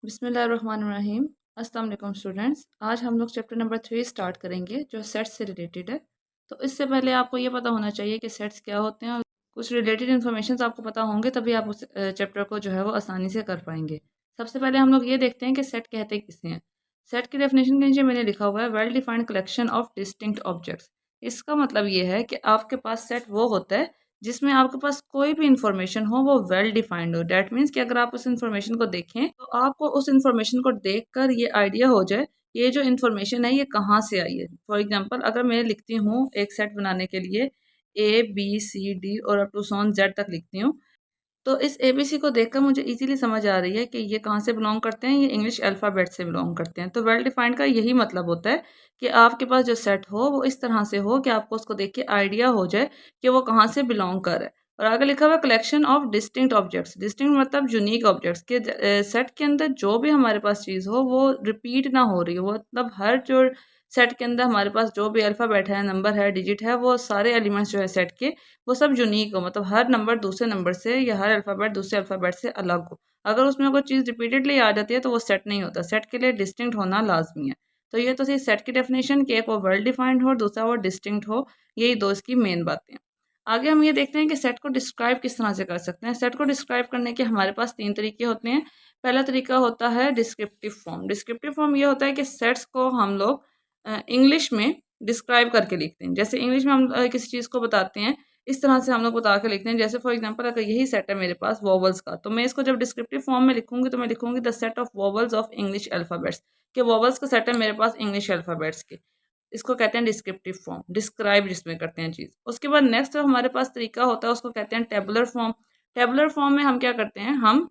बिस्मिल्लाहिर्रहमानिर्रहीम। अस्सलाम वालेकुम स्टूडेंट्स। आज हम लोग चैप्टर नंबर 3 स्टार्ट करेंगे जो सेट्स से रिलेटेड है। तो इससे पहले आपको ये पता होना चाहिए कि सेट्स क्या होते हैं और कुछ रिलेटेड इन्फॉर्मेशन आपको पता होंगे, तभी आप उस चैप्टर को जो है वो आसानी से कर पाएंगे। सबसे पहले हम लोग ये देखते हैं कि सेट कहते किसे हैं। सेट की डेफिनेशन के नीचे मैंने लिखा हुआ है well defined collection of distinct objects. इसका मतलब ये है कि आपके पास सेट वो होता है जिसमें आपके पास कोई भी इंफॉर्मेशन हो वो वेल डिफाइंड हो। दैट मीन्स कि अगर आप उस इंफॉर्मेशन को देखें तो आपको उस इंफॉर्मेशन को देखकर ये आइडिया हो जाए ये जो इंफॉर्मेशन है ये कहाँ से आई है। फॉर एग्जांपल अगर मैं लिखती हूँ एक सेट बनाने के लिए ABCD और अप टू सॉन जेड तक लिखती हूँ, तो इस एबीसी को देखकर मुझे इजीली समझ आ रही है कि ये कहाँ से बिलोंग करते हैं, ये इंग्लिश अल्फ़ाबेट से बिलोंग करते हैं। तो वेल डिफाइंड का यही मतलब होता है कि आपके पास जो सेट हो वो इस तरह से हो कि आपको उसको देख के आइडिया हो जाए कि वो कहाँ से बिलोंग कर रहा है। और आगे लिखा हुआ collection of distinct objects. Distinct मतलब यूनिक ऑब्जेक्ट्स के सेट के अंदर जो भी हमारे पास चीज़ हो वो रिपीट ना हो रही हो, मतलब हर जो सेट के अंदर हमारे पास जो भी अल्फ़ाबेट है, नंबर है, डिजिट है, वो सारे एलिमेंट्स जो है सेट के वो सब यूनिक हो, मतलब हर नंबर दूसरे नंबर से या हर अल्फ़ाबेट दूसरे अल्फ़ाबेट से अलग हो। अगर उसमें कोई चीज़ रिपीटेडली आ जाती है तो वो सेट नहीं होता। सेट के लिए डिस्टिंक्ट होना लाज़मी है। तो ये तो थी सेट की डेफिनेशन कि एक वो वेल डिफाइंड हो और दूसरा वो डिस्टिंक्ट हो। यही दो इसकी मेन बातें हैं। आगे हम ये देखते हैं कि सेट को डिस्क्राइब किस तरह से कर सकते हैं। सेट को डिस्क्राइब करने के हमारे पास 3 तरीके होते हैं। पहला तरीका होता है डिस्क्रिप्टिव फॉर्म। डिस्क्रिप्टिव फॉर्म ये होता है कि सेट्स को हम लोग इंग्लिश में डिस्क्राइब करके लिखते हैं। जैसे इंग्लिश में हम किसी चीज़ को बताते हैं, इस तरह से हम लोग बता के लिखते हैं। जैसे फॉर एग्जांपल अगर यही सेट है मेरे पास वोवेल्स का, तो मैं इसको जब डिस्क्रिप्टिव फॉर्म में लिखूंगी तो मैं लिखूंगी the set of vowels of English alphabets, कि वोवेल्स का सेट है मेरे पास इंग्लिश अल्फ़ाबेट्स के। इसको कहते हैं डिस्क्रिप्टिव फॉर्म, डिस्क्राइब जिसमें करते हैं चीज़। उसके बाद नेक्स्ट जो हमारे पास तरीका होता है उसको कहते हैं टेबुलर फॉर्म। टेबुलर फॉर्म में हम क्या करते हैं, हम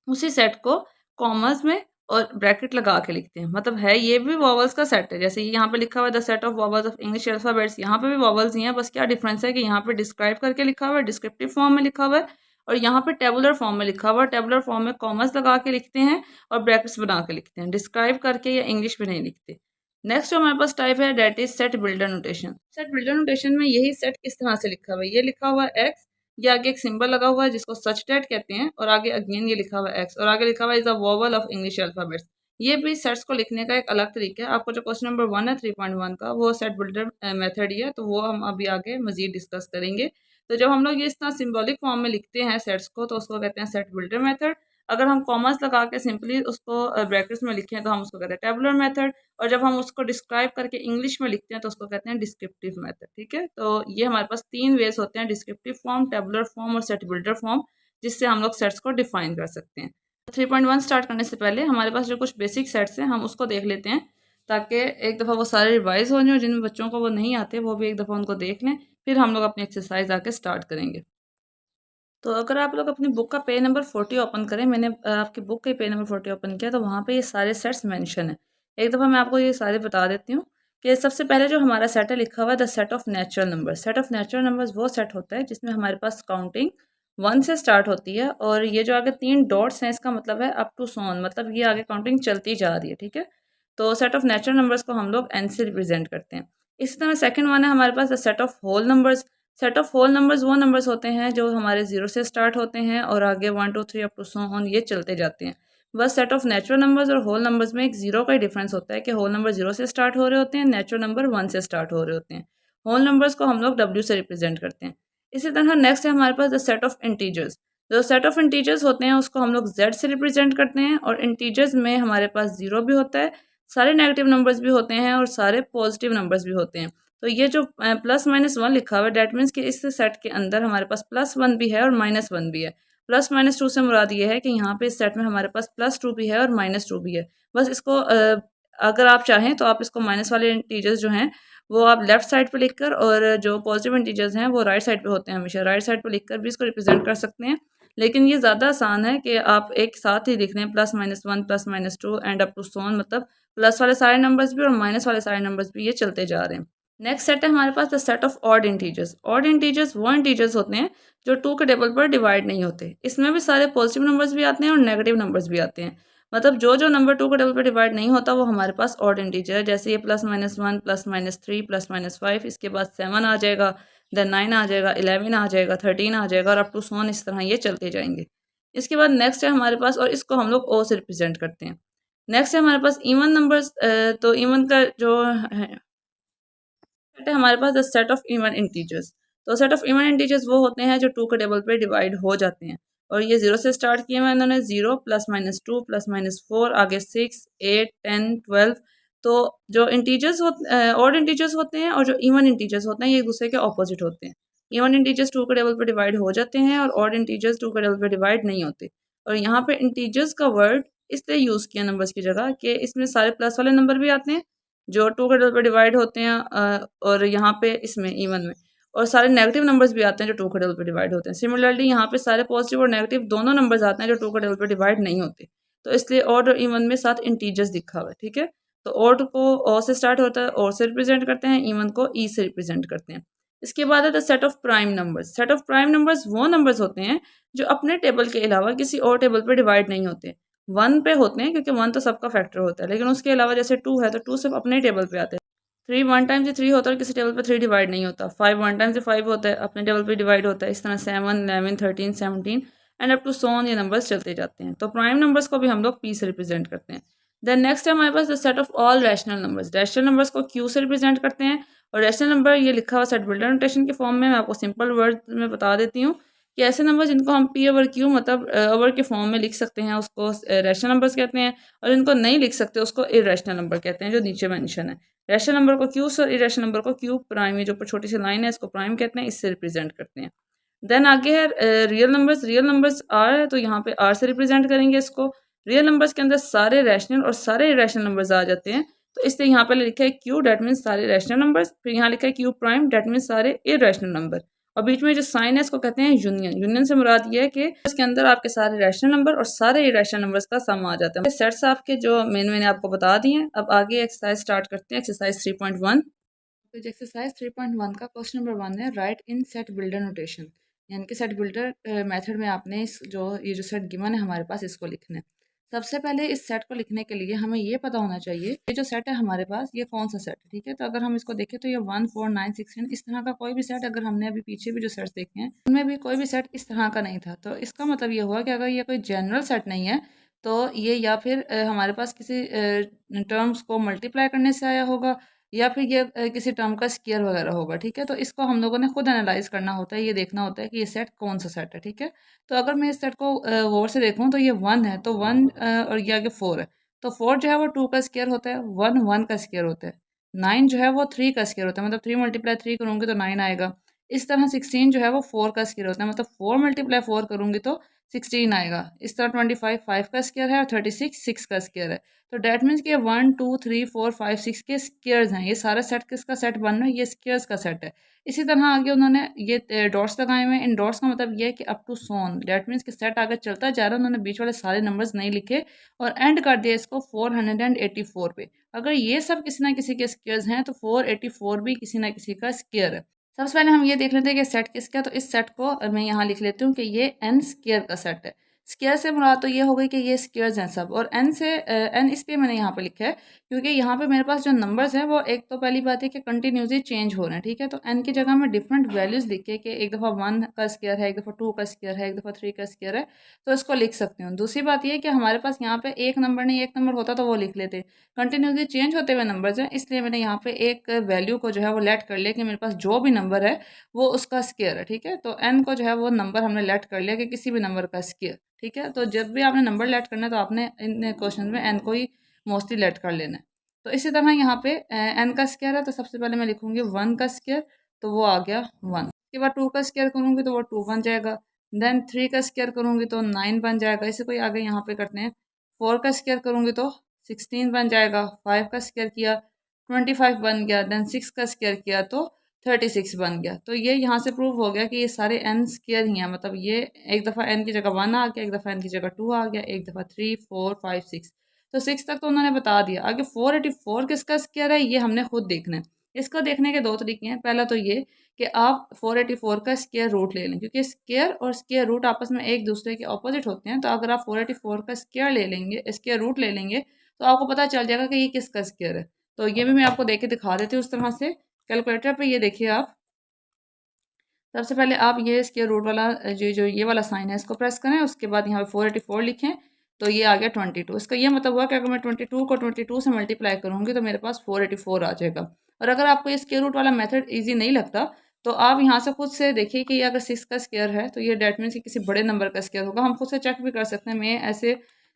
उसी सेट को कॉमास में और ब्रैकेट लगा के लिखते हैं। मतलब है ये भी वॉवल्स का सेट है। जैसे यहाँ पे लिखा हुआ है the set of vowels of English alphabets, यहाँ पे भी वॉवल्स ही हैं, बस क्या डिफरेंस है कि यहाँ पे डिस्क्राइब करके लिखा हुआ है, डिस्क्रिप्टिव फॉर्म में लिखा हुआ है, और यहाँ पे टेबुलर फॉर्म में लिखा हुआ है। टेबुलर फॉर्म में कॉमर्स लगा के लिखते हैं और ब्रैकेट्स बना के लिखते हैं, डिस्क्राइब करके या इंग्लिश में नहीं लिखते। नेक्स्ट जो हमारे पास टाइप है that is set builder notation. Set builder notation में यही सेट किस तरह से लिखा हुआ है, ये लिखा हुआ है एक्स, ये आगे एक सिंबल लगा हुआ है जिसको सच डेट कहते हैं, और आगे अगेन ये लिखा हुआ है एक्स, और आगे लिखा हुआ है is a vowel of English alphabets. ये भी सेट्स को लिखने का एक अलग तरीका है। आपको जो क्वेश्चन नंबर 1 है 3.1 का, वो सेट बिल्डर मेथड ही है, तो वो हम अभी आगे मजीद डिस्कस करेंगे। तो जब हम लोग ये इस तरह सिम्बॉलिक फॉर्म में लिखते हैं सेट्स को, तो उसको कहते हैं सेट बिल्डर मेथड। अगर हम कॉमर्स लगा के सिंपली उसको ब्रैकेट्स में लिखें तो हम उसको कहते हैं टेबुलर मेथड, और जब हम उसको डिस्क्राइब करके इंग्लिश में लिखते हैं तो उसको कहते हैं डिस्क्रिप्टिव मेथड। ठीक है, तो ये हमारे पास 3 वेज होते हैं, डिस्क्रिप्टिव फॉर्म, टेबुलर फॉर्म और सेट बिल्डर फॉर्म, जिससे हम लोग सेट्स को डिफाइन कर सकते हैं। 3.1 स्टार्ट करने से पहले हमारे पास जो कुछ बेसिक सेट्स हैं हम उसको देख लेते हैं, ताकि एक दफ़ा वो सारे रिवाइज हो जाए। जिन बच्चों को वो नहीं आते वो भी एक दफ़ा उनको देख लें, फिर हम लोग अपनी एक्सरसाइज आके स्टार्ट करेंगे। तो अगर आप लोग अपनी बुक का पेज नंबर 40 ओपन करें, मैंने आपकी बुक का पेज नंबर 40 ओपन किया, तो वहाँ पे ये सारे सेट्स मेंशन है। एक दफ़ा मैं आपको ये सारे बता देती हूँ कि सबसे पहले जो हमारा सेट है लिखा हुआ है the set of natural numbers. Set of natural numbers वो सेट होता है जिसमें हमारे पास काउंटिंग 1 से स्टार्ट होती है, और ये जो आगे 3 डॉट्स हैं इसका मतलब है अप टू सॉन, मतलब ये आगे काउंटिंग चलती जा रही है। ठीक है, तो सेट ऑफ नेचुरल नंबर्स को हम लोग एन से रिप्रेजेंट करते हैं। इसी तरह सेकंड वन है हमारे पास the set of whole numbers. Set of whole numbers वो नंबर्स होते हैं जो हमारे 0 से स्टार्ट होते हैं और आगे 1 2 3 अप टू सो ऑन ये चलते जाते हैं। बस सेट ऑफ नेचुरल नंबर्स और होल नंबर्स में एक जीरो का ही डिफरेंस होता है कि होल नंबर 0 से स्टार्ट हो रहे होते हैं, नेचुरल नंबर 1 से स्टार्ट हो रहे होते हैं। होल नंबर्स को हम लोग W से रिप्रेजेंट करते हैं। इसी तरह नेक्स्ट है हमारे पास द सेट ऑफ इंटीजर्स। जो सेट ऑफ इंटीजर्स होते हैं उसको हम लोग Z से रिप्रेजेंट करते हैं, और इंटीजर्स में हमारे पास जीरो भी होता है, सारे नेगेटिव नंबर्स भी होते हैं और सारे पॉजिटिव नंबर्स भी होते हैं। तो ये जो प्लस माइनस वन लिखा हुआ है डेट मीन्स कि इस सेट के अंदर हमारे पास +1 भी है और -1 भी है। प्लस माइनस टू से मुराद ये है कि यहाँ पे इस सेट में हमारे पास +2 भी है और -2 भी है। बस इसको अगर आप चाहें तो आप इसको माइनस वाले इंटीजर्स जो हैं वो आप लेफ्ट साइड पे लिखकर, और जो पॉजिटिव इंटीजर्स हैं वो राइट साइड पे होते हैं, हमेशा राइट साइड पे लिखकर भी इसको रिप्रेजेंट कर सकते हैं। लेकिन ये ज़्यादा आसान है कि आप एक साथ ही लिख लें +-1 +-2 and up to so on, मतलब प्लस वाले सारे नंबर्स भी और माइनस वाले सारे नंबर्स भी ये चलते जा रहे हैं। नेक्स्ट सेट है हमारे पास the set of odd integers. Odd integers वो इंटीजर्स होते हैं जो 2 के टेबल पर डिवाइड नहीं होते। इसमें भी सारे पॉजिटिव नंबर्स भी आते हैं और नेगेटिव नंबर्स भी आते हैं। मतलब जो जो नंबर 2 के टेबल पर डिवाइड नहीं होता वो हमारे पास ऑड इंटीजर है। जैसे ये +-1 +-3 +-5, इसके बाद 7 आ जाएगा, देन 9 आ जाएगा, 11 आ जाएगा, 13 आ जाएगा और अप टू सो ऑन, इस तरह ये चलते जाएंगे। इसके बाद नेक्स्ट है हमारे पास, और इसको हम लोग ओ से रिप्रेजेंट करते हैं। नेक्स्ट है हमारे पास इवन नंबर्स। तो इवन का जो है हमारे पास the set of even integers. तो सेट ऑफ इवन इंटीजर्स वो होते हैं जो टू के टेबल पे डिवाइड हो जाते हैं, और ये जीरो से स्टार्ट किए हुए इन्होंने, zero plus minus two plus minus four, आगे 6 8 10 12। तो जो इंटीजर्स होते ऑड इंटीजर्स होते हैं और जो इवन इंटीजर्स होते हैं ये एक दूसरे के ऑपोजिट होते हैं। इवन इंटीजर्स टू के टेबल पे डिवाइड हो जाते हैं और ऑड इंटीजर्स टू के टेबल पे डिवाइड नहीं होते। और यहाँ पे इंटीजर्स का वर्ड इसलिए यूज़ किया नंबर्स की जगह कि इसमें सारे प्लस वाले नंबर भी आते हैं जो टू के टेबल पे डिवाइड होते हैं, और यहाँ पे इसमें इवन में, और सारे नेगेटिव नंबर्स भी आते हैं जो टू के टेबल पे डिवाइड होते हैं। सिमिलरली यहाँ पे सारे पॉजिटिव और नेगेटिव दोनों नंबर्स आते हैं जो टू के टेबल पे डिवाइड नहीं होते। तो इसलिए ऑड और इवन में साथ इंटीजर्स दिखा हुआ है, ठीक है। तो ऑड को ओ से स्टार्ट होता है, ओ से रिप्रेजेंट करते हैं, इवन को ई से रिप्रेजेंट करते हैं। इसके बाद है the set of prime numbers. Set of prime numbers वो नंबर्स होते हैं जो अपने टेबल के अलावा किसी और टेबल पे डिवाइड नहीं होते। वन पे होते हैं क्योंकि वन तो सबका फैक्टर होता है, लेकिन उसके अलावा जैसे टू है तो टू सिर्फ अपने टेबल पे आते हैं। थ्री वन टाइम से थ्री होता है और किसी टेबल पे थ्री डिवाइड नहीं होता। फाइव वन टाइम से फाइव होता है, अपने टेबल पे डिवाइड होता है। इस तरह 7 11 13 17 and up to so on ये नंबर्स चलते जाते हैं। तो प्राइम नंबर्स को भी हम लोग पी से रिप्रेजेंट करते हैं। देन नेक्स्ट है हमारे पास the set of all rational numbers. Rational numbers को क्यू से रिप्रेजेंट करते हैं, और रैशनल नंबर ये लिखा हुआ सेट बिल्डर नोटेशन के फॉर्म में, मैं आपको सिंपल वर्ड में बता देती हूँ कि ऐसे नंबर जिनको हम पी ओवर क्यू मतलब ओवर के फॉर्म में लिख सकते हैं उसको रैशनल नंबर्स कहते हैं, और इनको नहीं लिख सकते उसको इरेशनल नंबर कहते हैं, जो नीचे मेंशन है। रैशनल नंबर को क्यू से और इरेशनल नंबर को क्यू प्राइम, ये जो ऊपर छोटी सी लाइन है इसको प्राइम कहते हैं, इससे रिप्रेजेंट करते हैं। देन आगे है real numbers. Real numbers are है तो यहाँ पे आर से रिप्रेजेंट करेंगे इसको। रियल नंबर्स के अंदर सारे रैशनल और सारे इरेशनल नंबर्स आ जाते हैं, तो इसलिए यहाँ पे लिखा है क्यू, डेट मीन्स सारे रैशनल नंबर्स, फिर यहाँ लिखा है क्यू प्राइम, डेट मीन्स सारे इरेशनल नंबर, और बीच में जो साइन है इसको कहते हैं यूनियन। यूनियन से मुराद ये है कि इसके अंदर आपके सारे रैशनल नंबर और सारे इरेशनल नंबर्स का सम आ जाता है। सेट्स आपके जो मैंने आपको बता दिए हैं। अब आगे एक्सरसाइज स्टार्ट करते हैं, एक्सरसाइज 3.1। तो एक्सरसाइज 3.1 का क्वेश्चन नंबर 1 है, राइट इन सेट बिल्डर नोटेशन। यानी कि सेट बिल्डर मेथड में आपने इस ये जो सेट गिवन है हमारे पास, इसको लिखना है। सबसे पहले इस सेट को लिखने के लिए हमें ये पता होना चाहिए ये जो सेट है हमारे पास ये कौन सा सेट है, ठीक है। तो अगर हम इसको देखें तो ये 1 4 9 16 इस तरह का कोई भी सेट, अगर हमने अभी पीछे भी जो सेट्स देखे हैं उनमें भी कोई भी सेट इस तरह का नहीं था, तो इसका मतलब ये हुआ कि अगर ये कोई जनरल सेट नहीं है तो ये या फिर हमारे पास किसी टर्म्स को मल्टीप्लाई करने से आया होगा, या फिर ये किसी टर्म का स्क्वायर वगैरह होगा, ठीक है। तो इसको हम लोगों ने खुद एनालाइज करना होता है, ये देखना होता है कि ये सेट कौन सा सेट है, ठीक है। तो अगर मैं इस सेट को गौर से देखूँ तो ये 1 है, तो 1 और ये आगे 4 है, तो 4 जो है वो 2 का स्क्वायर होता है, 1 1 का स्क्वायर होता है, 9 जो है वो 3 का स्क्वायर होता है, मतलब 3 मल्टीप्लाई 3 करूँगी तो 9 आएगा। इस तरह 16 जो है वो 4 का स्क्वायर होता है, मतलब 4 मल्टीप्लाई 4 करूँगी तो 16 आएगा। इस तरह 25 5 का स्क्वायर है और 36 6 का स्क्वायर है। तो डैट मीन्स कि 1 2 3 4 5 6 के स्क्वायर्स हैं। ये सारा सेट किसका सेट बन रहा है, ये स्क्वायर्स का सेट है। इसी तरह आगे उन्होंने ये डॉट्स लगाए हुए हैं। इन डॉट्स का मतलब ये है कि up to so on, that means कि सेट आगे चलता जा रहा है। उन्होंने बीच वाले सारे नंबर्स नहीं लिखे और एंड कर दिया इसको 484 पे। अगर ये सब किसी ना किसी के स्क्वायर्स हैं तो 484 भी किसी ना किसी का स्क्वायर है। सबसे पहले हम ये देख लेते हैं कि सेट किसका है। तो इस सेट को मैं यहाँ लिख लेती हूँ कि ये एन स्क्वायर का सेट है। स्क्वायर से मुराद तो ये हो गई कि ये स्क्वायर्स हैं सब, और एन से एन इसलिए मैंने यहाँ पे लिखा है क्योंकि यहाँ पे मेरे पास जो नंबर्स हैं वो एक तो पहली बात है कि कंटिन्यूसली चेंज हो रहे हैं, ठीक है। तो एन की जगह में डिफरेंट वैल्यूज लिखे कि एक दफ़ा 1 का स्क्वायर है, एक दफ़ा 2 का स्क्वायर है, एक दफ़ा 3 का स्क्वायर है, तो इसको लिख सकती हूँ। दूसरी बात ये कि हमारे पास यहाँ पे एक नंबर नहीं, एक नंबर होता तो वो लिख लेते। कंटिन्यूसली चेंज होते हुए नंबर्स हैं, इसलिए मैंने यहाँ पे एक वैल्यू को जो है वो लेट कर लिया कि मेरे पास जो भी नंबर है वो उसका स्क्वायर है, ठीक है। तो एन को जो है वो नंबर हमने लेट कर लिया कि किसी भी नंबर का स्क्वायर, ठीक है। तो जब भी आपने नंबर लेट करना है तो आपने इन क्वेश्चन में एन को ही मोस्टली लेट कर लेना है। तो इसी तरह यहाँ पे एन का स्क्वायर है, तो सबसे पहले मैं लिखूंगी 1 का स्क्वायर, तो वो आ गया 1। उसके बाद 2 का स्क्वायर करूँगी तो वो 2 बन जाएगा। देन 3 का स्क्वायर करूँगी तो 9 बन जाएगा। इसे कोई आगे यहाँ पे करते हैं। 4 का स्क्वायर करूँगी तो 16 बन जाएगा। 5 का स्क्वायर किया 25 बन गया। देन 6 का स्क्वायर किया तो 36 बन गया। तो ये यहाँ से प्रूव हो गया कि ये सारे एन स्क्वायर ही हैं, मतलब ये एक दफ़ा एन की जगह 1 आ गया, एक दफ़ा एन की जगह 2 आ गया, एक दफ़ा 3 4 5 6। तो 6 तक तो उन्होंने बता दिया। आगे 484 किसका स्क्वायर है ये हमने खुद देखना है। इसको देखने के दो तरीके हैं। पहला तो ये कि आप 484 का स्क्वायर रूट ले लें, क्योंकि स्क्वायर और स्क्वायर रूट आपस में एक दूसरे के ऑपोजिट होते हैं। तो अगर आप 484 का स्क्वायर ले लेंगे, स्क्वायर रूट ले लेंगे, तो आपको पता चल जाएगा कि ये किसका स्क्वायर है। तो ये भी मैं आपको देख के दिखा देती हूँ उस तरह से। कैलकुलेटर पे ये देखिए आप, सबसे पहले आप ये स्क्वायर रूट वाला जो ये वाला साइन है इसको प्रेस करें, उसके बाद यहाँ पे 484 लिखें, तो ये आ गया 22। इसका ये मतलब हुआ कि अगर मैं 22 को 22 से मल्टीप्लाई करूँगी तो मेरे पास 484 आ जाएगा। और अगर आपको ये स्क्वायर रूट वाला मेथड ईजी नहीं लगता तो आप यहाँ से खुद से देखिए कि अगर 6 का स्क्वायर है तो ये डेट मीन्स कि किसी बड़े नंबर का स्क्वायर होगा। हम खुद से चेक भी कर सकते हैं, मैं ऐसे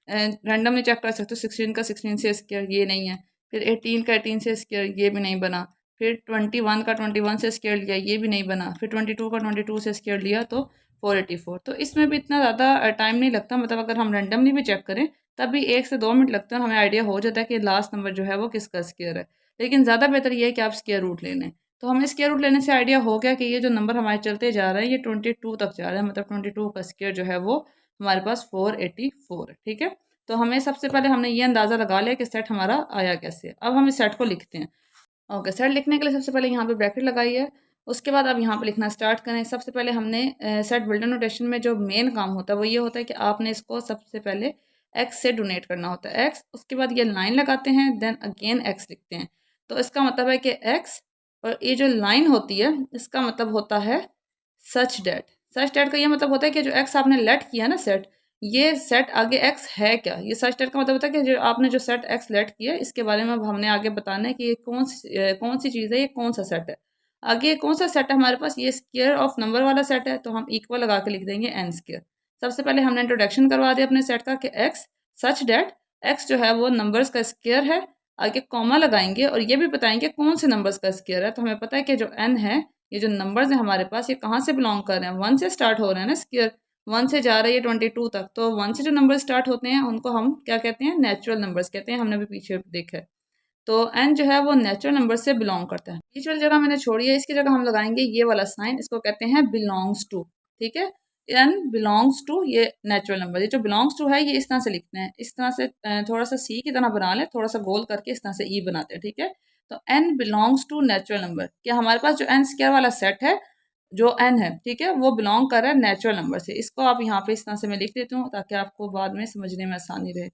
रैंडमली चेक कर सकते हो। 16 का 16 से स्क्वायर ये नहीं है, फिर 18 का 18 से स्क्वायर ये भी नहीं बना, फिर 21 का 21 से स्क्वायर लिया ये भी नहीं बना, फिर 22 का 22 से स्क्वायर लिया तो 484। तो इसमें भी इतना ज़्यादा टाइम नहीं लगता, मतलब अगर हम रैंडमली भी चेक करें तब भी 1 से 2 मिनट लगते हैं और हमें आइडिया हो जाता है कि लास्ट नंबर जो है वो किसका स्क्वायर है। लेकिन ज़्यादा बेहतर ये है कि आप स्क्वायर रूट ले लें। तो हमें स्क्वायर रूट लेने से आइडिया हो गया कि ये जो नंबर हमारे चलते जा रहे हैं ये 22 तक जा रहा है, मतलब 22 का स्क्वायर जो है वो हमारे पास 484 है। ठीक है, तो हमें सबसे पहले हमने ये अंदाज़ा लगा लिया कि सेट हमारा आया कैसे। अब हम इस सेट को लिखते हैं। ओके, सेट लिखने के लिए सबसे पहले यहाँ पे ब्रैकेट लगाई है, उसके बाद अब यहाँ पे लिखना स्टार्ट करें। सबसे पहले हमने सेट बिल्डर नोटेशन में जो मेन काम होता है वो ये होता है कि आपने इसको सबसे पहले एक्स से डोनेट करना होता है, एक्स, उसके बाद ये लाइन लगाते हैं, देन अगेन एक्स लिखते हैं। तो इसका मतलब है कि एक्स, और ये जो लाइन होती है इसका मतलब होता है सच डैट का ये मतलब होता है कि जो एक्स आपने लेट किया ना सेट, ये सेट आगे एक्स है क्या। ये सच डैट का मतलब होता है कि जो आपने जो सेट एक्स लेट किया इसके बारे में अब हमने आगे बताना है कि ये कौन सी चीज़ है, ये कौन सा सेट है। आगे कौन सा सेट है हमारे पास, ये स्क्वायर ऑफ नंबर वाला सेट है, तो हम इक्वल लगा के लिख देंगे एन स्क्वायर। सबसे पहले हमने इंट्रोडक्शन करवा दिया अपने सेट का कि एक्स सच डैट एक्स जो है वो नंबर्स का स्क्वायर है। आगे कॉमा लगाएंगे और ये भी बताएंगे कौन से नंबर्स का स्क्वायर है। तो हमें पता है कि जो एन है, ये जो नंबर्स हैं हमारे पास, ये कहाँ से बिलोंग कर रहे हैं, 1 से स्टार्ट हो रहे हैं ना स्क्वायर, 1 से जा रही है 22 तक। तो 1 से जो नंबर स्टार्ट होते हैं उनको हम क्या कहते हैं, नेचुरल नंबर्स कहते हैं, हमने भी पीछे देखा है। तो एन जो है वो नेचुरल नंबर से बिलोंग करता है। बीच वाली जगह मैंने छोड़ी है, इसकी जगह हम लगाएंगे ये वाला साइन, इसको कहते हैं बिलोंग्स टू। ठीक है, एन बिलोंग्स टू ये नेचुरल नंबर, ये जो बिलोंग्स टू है ये इस तरह से लिखते हैं, इस तरह से थोड़ा सा सी की तरह बना लें, थोड़ा सा गोल करके इस तरह से ई बनाते हैं। ठीक है, तो n belongs to natural number, कि हमारे पास जो एन स्क्वायर वाला सेट है, जो एन है, ठीक है, वो बिलोंग कर रहा है नेचुरल नंबर से। इसको आप यहाँ पे इस तरह से मैं लिख देती हूँ ताकि आपको बाद में समझने में आसानी रहे।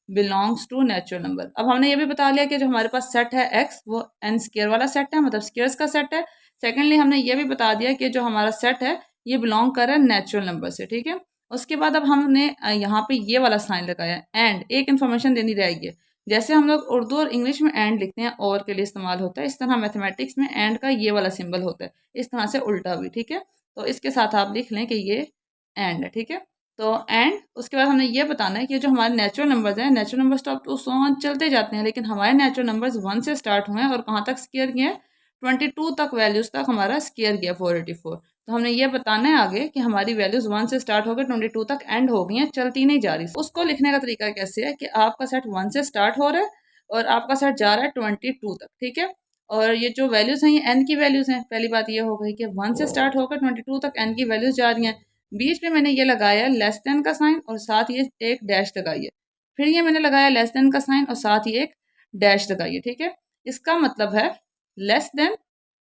Belongs to natural number. अब हमने ये भी बता लिया कि जो हमारे पास सेट है एक्स वो एन स्क्वायर वाला सेट है, मतलब स्क्वायर्स का सेट है। सेकेंडली हमने ये भी बता दिया कि जो हमारा सेट है ये बिलोंग कर रहा है नेचुरल नंबर से। ठीक है, उसके बाद अब हमने यहाँ पे ये वाला साइन लगाया एंड। एक इन्फॉर्मेशन देनी रहेगी, जैसे हम लोग उर्दू और इंग्लिश में एंड लिखते हैं और के लिए इस्तेमाल होता है, इस तरह मैथमेटिक्स में एंड का ये वाला सिंबल होता है, इस तरह से उल्टा भी। ठीक है, तो इसके साथ आप लिख लें कि ये एंड है। ठीक है, तो एंड उसके बाद हमने ये बताना है कि जो हमारे नेचुरल नंबर्स हैं, नेचुरल नंबर्स तो अब तो सो ऑन चलते जाते हैं, लेकिन हमारे नेचुरल नंबर्स 1 से स्टार्ट हुए हैं और कहाँ तक स्केयर किए हैं, 22 तक वैल्यूज तक हमारा स्केयर गया 484। तो हमने ये बताना है आगे कि हमारी वैल्यूज 1 से स्टार्ट होकर 22 तक एंड हो गई हैं, चलती नहीं जा रही। उसको लिखने का तरीका कैसे है कि आपका सेट 1 से स्टार्ट हो रहा है और आपका सेट जा रहा है 22 तक। ठीक है, और ये जो वैल्यूज हैं ये एन की वैल्यूज हैं। पहली बात ये हो गई कि 1 से स्टार्ट होकर 22 तक एन की वैल्यूज जा रही हैं। बीच में मैंने ये लगाया लेस देन का साइन और साथ ये एक डैश लगाई है, फिर ये मैंने लगाया लेस देन का साइन और साथ ही एक डैश लगाई है। ठीक है, इसका मतलब है लेस देन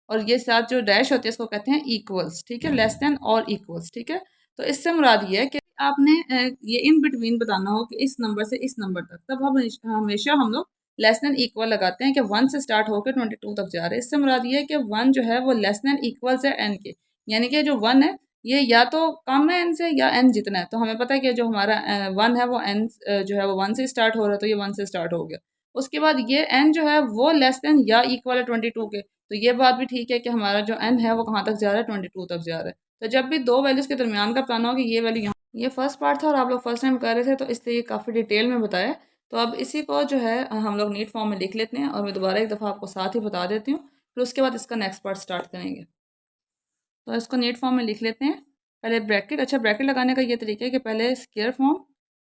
और ये साथ जो डैश होते हैं इसको कहते हैं इक्वल्स। ठीक है, लेस देन और इक्वल्स। ठीक है, तो इससे मुराद ये है कि आपने ये इन बिटवीन बताना हो कि इस नंबर से इस नंबर तक, तब हम हमेशा हम लोग लेस देन इक्वल लगाते हैं कि 1 से स्टार्ट होकर 22 तक जा रहे हैं। इससे मुराद ये है कि 1 जो है वो लेस देन इक्वल्स है एन के, यानी कि जो 1 है ये या तो कम है एन से या एन जितना है। तो हमें पता है कि जो हमारा 1 है वो एन जो है वो 1 से स्टार्ट हो रहा है, तो ये 1 से स्टार्ट हो गया। उसके बाद ये एन जो है वो लेस देन या इक्वल है 22 के, तो ये बात भी ठीक है कि हमारा जो एन है वो कहाँ तक जा रहा है, 22 तक जा रहा है। तो जब भी दो वैल्यूज़ के दरमियान का बताना हो कि ये वैल्यू यहाँ, ये फर्स्ट पार्ट था और आप लोग फर्स्ट टाइम कर रहे थे तो इसलिए ये काफ़ी डिटेल में बताया। तो अब इसी को जो है हम लोग नीट फॉर्म में लिख लेते हैं और मैं दोबारा एक दफ़ा आपको साथ ही बता देती हूँ, फिर उसके बाद इसका नेक्स्ट पार्ट स्टार्ट करेंगे। तो इसको नीट फॉर्म में लिख लेते हैं। पहले ब्रैकेट, अच्छा ब्रैकेट लगाने का ये तरीका है कि पहले स्क्वायर फॉर्म,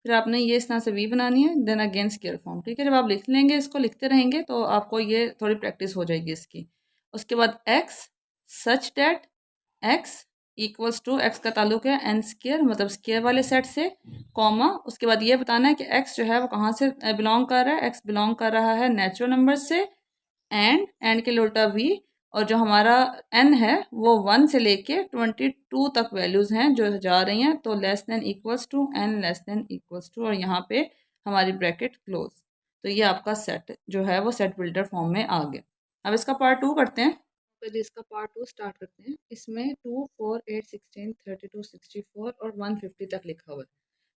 फिर आपने ये इस तरह से वी बनानी है, देन अगेन स्क्वायर फॉर्म। ठीक है, जब आप लिख लेंगे इसको, लिखते रहेंगे तो आपको ये थोड़ी प्रैक्टिस हो जाएगी इसकी। उसके बाद x such that x equals to, x का ताल्लुक है एन स्क्वायर मतलब स्क्वायर वाले सेट से, कॉमा, उसके बाद ये बताना है कि एक्स जो है वो कहाँ से बिलोंग कर रहा है, एक्स बिलोंग कर रहा है नेचुरल नंबर से, एंड के लिए उल्टा वी, और जो हमारा एन है वो 1 से लेके 22 तक वैल्यूज़ हैं जो जा रही हैं, तो less than equals to n less than equals to, और यहाँ पे हमारी ब्रैकेट क्लोज। तो ये आपका सेट जो है वो सेट बिल्डर फॉर्म में आ गया। अब इसका पार्ट 2 करते हैं। पहले इसका पार्ट 2 स्टार्ट करते हैं। इसमें 2, 4, 8, 16, 32, 64 और 150 तक लिखा हुआ है।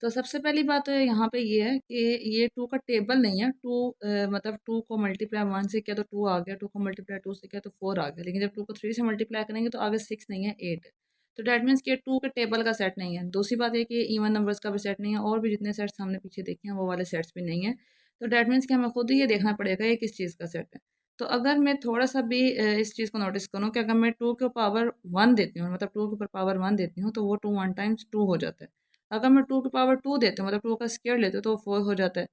तो सबसे पहली बात तो यहाँ पे ये है कि ये 2 का टेबल नहीं है। 2 मतलब 2 को मल्टीप्लाई 1 से किया तो 2 आ गया, 2 को मल्टीप्लाई 2 से किया तो 4 आ गया। लेकिन जब 2 को 3 से मल्टीप्लाई करेंगे तो आगे 6 नहीं है, 8 है। तो डैट मीन्स कि ये 2 के टेबल का सेट नहीं है। दूसरी बात ये कि इवन नंबर्स का भी सेट नहीं है, और भी जितने सेट्स हमने पीछे देखे हैं वो वाले सेट्स भी नहीं है। तो डैट मीन्स कि हमें खुद ही ये देखना पड़ेगा ये किस चीज़ का सेट है। तो अगर मैं थोड़ा-सा भी इस चीज़ को नोटिस करूँ कि अगर मैं 2 के पावर 1 देती हूँ, मतलब 2 के ऊपर पावर 1 देती हूँ, तो वो 2 1 टाइम्स 2 हो जाता है। अगर मैं 2 की पावर 2 देती हूँ, मतलब 2 का स्क्वायर लेती हूँ, तो वो 4 हो जाता है।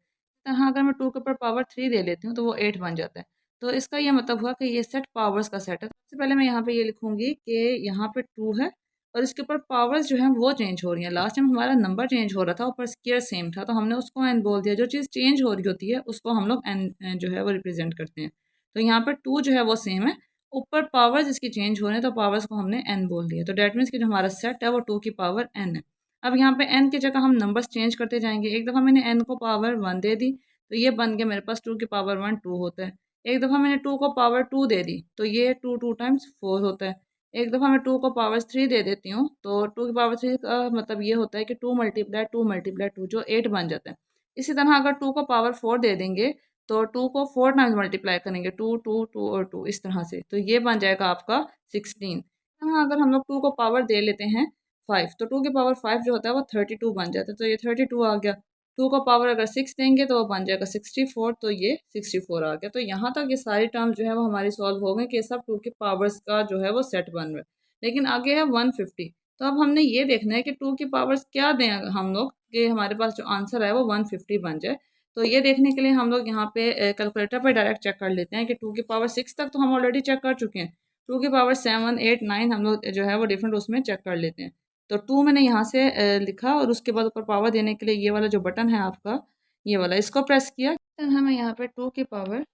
हाँ, अगर मैं 2 के ऊपर पावर 3 दे लेती हूँ, तो वो 8 बन जाता है। तो इसका ये मतलब हुआ कि ये सेट पावर्स का सेट है। तो सबसे पहले मैं यहाँ पे ये लिखूँगी कि यहाँ पे 2 है और इसके ऊपर पावर्स जो हैं वो चेंज हो रही हैं। लास्ट टाइम हमारा नंबर चेंज हो रहा था, ऊपर स्क्वायर सेम था, तो हमने उसको एन बोल दिया। जो चीज़ चेंज हो रही होती है, उसको हम लोग एन जो है वो रिप्रेज़ेंट करते हैं। तो यहाँ पर 2 जो है वो सेम है, ऊपर पावर्स इसकी चेंज हो रहे हैं, तो पावर्स को हमने एन बोल दिया। तो दैट मीन्स कि जो हमारा सेट है वो 2 की पावर एन है। अब यहाँ पे n की जगह हम नंबर्स चेंज करते जाएंगे। एक दफ़ा मैंने n को पावर 1 दे दी, तो ये बन गया मेरे पास 2 की पावर 1 2 होता है। एक दफ़ा मैंने 2 को पावर 2 दे दी, तो ये 2 2 टाइम्स 4 होता है। एक दफ़ा मैं 2 को पावर 3 दे देती हूँ, तो 2 की पावर 3 का मतलब ये होता है कि 2 मल्टीप्लाई 2 जो 8 बन जाता है। इसी तरह अगर 2 को पावर 4 दे देंगे, तो 2 को 4 टाइम्स मल्टीप्लाई करेंगे, 2 2 2 और 2 इस तरह से, तो ये बन जाएगा आपका 16। हाँ, अगर हम लोग 2 को पावर दे लेते हैं 5, तो 2 की पावर 5 जो होता है वो 32 बन जाता है, तो ये 32 आ गया। 2 को पावर अगर 6 देंगे तो वो बन जाएगा 64, तो ये 64 आ गया। तो यहाँ तक ये सारी टर्म्स जो है वो हमारी सॉल्व हो गई कि सब 2 की पावर्स का जो है वो सेट बन रहा है। लेकिन आगे है 150। तो अब हमने ये देखना है कि 2 की पावर्स क्या दें हम लोग कि हमारे पास जो आंसर है वो 150 बन जाए। तो ये देखने के लिए हम लोग यहाँ पे कैलकुलेटर पे डायरेक्ट चेक कर लेते हैं कि 2 की पावर 6 तक तो हम ऑलरेडी चेक कर चुके हैं। 2 की पावर 7, 8, 9 हम लोग जो है वो डिफरेंट उसमें चेक कर लेते हैं। तो 2 मैंने यहाँ से लिखा और उसके बाद ऊपर पावर देने के लिए ये वाला जो बटन है आपका, ये वाला, इसको प्रेस किया। तो हमें यहाँ पे 2 की पावर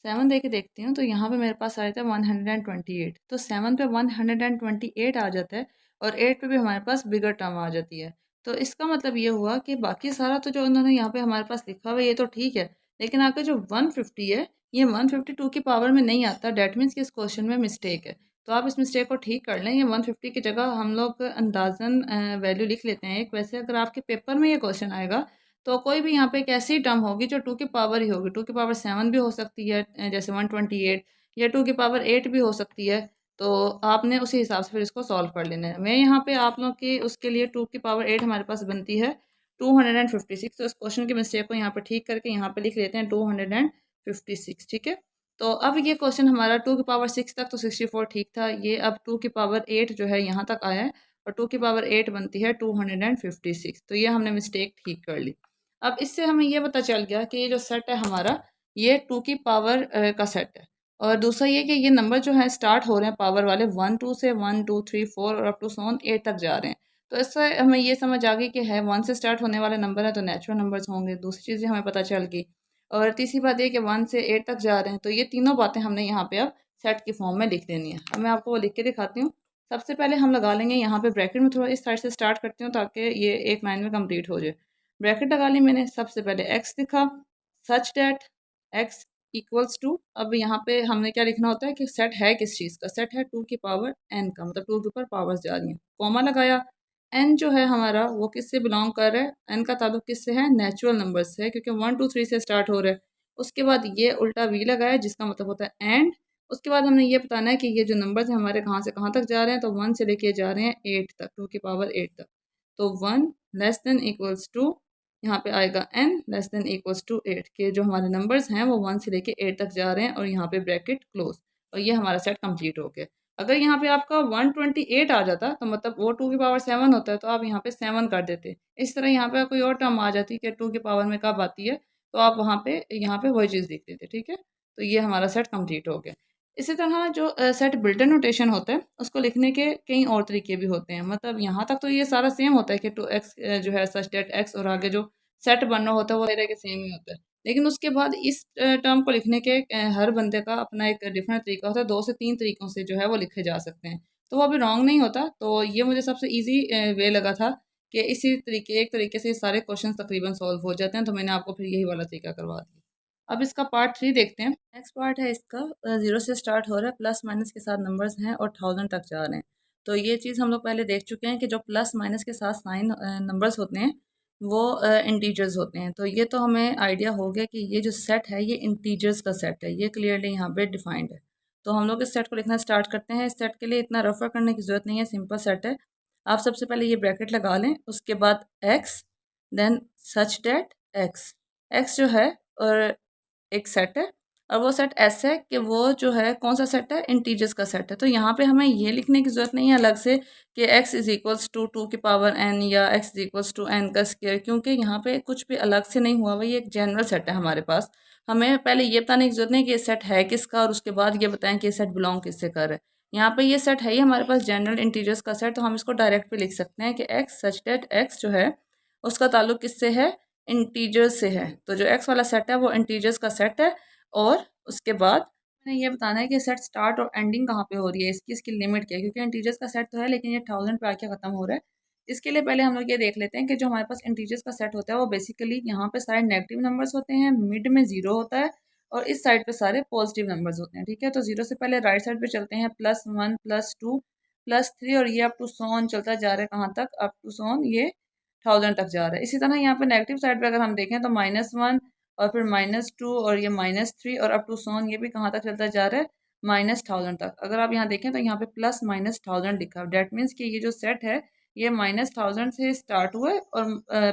7 दे के देखती हूँ, तो यहाँ पे मेरे पास आया था 128। तो 7 पे 128 आ जाता है और 8 पे भी हमारे पास बिगर टर्म आ जाती है। तो इसका मतलब ये हुआ कि बाकी सारा तो जो उन्होंने यहाँ पे हमारे पास लिखा हुआ है ये तो ठीक है, लेकिन आगे जो 150 है ये 152 की पावर में नहीं आता। डैट मीन्स कि इस क्वेश्चन में मिस्टेक है। तो आप इस मिस्टेक को ठीक कर लें। ये 150 की जगह हम लोग अंदाजन वैल्यू लिख लेते हैं एक। वैसे अगर आपके पेपर में ये क्वेश्चन आएगा तो कोई भी यहाँ पे एक ऐसी टर्म होगी जो 2 की पावर ही होगी। 2 की पावर 7 भी हो सकती है, जैसे 128, या 2 की पावर 8 भी हो सकती है। तो आपने उसी हिसाब से फिर इसको सॉल्व कर लेना है। मैं यहाँ पे आप लोग की उसके लिए 2 की पावर 8 हमारे पास बनती है 256। तो इस क्वेश्चन की मिस्टेक को यहाँ पे ठीक करके यहाँ पे लिख लेते हैं 256, ठीक है। तो अब ये क्वेश्चन हमारा 2 की पावर 6 तक तो 64 ठीक था। ये अब 2 की पावर 8 जो है यहाँ तक आया है और 2 की पावर 8 बनती है 256। तो ये हमने मिस्टेक ठीक कर ली। अब इससे हमें ये पता चल गया कि ये जो सेट है हमारा, ये 2 की पावर का सेट है। और दूसरा ये कि ये नंबर जो है स्टार्ट हो रहे हैं पावर वाले 1 2 से, 1 2 3 4 और अप टू सोन 8 तक जा रहे हैं। तो इससे हमें ये समझ आ गई कि है 1 से स्टार्ट होने वाले नंबर है तो नेचुरल नंबर्स होंगे। दूसरी चीज़ें हमें पता चल गई। और तीसरी बात ये कि 1 से 8 तक जा रहे हैं, तो ये तीनों बातें हमने यहाँ पे अब सेट की फॉर्म में लिख देनी है। अब मैं आपको वो लिख के दिखाती हूँ। सबसे पहले हम लगा लेंगे यहाँ पे ब्रैकेट में, थोड़ा इस साइड से स्टार्ट करती हूँ ताकि ये एक लाइन में कंप्लीट हो जाए। ब्रैकेट लगा ली मैंने। सबसे पहले x लिखा, such that x equals to, अब यहाँ पे हमने क्या लिखना होता है कि सेट है किस चीज़ का। सेट है 2 की पावर n का, मतलब 2 के ऊपर पावर्स जा रही हैं। कॉमा लगाया। n जो है हमारा वो किससे बिलोंग कर रहा है, n का ताल्लुक किससे है, नेचुरल नंबर से है, क्योंकि 1 2 3 से स्टार्ट हो रहा है। उसके बाद ये उल्टा v लगाया जिसका मतलब होता है एंड। उसके बाद हमने ये बताना है कि ये जो नंबर्स हैं हमारे कहाँ से कहाँ तक जा रहे हैं, तो 1 से लेके जा रहे हैं 8 तक, 2 की पावर 8 तक। तो 1 लेस देन इक्वल्स टू, यहाँ पे आएगा n less than equals to 8, के जो हमारे नंबर्स हैं वो 1 से लेके 8 तक जा रहे हैं और यहाँ पे ब्रैकेट क्लोज। और ये हमारा सेट कंप्लीट हो गया। अगर यहाँ पे आपका 128 आ जाता तो मतलब वो 2 की पावर 7 होता है, तो आप यहाँ पे 7 कर देते। इस तरह यहाँ पे कोई और टर्म आ जाती कि 2 की पावर में कब आती है, तो आप वहाँ पे यहाँ पे वही चीज़ लिख देते, ठीक है। तो ये हमारा सेट कंप्लीट हो गया। इसी तरह जो सेट बिल्ट इन नोटेशन होता है उसको लिखने के कई और तरीके भी होते हैं। मतलब यहाँ तक तो ये सारा सेम होता है कि 2x जो है सच डेट x, और आगे जो सेट बनना होता है वो तरह के सेम ही होता है। लेकिन उसके बाद इस टर्म को लिखने के हर बंदे का अपना एक डिफरेंट तरीका होता है। 2 से 3 तरीकों से जो है वो लिखे जा सकते हैं, तो वो अभी रॉन्ग नहीं होता। तो ये मुझे सबसे ईजी वे लगा था कि इसी तरीके एक तरीके से सारे क्वेश्चन तकरीबन सॉल्व हो जाते हैं, तो मैंने आपको फिर यही वाला तरीका करवा दिया। अब इसका पार्ट 3 देखते हैं। नेक्स्ट पार्ट है इसका, 0 से स्टार्ट हो रहा है, प्लस माइनस के साथ नंबर्स हैं और 1000 तक जा रहे हैं। तो ये चीज़ हम लोग पहले देख चुके हैं कि जो प्लस माइनस के साथ साइन नंबर्स होते हैं वो इंटीजर्स होते हैं। तो ये तो हमें आइडिया हो गया कि ये जो सेट है ये इंटीजर्स का सेट है, ये क्लियरली यहाँ पे डिफाइंड है। तो हम लोग इस सेट को लिखना स्टार्ट करते हैं। इस सेट के लिए इतना रफर करने की ज़रूरत नहीं है, सिंपल सेट है। आप सबसे पहले ये ब्रैकेट लगा लें, उसके बाद x, then such that x. X जो है और एक सेट है, और वो सेट ऐसा है कि वो जो है कौन सा सेट है, इंटीजर्स का सेट है। तो यहाँ पे हमें ये लिखने की ज़रूरत नहीं है अलग से कि x इज़ इक्वल्स टू 2 की पावर n या x is equals to n का स्क्वायर, क्योंकि यहाँ पे कुछ भी अलग से नहीं हुआ हुआ, ये एक जनरल सेट है हमारे पास। हमें पहले ये बताने की ज़रूरत नहीं कि ये सेट है किसका, और उसके बाद ये बताएं कि ये सेट बिलोंग किससे कर रहा है। यहाँ पे ये सेट है ही हमारे पास जनरल इंटीजर्स का सेट, तो हम इसको डायरेक्ट भी लिख सकते हैं कि x सच डेट x जो है उसका ताल्लुक किससे है, इंटीजर्स से है। तो जो x वाला सेट है वो इंटीजर्स का सेट है। और उसके बाद मैंने ये बताना है कि सेट स्टार्ट और एंडिंग कहाँ पे हो रही है, इसकी लिमिट क्या है, क्योंकि इंटीजर्स का सेट तो है लेकिन ये 1000 पे आके ख़त्म हो रहा है। इसके लिए पहले हम लोग ये देख लेते हैं कि जो हमारे पास इंटीजर्स का सेट होता है वो बेसिकली यहाँ पे सारे नेगेटिव नंबर्स होते हैं, मिड में 0 होता है और इस साइड पे सारे पॉजिटिव नंबर्स होते हैं। ठीक है, तो 0 से पहले राइट साइड पे चलते हैं, +1 +2 +3 और ये अप टू सोन चलता जा रहा है, कहाँ तक, अप टू सोन ये 1000 तक जा रहा है। इसी तरह यहाँ पे नेगेटिव साइड पे अगर हम देखें तो -1 और फिर -2 और ये -3 और अप टू सोन, ये भी कहाँ तक चलता जा रहा है, -1000 तक। अगर आप यहाँ देखें तो यहाँ पे प्लस माइनस 1000 लिखा है, डेट मीन्स कि ये जो सेट है ये -1000 से स्टार्ट हुआ है और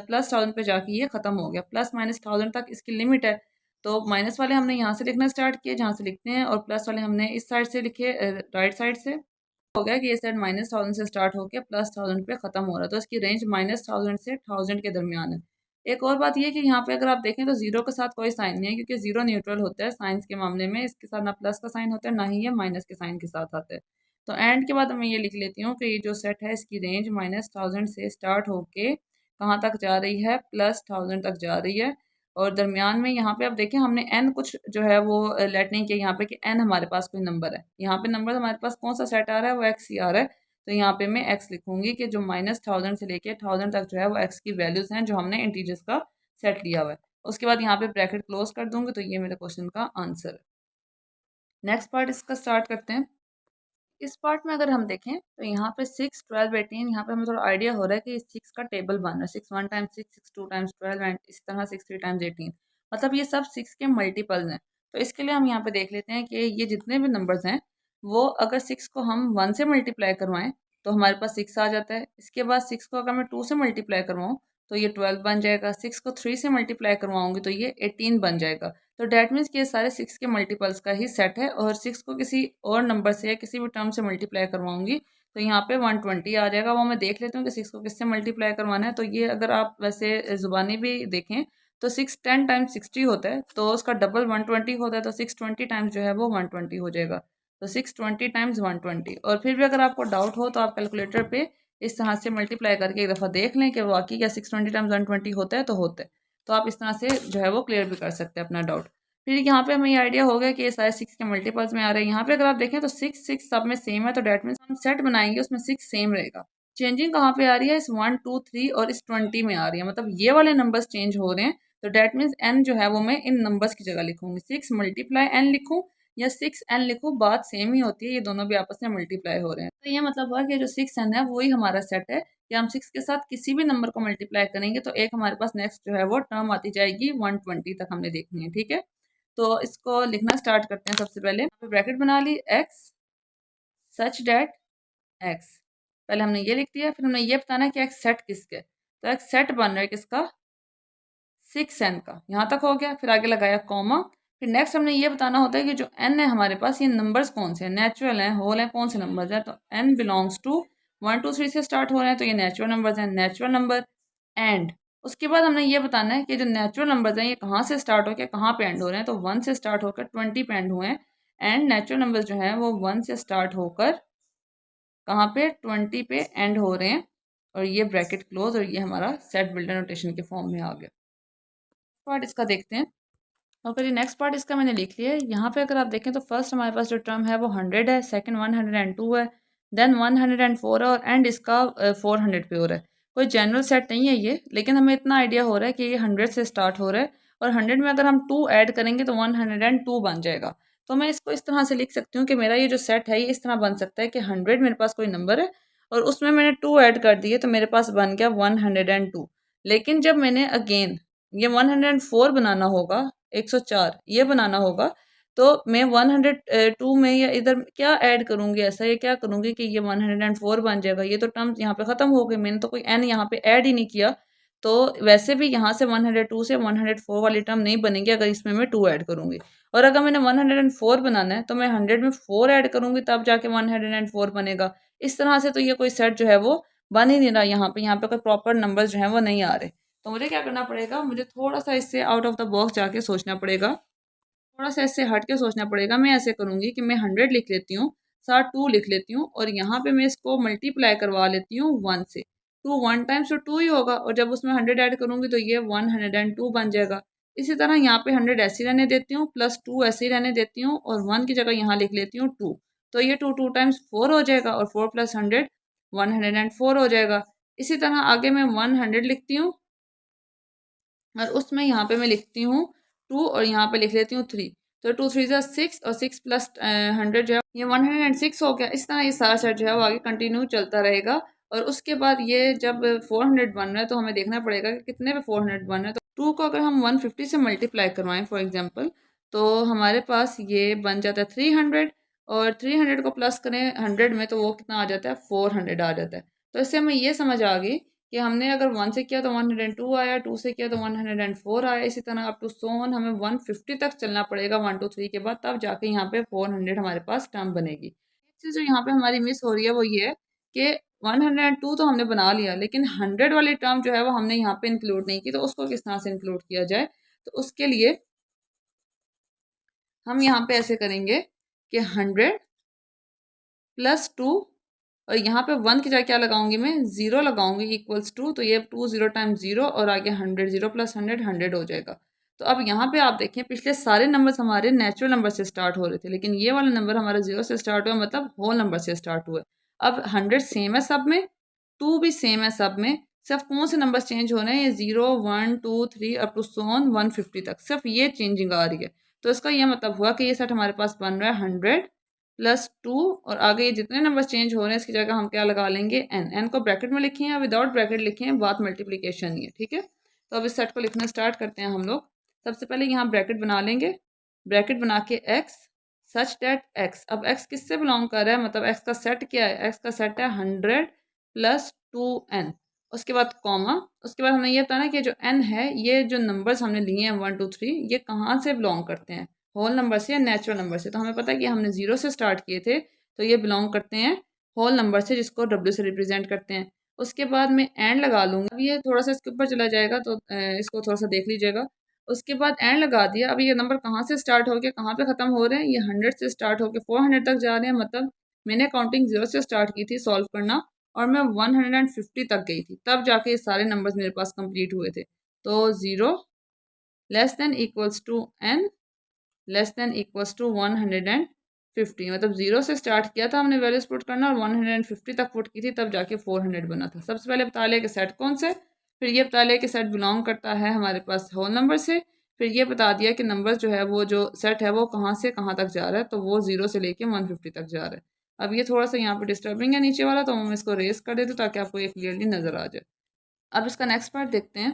+1000 पे जाके ये ख़त्म हो गया। प्लस माइनस 1000 तक इसकी लिमिट है। तो माइनस वाले हमने यहाँ से लिखना स्टार्ट किए जहाँ से लिखते हैं, और प्लस वाले हमने इस साइड से लिखे, राइट साइड से। हो गया कि ये सेट -1000 से स्टार्ट होकर +1000 पे ख़त्म हो रहा है, तो इसकी रेंज -1000 से 1000 के दरमियान है। एक और बात ये कि यहाँ पे अगर आप देखें तो जीरो के साथ कोई साइन नहीं है, क्योंकि जीरो न्यूट्रल होता है साइंस के मामले में, इसके साथ ना प्लस का साइन होता है ना ही ये माइनस के साइन के साथ आता है। तो एंड के बाद मैं ये लिख लेती हूँ कि ये जो सेट है इसकी रेंज -1000 से स्टार्ट होके कहाँ तक जा रही है, +1000 तक जा रही है। और दरमियान में यहाँ पे आप देखें हमने एन कुछ जो है वो लेट नहीं किया यहाँ पे कि एन हमारे पास कोई नंबर है। यहाँ पे नंबर हमारे पास कौन सा सेट आ रहा है, वो एक्स ही आ रहा है। तो यहाँ पे मैं एक्स लिखूंगी कि जो -1000 से लेके 1000 तक जो है वो एक्स की वैल्यूज़ हैं जो हमने इंटीजर्स का सेट लिया हुआ है। उसके बाद यहाँ पे ब्रैकेट क्लोज कर दूंगी, तो ये मेरे क्वेश्चन का आंसर है। नेक्स्ट पार्ट इसका स्टार्ट करते हैं। इस पार्ट में अगर हम देखें तो यहाँ पे 6, 12, 18, यहाँ पे हमें थोड़ा आइडिया हो रहा है कि 6 का टेबल बन रहा है, 6 1 टाइम्स 6, 6 2 टाइम्स 12 एंड इस तरह 6 3 टाइम्स 18, मतलब ये सब 6 के मल्टीपल्स हैं। तो इसके लिए हम यहाँ पे देख लेते हैं कि ये जितने भी नंबर्स हैं वो अगर 6 को हम 1 से मल्टीप्लाई करवाएं तो हमारे पास 6 आ जाता है। इसके बाद 6 को अगर मैं 2 से मल्टीप्लाई करवाऊँ तो ये 12 बन जाएगा। 6 को 3 से मल्टीप्लाई करवाऊंगी तो ये 18 बन जाएगा। तो डैट मीन्स कि ये सारे 6 के मल्टीपल्स का ही सेट है, और 6 को किसी और नंबर से या किसी भी टर्म से मल्टीप्लाई करवाऊंगी तो यहाँ पे 120 आ जाएगा। वो मैं देख लेती हूँ कि 6 को किससे मल्टीप्लाई करवाना है। तो ये अगर आप वैसे ज़ुबानी भी देखें तो 6 10 टाइम्स 60 होता है, तो उसका डबल 120 होता है, तो 620 टाइम्स जो है वो 120 हो जाएगा। तो 620 टाइम्स 120। और फिर भी अगर आपको डाउट हो तो आप कैलकुलेटर पे इस तरह से मल्टीप्लाई करके एक दफ़ा देख लें कि वाकई क्या 620 टाइम्स 120 होता है, तो होता है। तो आप इस तरह से जो है वो क्लियर भी कर सकते हैं अपना डाउट। फिर यहाँ पे हमें ये आइडिया हो गया कि ये सारे 6 के मल्टीपल्स में आ रहे हैं। यहाँ पे अगर आप देखें तो 6 6 सब में सेम है, तो डेट मीन्स हम सेट बनाएंगे उसमें 6 सेम रहेगा। चेंजिंग कहाँ पे आ रही है, इस 1 2 3 और इस 20 में आ रही है, मतलब ये वाले नंबर्स चेंज हो रहे हैं। तो डेट मीन्स एन जो है वो मैं इन नंबर्स की जगह लिखूंगी, 6 मल्टीप्लाई एन लिखूँ या 6 एन लिखूँ, बात सेम ही होती है, ये दोनों भी आपस में मल्टीप्लाई हो रहे हैं। तो ये मतलब हुआ कि जो 6 एन है वही हमारा सेट है, कि हम 6 के साथ किसी भी नंबर को मल्टीप्लाई करेंगे तो एक हमारे पास नेक्स्ट जो है वो टर्म आती जाएगी 120 तक हमने देखनी है। ठीक है, तो इसको लिखना स्टार्ट करते हैं। सबसे पहले ब्रैकेट बना ली, एक्स सच डेट एक्स, पहले हमने ये लिख दिया, फिर हमने ये बताना है कि एक्स सेट किसके, तो एक्स सेट बन रहा है किसका, 6 एन का। यहाँ तक हो गया, फिर आगे लगाया कॉमा। फिर नेक्स्ट हमने ये बताना होता है कि जो एन है हमारे पास ये नंबर्स कौन से हैं, नेचुरल हैं, होल हैं, कौन से नंबर्स हैं। तो एन बिलोंग्स टू 1 2 3 से स्टार्ट हो रहे हैं, तो ये नेचुरल नंबर्स हैं, नेचुरल नंबर। एंड उसके बाद हमने ये बताना है कि जो नेचुरल नंबर्स हैं ये कहाँ से स्टार्ट होकर कहाँ पे एंड हो रहे हैं। तो 1 से स्टार्ट होकर 20 पे एंड हुए हैं, एंड नेचुरल नंबर्स जो हैं वो 1 से स्टार्ट होकर कहाँ पे 20 पे एंड हो रहे हैं। और ये ब्रैकेट क्लोज, और ये हमारा सेट बिल्डर नोटेशन के फॉर्म में आ गया। पार्ट इसका देखते हैं। और फिर नेक्स्ट पार्ट इसका मैंने लिख लिया है। यहाँ पे अगर आप देखें तो फर्स्ट हमारे पास जो टर्म है वो 100 है, सेकंड 102 है, देन 104 है, और एंड इसका 400 पे हो रहा है। कोई जनरल सेट नहीं है ये, लेकिन हमें इतना आइडिया हो रहा है कि ये 100 से स्टार्ट हो रहा है और 100 में अगर हम 2 ऐड करेंगे तो 102 बन जाएगा। तो मैं इसको इस तरह से लिख सकती हूँ कि मेरा ये जो सेट है ये इस तरह बन सकता है कि 100 मेरे पास कोई नंबर है और उसमें मैंने 2 ऐड कर दिए तो मेरे पास बन गया 102। लेकिन जब मैंने अगेन ये 104 बनाना होगा, 104 ये बनाना होगा, तो मैं 102 में या इधर क्या ऐड करूँगी, ऐसा ये क्या करूँगी कि ये 104 बन जाएगा। ये तो टर्म्स यहाँ पे ख़त्म हो गई, मैंने तो कोई एन यहाँ पे ऐड ही नहीं किया। तो वैसे भी यहाँ से 102 से 104 वाली टर्म नहीं बनेगी अगर इसमें मैं 2 ऐड करूँगी। और अगर मैंने 104 बनाना है तो मैं 100 में 4 ऐड करूँगी तब जाके 104 बनेगा। इस तरह से तो ये कोई सेट जो है वो बन ही नहीं रहा यहाँ पे कोई प्रॉपर नंबर्स जो हैं वो नहीं आ रहे। तो मुझे क्या करना पड़ेगा, मुझे थोड़ा-सा इससे आउट ऑफ द बॉक्स जाके सोचना पड़ेगा। थोड़ा-सा इससे हट के सोचना पड़ेगा। मैं ऐसे करूँगी कि मैं 100 लिख लेती हूँ, साथ 2 लिख लेती हूँ और यहाँ पे मैं इसको मल्टीप्लाई करवा लेती हूँ 1 से। 2 1 टाइम्स तो 2 ही होगा और जब उसमें 100 ऐड करूँगी तो ये 102 बन जाएगा। इसी तरह यहाँ पे 100 ऐसे ही रहने देती हूँ, प्लस 2 ऐसे ही रहने देती हूँ और 1 की जगह यहाँ लिख लेती हूँ 2। तो ये 2 2 टाइम्स 4 हो जाएगा और 4 प्लस 100 104 हो जाएगा। इसी तरह आगे मैं 100 लिखती हूँ और उसमें यहाँ पे मैं लिखती हूँ 2 और यहाँ पे लिख लेती हूँ 3। तो 2 3 ज़ा 6 और 6 प्लस 100 जो है ये 106 हो गया। इस तरह ये सारा सेट जो है वो आगे कंटिन्यू चलता रहेगा। और उसके बाद ये जब 400 बन रहा है तो हमें देखना पड़ेगा कि कितने पे 400 बन रहा है। तो 2 को अगर हम 150 से मल्टीप्लाई करवाएं फॉर एग्जांपल, तो हमारे पास ये बन जाता है 300 और 300 को प्लस करें 100 में तो वो कितना आ जाता है, 400 आ जाता है। तो इससे हमें ये समझ आ गई कि हमने अगर 1 से किया तो 102 आया, 2 से किया तो 104 आया, इसी तरह अप टू सो ऑन हमें 150 तक चलना पड़ेगा 1 2 3 के बाद, तब जाके यहाँ पे 400 हमारे पास टर्म बनेगी। एक चीज़ जो यहाँ पे हमारी मिस हो रही है वो ये है कि 102 तो हमने बना लिया लेकिन 100 वाली टर्म जो है वो हमने यहाँ पे इंक्लूड नहीं की, तो उसको किस तरह से इंक्लूड किया जाए। तो उसके लिए हम यहाँ पे ऐसे करेंगे कि 100 प्लस 2 और यहाँ पे 1 की जगह क्या लगाऊंगी, मैं 0 लगाऊंगी इक्वल्स टू, तो ये 2 0 टाइम्स 0 और आगे 100, 0 प्लस 100 100 हो जाएगा। तो अब यहाँ पे आप देखें पिछले सारे नंबर्स हमारे नेचुरल नंबर से स्टार्ट हो रहे थे लेकिन ये वाला नंबर हमारा 0 से स्टार्ट हुआ, मतलब होल नंबर से स्टार्ट हुआ। अब 100 सेम है सब में, 2 भी सेम है सब में, सिर्फ कौन से नंबर चेंज हो रहे हैं, ये 0 1 2 3 अप टू सोन 150 तक, सिर्फ ये चेंजिंग आ रही है। तो इसका ये मतलब हुआ कि ये सेट हमारे पास बन रहा है 100 प्लस 2 और आगे ये जितने नंबर चेंज हो रहे हैं इसकी जगह हम क्या लगा लेंगे, एन। एन को ब्रैकेट में लिखें या विदाउट ब्रैकेट लिखें, बात मल्टीप्लिकेशन ही है, ठीक है। तो अब इस सेट को लिखना स्टार्ट करते हैं हम लोग। सबसे पहले यहाँ ब्रैकेट बना लेंगे, ब्रैकेट बना के एक्स सच डेट एक्स। अब एक्स किससे बिलोंग कर रहा है, मतलब एक्स का सेट क्या है, एक्स का सेट है 100 प्लस 2n। उसके बाद कॉमा, उसके बाद हमने ये बताना कि जो n है ये जो नंबर्स हमने लिए हैं 1 2 3 ये कहाँ से बिलोंग करते हैं, होल नंबर से या नेचुरल नंबर से। तो हमें पता है कि हमने 0 से स्टार्ट किए थे तो ये बिलोंग करते हैं होल नंबर से जिसको W से रिप्रेजेंट करते हैं। उसके बाद मैं एंड लगा लूँगी, अब ये थोड़ा सा इसके ऊपर चला जाएगा तो इसको थोड़ा सा देख लीजिएगा। उसके बाद एंड लगा दिया। अब ये नंबर कहाँ से स्टार्ट हो गया, कहाँ पे ख़त्म हो रहे हैं, ये 100 से स्टार्ट होकर 400 तक जा रहे हैं। मतलब मैंने काउंटिंग 0 से स्टार्ट की थी सॉल्व करना और मैं 150 तक गई थी, तब जाके ये सारे नंबर्स मेरे पास कंप्लीट हुए थे। तो 0 less than equals to n less than equals to 150, मतलब 0 से स्टार्ट किया था हमने वैल्यूज पुट करना और 150 तक पुट की थी तब जाके 400 बना था। सबसे पहले बता लिया कि सेट कौन से, फिर ये बता लिया कि सेट बिलोंग करता है हमारे पास होल नंबर से, फिर ये बता दिया कि नंबर जो है वो जो सेट है वो कहाँ से कहाँ तक जा रहा है, तो वो 0 से लेके 150 तक जा रहा है। अब ये थोड़ा सा यहाँ पे डिस्टर्बिंग है नीचे वाला, तो हम इसको रेस कर देते ताकि आपको ये क्लियरली नज़र आ जाए। अब इसका नेक्स्ट पार्ट देखते हैं।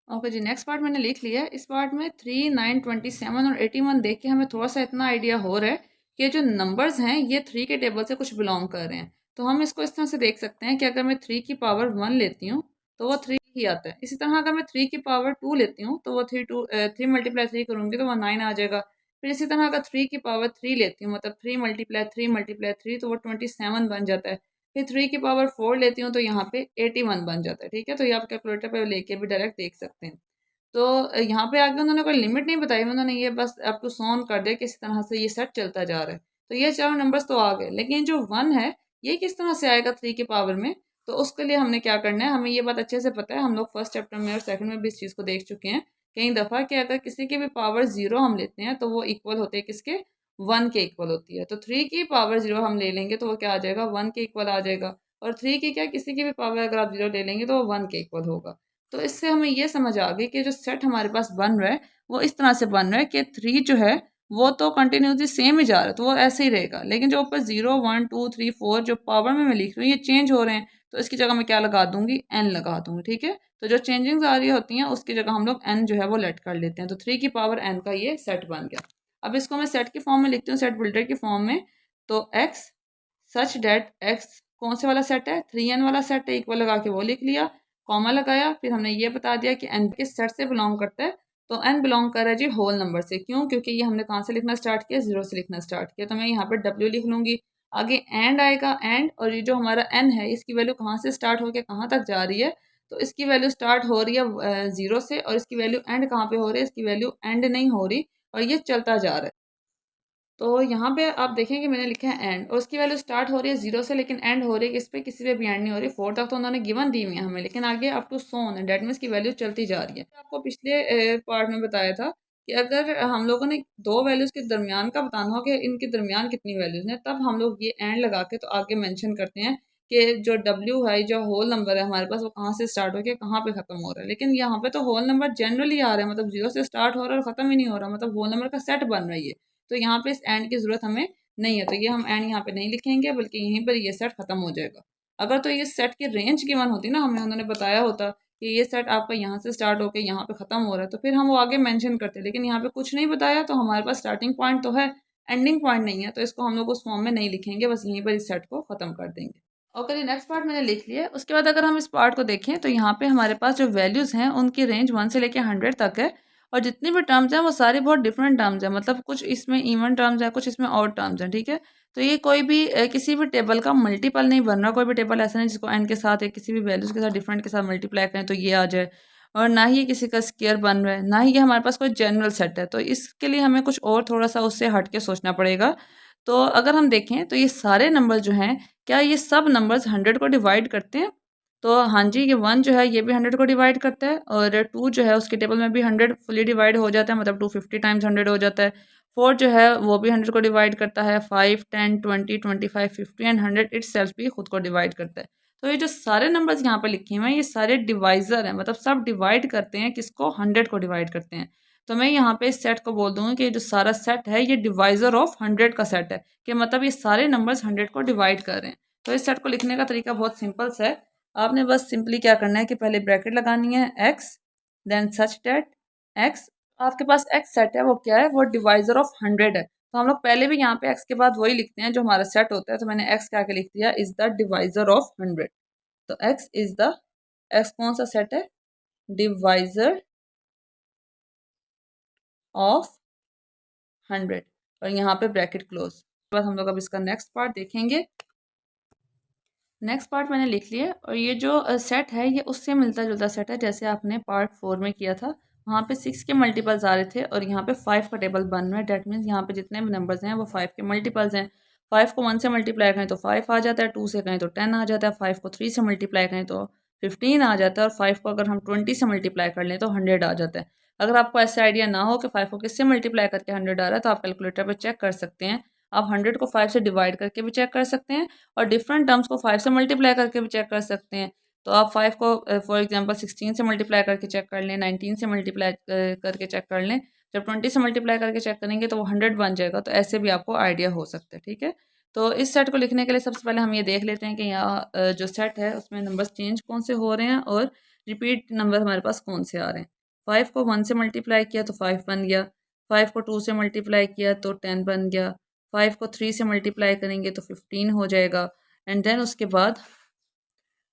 ओके जी, नेक्स्ट पार्ट मैंने लिख लिया है। इस पार्ट में 3 9 27 और 81 देख के हमें थोड़ा सा इतना आइडिया हो रहा है कि जो नंबर्स हैं ये 3 के टेबल से कुछ बिलोंग कर रहे हैं। तो हम इसको इस तरह से देख सकते हैं कि अगर मैं 3 की पावर 1 लेती हूँ तो वो 3 ही आता है। इसी तरह अगर मैं 3 की पावर 2 लेती हूँ तो वो 3 मल्टीप्लाई 3 करूँगी तो वो 9 आ जाएगा। फिर इसी तरह अगर 3 की पावर 3 लेती हूँ, मतलब 3 मल्टीप्लाई 3 मल्टीप्लाई 3 तो वो 27 बन जाता है। फिर 3 की पावर 4 लेती हूँ तो यहाँ पे 81 बन जाता है, ठीक है। तो ये आप कैलकुलेटर पे लेके भी डायरेक्ट देख सकते हैं। तो यहाँ पे आगे उन्होंने कोई लिमिट नहीं बताई, उन्होंने ये बस आपको सोन कर दिया कि इस तरह से ये सेट चलता जा रहा है। तो ये चारों नंबर्स तो आ गए, लेकिन जो 1 है ये किस तरह से आएगा 3 की पावर में। तो उसके लिए हमने क्या करना है, हमें ये बात अच्छे से पता है, हम लोग फर्स्ट चैप्टर में और सेकंड में भी इस चीज़ को देख चुके हैं कई दफ़ा कि अगर किसी की भी पावर 0 हम लेते हैं तो वो इक्वल होते हैं किसके, 1 के इक्वल होती है। तो 3 की पावर 0 हम ले लेंगे तो वो क्या आ जाएगा, 1 के इक्वल आ जाएगा। और 3 की क्या, किसी की भी पावर अगर आप 0 ले लेंगे तो वो 1 के इक्वल होगा। तो इससे हमें ये समझ आ गई कि जो सेट हमारे पास बन रहा है वो इस तरह से बन रहा है कि 3 जो है वो तो कंटिन्यूसली सेम ही जा रहा है, तो वो ऐसे ही रहेगा। लेकिन जो ऊपर 0 1 2 3 4 जो पावर में मैं लिख रही हूँ ये चेंज हो रहे हैं, तो इसकी जगह मैं क्या लगा दूंगी, एन लगा दूंगी। ठीक है, तो जो चेंजिंग्स आ रही होती हैं उसकी जगह हम लोग एन जो है वो लेट कर लेते हैं। तो 3 की पावर एन का ये सेट बन गया। अब इसको मैं सेट की फॉर्म में लिखती हूँ, सेट बिल्डर की फॉर्म में। तो एक्स सच डेट एक्स कौन से वाला सेट है, 3n वाला सेट है, इक्वल लगा के वो लिख लिया, कॉमा लगाया। फिर हमने ये बता दिया कि एन किस सेट से बिलोंग करता है। तो एन बिलोंग कर रहा है जी होल नंबर से। क्यों? क्योंकि ये हमने कहाँ से लिखना स्टार्ट किया, 0 से लिखना स्टार्ट किया। तो मैं यहाँ पर डब्ल्यू लिख लूंगी, आगे एंड आएगा एंड, और ये जो हमारा एन है इसकी वैल्यू कहाँ से स्टार्ट होकर कहाँ तक जा रही है, तो इसकी वैल्यू स्टार्ट हो रही है 0 से, और इसकी वैल्यू एंड कहाँ पे हो रही है, इसकी वैल्यू एंड नहीं हो रही, और ये चलता जा रहा है। तो यहाँ पे आप देखेंगे मैंने लिखा है एंड, और उसकी वैल्यू स्टार्ट हो रही है 0 से, लेकिन एंड हो रही है किस पे, किसी पे भी एंड नहीं हो रही। 4 तक तो उन्होंने गिवन दी हुई है हमें, लेकिन आगे अप टू सोन है, डेट मीन्स की वैल्यू चलती जा रही है। आपको पिछले पार्ट में बताया था कि अगर हम लोगों ने दो वैल्यूज़ के दरमियान का बताना हो कि इनके दरमियान कितनी वैल्यूज़ हैं, तब हम लोग ये एंड लगा के तो आगे मैंशन करते हैं कि जो डब्ल्यू है, जो होल नंबर है हमारे पास, वो कहाँ से स्टार्ट होकर कहाँ पे खत्म हो रहा है। लेकिन यहाँ पे तो होल नंबर जनरली आ रहे हैं, मतलब 0 से स्टार्ट हो रहा है और ख़त्म ही नहीं हो रहा, मतलब होल नंबर का सेट बन रही है। तो यहाँ पे इस एंड की ज़रूरत हमें नहीं है, तो ये हम एंड यहाँ पे नहीं लिखेंगे, बल्कि यहीं पर ये सेट खत्म हो जाएगा। अगर तो ये सेट की रेंज गिवन होती ना, हमें उन्होंने बताया होता कि ये सेट आपका यहाँ से स्टार्ट होकर यहाँ पे ख़त्म हो रहा है, तो फिर हम वो आगे मेंशन करते। लेकिन यहाँ पे कुछ नहीं बताया, तो हमारे पास स्टार्टिंग पॉइंट तो है, एंडिंग पॉइंट नहीं है, तो इसको हम लोग उस फॉर्म में नहीं लिखेंगे, बस यहीं पर इस सेट को ख़त्म कर देंगे। ओके, ये नेक्स्ट पार्ट मैंने लिख लिया है। उसके बाद अगर हम इस पार्ट को देखें तो यहाँ पे हमारे पास जो वैल्यूज़ हैं उनकी रेंज 1 से लेकर 100 तक है, और जितनी भी टर्म्स हैं वो सारी बहुत डिफरेंट टर्म्स हैं, मतलब कुछ इसमें इवन टर्म्स हैं, कुछ इसमें ऑड टर्म्स हैं। ठीक है, तो ये कोई भी किसी भी टेबल का मल्टीपल नहीं बन रहा। कोई भी टेबल ऐसा नहीं जिसको एन के साथ या किसी भी वैल्यूज़ के साथ डिफरेंट के साथ मल्टीप्लाई करें तो ये आ जाए, और ना ही ये किसी का स्क्वायर बन रहा है, ना ही ये हमारे पास कोई जनरल सेट है। तो इसके लिए हमें कुछ और थोड़ा सा उससे हट के सोचना पड़ेगा। तो अगर हम देखें तो ये सारे नंबर जो हैं, क्या ये सब नंबर्स 100 को डिवाइड करते हैं? तो हाँ जी, ये 1 जो है ये भी 100 को डिवाइड करता है, और 2 जो है उसके टेबल में भी 100 फुली डिवाइड हो जाता है, मतलब 250 टाइम्स 100 हो जाता है। 4 जो है वो भी 100 को डिवाइड करता है। 5 10 20 25 50 एंड 100 इटसेल्फ भी खुद को डिवाइड करता है। तो ये जो सारे नंबर्स यहाँ पे लिखे हुए हैं ये सारे डिवाइज़र हैं, मतलब सब डिवाइड करते हैं किसको, 100 को डिवाइड करते हैं। तो मैं यहाँ पे इस सेट को बोल दूँगी कि जो सारा सेट है ये डिवाइज़र ऑफ 100 का सेट है, कि मतलब ये सारे नंबर्स 100 को डिवाइड कर रहे हैं। तो इस सेट को लिखने का तरीका बहुत सिंपल सा है। आपने बस सिंपली क्या करना है कि पहले ब्रैकेट लगानी है x, then such that x, आपके पास एक्स सेट है वो क्या है, वो डिवाइज़र ऑफ 100 है। तो हम लोग पहले भी यहाँ पे एक्स के बाद वही लिखते हैं जो हमारा सेट होता है। तो मैंने एक्स क्या के लिख दिया, इज़ द डिवाइज़र ऑफ 100। तो एक्स इज़ द, एक्स कौन सा सेट है, डिवाइज़र ऑफ 100, और यहाँ पे ब्रैकेट क्लोज। बस हम लोग अब इसका नेक्स्ट पार्ट देखेंगे। नेक्स्ट पार्ट मैंने लिख लिया, और ये जो सेट है ये उससे मिलता जुलता सेट है जैसे आपने पार्ट 4 में किया था। वहाँ पे 6 के मल्टीपल्स आ रहे थे, और यहाँ पे 5 का टेबल बन रहा है। डेट मीन्स यहाँ पे जितने भी नंबर्स हैं वो 5 के मल्टीपल्स हैं। 5 को 1 से मल्टीप्लाई करें तो 5 आ जाता है, 2 से करें तो 10 आ जाता है, 5 को 3 से मल्टीप्लाई करें तो 15 आ जाता है, और 5 को अगर हम 20 से मल्टीप्लाई कर लें तो 100 आ जाता है। अगर आपको ऐसा आइडिया ना हो कि 5 को किससे मल्टीप्लाई करके 100 आ रहा है, तो आप कैलकुलेटर पर चेक कर सकते हैं। आप 100 को 5 से डिवाइड करके भी चेक कर सकते हैं, और डिफरेंट टर्म्स को 5 से मल्टीप्लाई करके भी चेक कर सकते हैं। तो आप 5 को फॉर एग्जांपल 16 से मल्टीप्लाई करके चेक कर लें, 19 से मल्टीप्लाई करके चेक कर लें। जब 20 से मल्टीप्लाई करके चेक करेंगे तो वो 100 बन जाएगा। तो ऐसे भी आपको आइडिया हो सकता है। ठीक है, तो इस सेट को लिखने के लिए सबसे पहले हम ये देख लेते हैं कि यहाँ जो सेट है उसमें नंबर्स चेंज कौन से हो रहे हैं, और रिपीट नंबर हमारे पास कौन से आ रहे हैं। 5 को 1 से मल्टीप्लाई किया तो 5 बन गया, 5 को 2 से मल्टीप्लाई किया तो 10 बन गया, 5 को 3 से मल्टीप्लाई करेंगे तो 15 हो जाएगा, एंड देन उसके बाद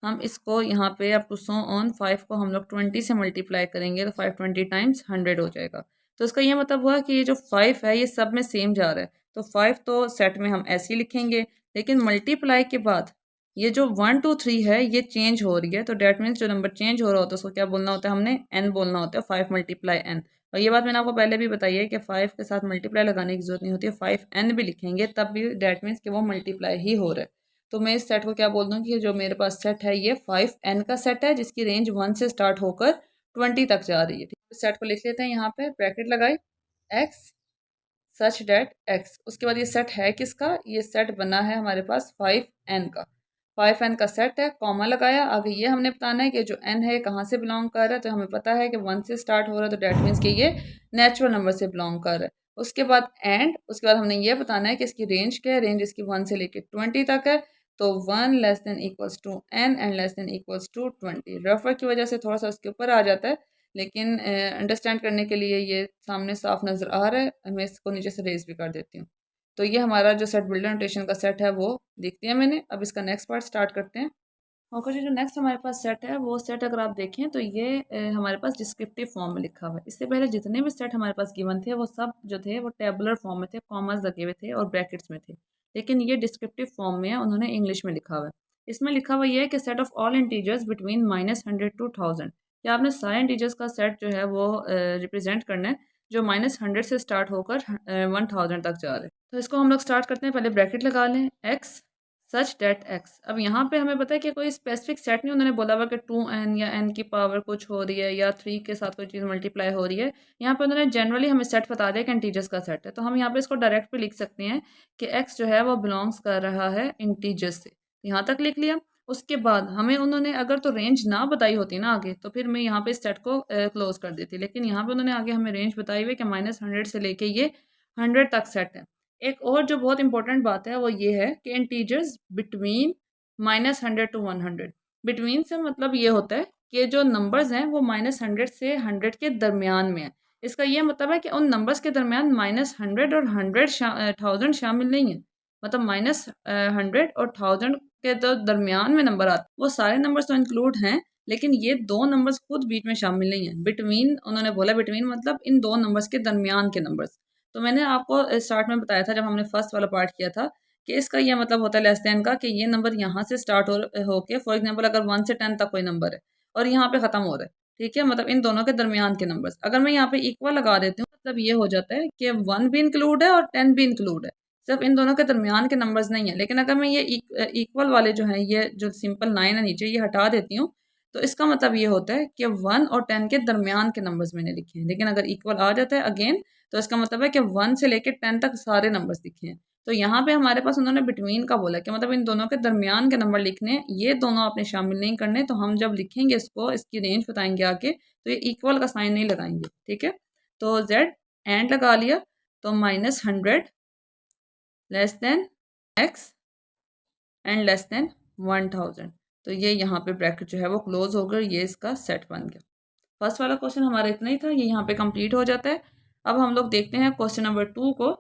हम इसको यहाँ पे अप टू सो ऑन 5 को हम लोग 20 से मल्टीप्लाई करेंगे तो 5 20 टाइम्स 100 हो जाएगा। तो इसका ये मतलब हुआ कि ये जो 5 है ये सब में सेम जा रहा है। तो 5 तो सेट में हम ऐसे ही लिखेंगे, लेकिन मल्टीप्लाई के बाद ये जो 1 2 3 है ये चेंज हो रही है। तो डैट मीन्स जो नंबर चेंज हो रहा होता है उसको क्या बोलना होता है, हमने एन बोलना होता है, 5 मल्टीप्लाई एन। और ये बात मैंने आपको पहले भी बताई है कि 5 के साथ मल्टीप्लाई लगाने की जरूरत नहीं होती है, 5 एन भी लिखेंगे तब भी डैट मीन्स कि वो मल्टीप्लाई ही हो रहा है। तो मैं इस सेट को क्या बोल दूँ कि जो मेरे पास सेट है ये 5n का सेट है, जिसकी रेंज 1 से स्टार्ट होकर 20 तक जा रही है। ठीक है, इस सेट को लिख लेते हैं, यहाँ पे ब्रैकेट लगाई एक्स सच डेट एक्स। उसके बाद ये सेट है किसका, ये सेट बना है हमारे पास 5n का। 5n का सेट है, कॉमा लगाया। आगे ये हमने बताना है कि जो n है कहाँ से बिलोंग कर रहा है, तो हमें पता है कि 1 से स्टार्ट हो रहा है, तो डेट मीन्स कि ये नेचुरल नंबर से बिलोंग कर रहा है। उसके बाद एंड, उसके बाद हमने ये बताना है कि इसकी रेंज क्या है। रेंज इसकी 1 से लेकर 20 तक है, तो 1 less than equals to n and less than equals to 20। रफर की वजह से थोड़ा सा उसके ऊपर आ जाता है, लेकिन अंडरस्टैंड करने के लिए ये सामने साफ नज़र आ रहा है। मैं इसको नीचे से रेज भी कर देती हूँ। तो ये हमारा जो सेट बिल्डर नोटेशन का सेट है वो लिख दिया मैंने। अब इसका नेक्स्ट पार्ट स्टार्ट करते हैं। ओके जी, जो नेक्स्ट हमारे पास सेट है वो सेट अगर आप देखें तो ये हमारे पास डिस्क्रिप्टिव फॉर्म में लिखा हुआ है। इससे पहले जितने भी सेट हमारे पास गिवन थे वो सब जो थे वो टेबुलर फॉर्म में थे, कॉमर्स लगे हुए थे और ब्रैकेट्स में थे। लेकिन ये डिस्क्रिप्टिव फॉर्म में है, उन्होंने इंग्लिश में लिखा हुआ है। इसमें लिखा हुआ ये है कि set of all integers between -100 to 1000। या आपने सारे इंटीजर्स का सेट जो है वो रिप्रेजेंट करना है जो -100 से स्टार्ट होकर 1000 तक जा रहे हैं। तो इसको हम लोग स्टार्ट करते हैं। पहले ब्रैकेट लगा लें, एक्स सच डेट एक्स। अब यहाँ पे हमें पता है कि कोई स्पेसिफिक सेट नहीं उन्होंने बोला हुआ कि 2n या n की पावर कुछ हो रही है या 3 के साथ कोई चीज़ मल्टीप्लाई हो रही है। यहाँ पे उन्होंने जनरली हमें सेट बता दिया कि इंटीजर्स का सेट है, तो हम यहाँ पे इसको डायरेक्ट भी लिख सकते हैं कि x जो है वो बिलोंग्स कर रहा है इंटीजर्स से। यहाँ तक लिख लिया। उसके बाद हमें उन्होंने अगर तो रेंज ना बताई होती ना आगे, तो फिर मैं यहाँ पे इस सेट को क्लोज कर देती, लेकिन यहाँ पे उन्होंने आगे हमें रेंज बताई हुई कि -100 से लेके ये 100 तक सेट है। एक और जो बहुत इंपॉर्टेंट बात है वो ये है कि इंटीजर्स बिटवीन -100 टू 100। बिटवीन से मतलब ये होता है कि जो नंबर्स हैं वो -100 से 100 के दरमियान में है। इसका ये मतलब है कि उन नंबर्स के दरमियान -100 और 1000 शामिल नहीं है। मतलब -100 और 1000 के तो दरमियान में नंबर आते हैं, वो सारे नंबर्स तो इंक्लूड हैं, लेकिन ये दो नंबर्स खुद बीच में शामिल नहीं है। बिटवीन उन्होंने बोला, बिटवीन मतलब इन दो नंबर्स के दरमियान के नंबर्स। तो मैंने आपको स्टार्ट में बताया था जब हमने फर्स्ट वाला पार्ट किया था कि इसका यह मतलब होता है लेस देन का, कि ये नंबर यहाँ से स्टार्ट हो के फॉर एग्जांपल अगर 1 से 10 तक कोई नंबर है और यहाँ पे ख़त्म हो रहा है, ठीक है, मतलब इन दोनों के दरमियान के नंबर्स। अगर मैं यहाँ पे इक्वल लगा देती हूँ मतलब ये हो जाता है कि 1 भी इंक्लूड है और 10 भी इंक्लूड है, सिर्फ इन दोनों के दरमियान के नंबर्स नहीं है। लेकिन अगर मैं ये इक्वल वाले जो हैं, ये जो सिंपल 9 है नीचे, ये हटा देती हूँ, तो इसका मतलब ये होता है कि 1 और 10 के दरमियान के नंबर्स मैंने लिखे हैं। लेकिन अगर इक्वल आ जाता है अगेन, तो इसका मतलब है कि 1 से लेकर 10 तक सारे नंबर्स लिखे हैं। तो यहाँ पे हमारे पास उन्होंने बिटवीन का बोला कि मतलब इन दोनों के दरमियान के नंबर लिखने हैं, ये दोनों आपने शामिल नहीं करने। तो हम जब लिखेंगे इसको, इसकी रेंज बताएंगे आके, तो ये इक्वल का साइन नहीं लगाएंगे, ठीक है। तो जेड एंड लगा लिया, तो -100 less than x and less then 1000। तो ये यहाँ पे ब्रैकेट जो है वो क्लोज हो गया, ये इसका सेट बन गया। फर्स्ट वाला क्वेश्चन हमारा इतना ही था, ये यहाँ पे कंप्लीट हो जाता है। अब हम लोग देखते हैं क्वेश्चन नंबर 2 को।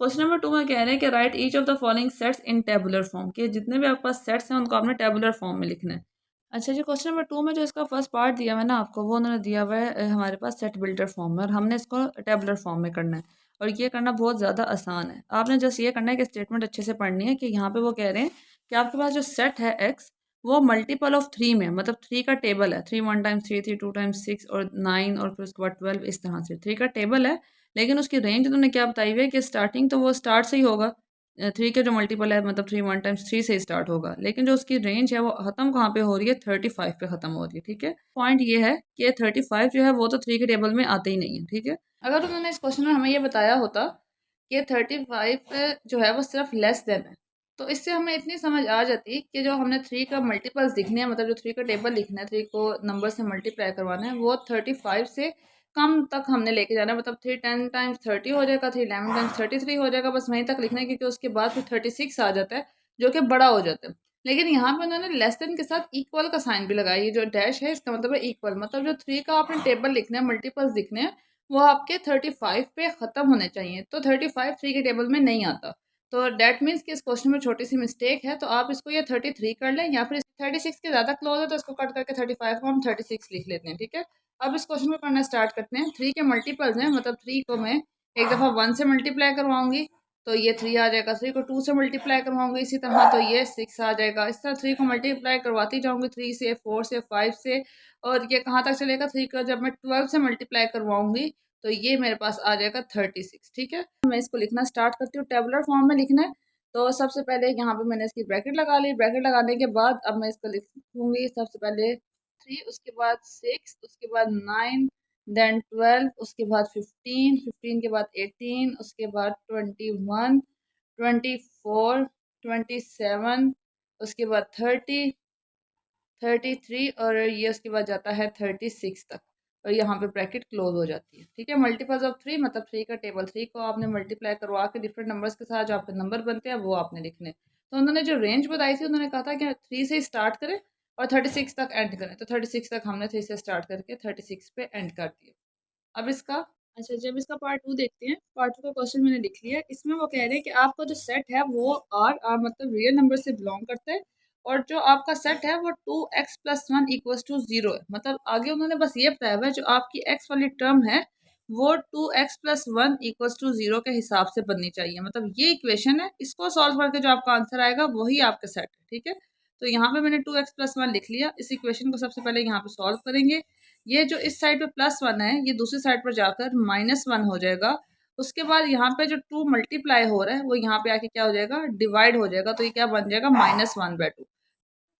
क्वेश्चन नंबर 2 में कह रहे हैं कि right each of the following sets in tabular form, के जितने भी आपके पास सेट्स हैं उनको आपने टेबुलर फॉर्म में लिखना है। अच्छा जी, क्वेश्चन नंबर 2 में जो इसका फर्स्ट पार्ट दिया हुआ है ना आपको, वो उन्होंने दिया हुआ है हमारे पास सेट बिल्डर फॉर्म में, और हमने इसको टेबुलर फॉर्म में करना है। और ये करना बहुत ज़्यादा आसान है। आपने जस्ट ये करना है कि स्टेटमेंट अच्छे से पढ़नी है कि यहाँ पे वो कह रहे हैं कि आपके पास जो सेट है एक्स, वो मल्टीपल ऑफ 3 में, मतलब 3 का टेबल है। 3 1 टाइम्स 3, 3 2 टाइम्स 6 और 9 और फिर उसके बाद 12, इस तरह से 3 का टेबल है। लेकिन उसकी रेंज उन्होंने क्या बताई हुई है कि स्टार्टिंग तो वो स्टार्ट से ही होगा, 3 के जो मल्टीपल है मतलब 3 1 टाइम्स 3 से ही स्टार्ट होगा, लेकिन जो उसकी रेंज है वो ख़त्म कहाँ पे हो रही है, 35 पे ख़त्म हो रही है, ठीक है। पॉइंट ये है कि 35 जो है वो तो 3 के टेबल में आते ही नहीं है, ठीक है। अगर उन्होंने इस क्वेश्चन में हमें ये बताया होता कि 35 जो है वो सिर्फ लेस देन है, तो इससे हमें इतनी समझ आ जाती कि जो हमने 3 का मल्टीपल्स दिखने हैं, मतलब जो 3 का टेबल लिखना है, 3 को नंबर से मल्टीप्लाई करवाना है, वो 35 से कम तक हमने लेके जाना है। मतलब 3 10 टाइम्स 30 हो जाएगा, 3 11 टाइम्स 33 हो जाएगा, बस वहीं तक लिखना है, क्योंकि उसके बाद फिर 36 आ जाता है जो कि बड़ा हो जाता है। लेकिन यहाँ पे उन्होंने लेस देन के साथ इक्वल का साइन भी लगाया। ये जो डैश है इसका मतलब है इक्वल, मतलब जो 3 का आपने टेबल लिखना है, मल्टीपल्स दिखने हैं, वो आपके 35 पे ख़त्म होने चाहिए। तो 35 3 के टेबल में नहीं आता। तो डैट मीन्स कि इस क्वेश्चन में छोटी सी मिस्टेक है, तो आप इसको ये 33 कर लें, या फिर 36 के ज़्यादा क्लोज है तो इसको कट करके 35 को हम 36 लिख लेते हैं, ठीक है। अब इस क्वेश्चन को करना स्टार्ट करते हैं। 3 के मल्टीपल्स हैं, मतलब 3 को मैं एक दफ़ा 1 से मल्टीप्लाई करवाऊंगी तो ये 3 आ जाएगा। 3 को 2 से मल्टीप्लाई करवाऊंगी इसी तरह, तो ये 6 आ जाएगा। इस तरह 3 को मल्टीप्लाई करवाती जाऊंगी 3 से, 4 से, 5 से, और ये कहाँ तक चलेगा। 3 का जब मैं 12 से मल्टीप्लाई करवाऊंगी तो ये मेरे पास आ जाएगा 36, ठीक है। मैं इसको लिखना स्टार्ट करती हूँ, टेबुलर फॉर्म में लिखना है। तो सबसे पहले यहाँ पे मैंने इसकी ब्रैकेट लगा ली। ब्रैकेट लगाने के बाद अब मैं इसको लिखूंगी सबसे पहले 3, उसके बाद 6, उसके बाद 9, देन 12, उसके बाद 15, 15 के बाद 18, उसके बाद 21, 24, 27, उसके बाद 30, 33 और ये उसके बाद जाता है 36 तक, और यहाँ पे ब्रैकेट क्लोज हो जाती है। ठीक है, मल्टीपल्स ऑफ 3 मतलब 3 का टेबल 3 को आपने मल्टीप्लाई करवा के डिफरेंट नंबर्स के साथ जो आपके नंबर बनते हैं वो आपने लिखने। तो उन्होंने जो रेंज बताई थी उन्होंने कहा था कि 3 से स्टार्ट करें और 36 तक एंड करें, तो 36 तक हमने 3 से स्टार्ट करके 36 पे एंड कर दिया। अब इसका अच्छा, जब इसका पार्ट 2 देखते हैं, पार्ट 2 का क्वेश्चन मैंने लिख लिया। इसमें वो कह रहे हैं कि आपका जो सेट है वो आर मतलब रियल नंबर से बिलोंग करता है, और जो आपका सेट है वो 2x+1 इक्वल्स टू 0 है। मतलब आगे उन्होंने बस ये बताया हुआ है जो आपकी x वाली टर्म है वो 2x+1 इक्वल्स टू 0 के हिसाब से बननी चाहिए। मतलब ये इक्वेशन है, इसको सॉल्व करके जो आपका आंसर आएगा वही आपका सेट है। ठीक है, तो यहाँ पे मैंने 2x+1 लिख लिया। इस इक्वेशन को सबसे पहले यहाँ पे सॉल्व करेंगे। ये जो इस साइड पे +1 है ये दूसरी साइड पर जाकर -1 हो जाएगा। उसके बाद यहाँ पे जो 2 मल्टीप्लाई हो रहा है वो यहाँ पे आके क्या हो जाएगा, डिवाइड हो जाएगा। तो ये क्या बन जाएगा, -1/2।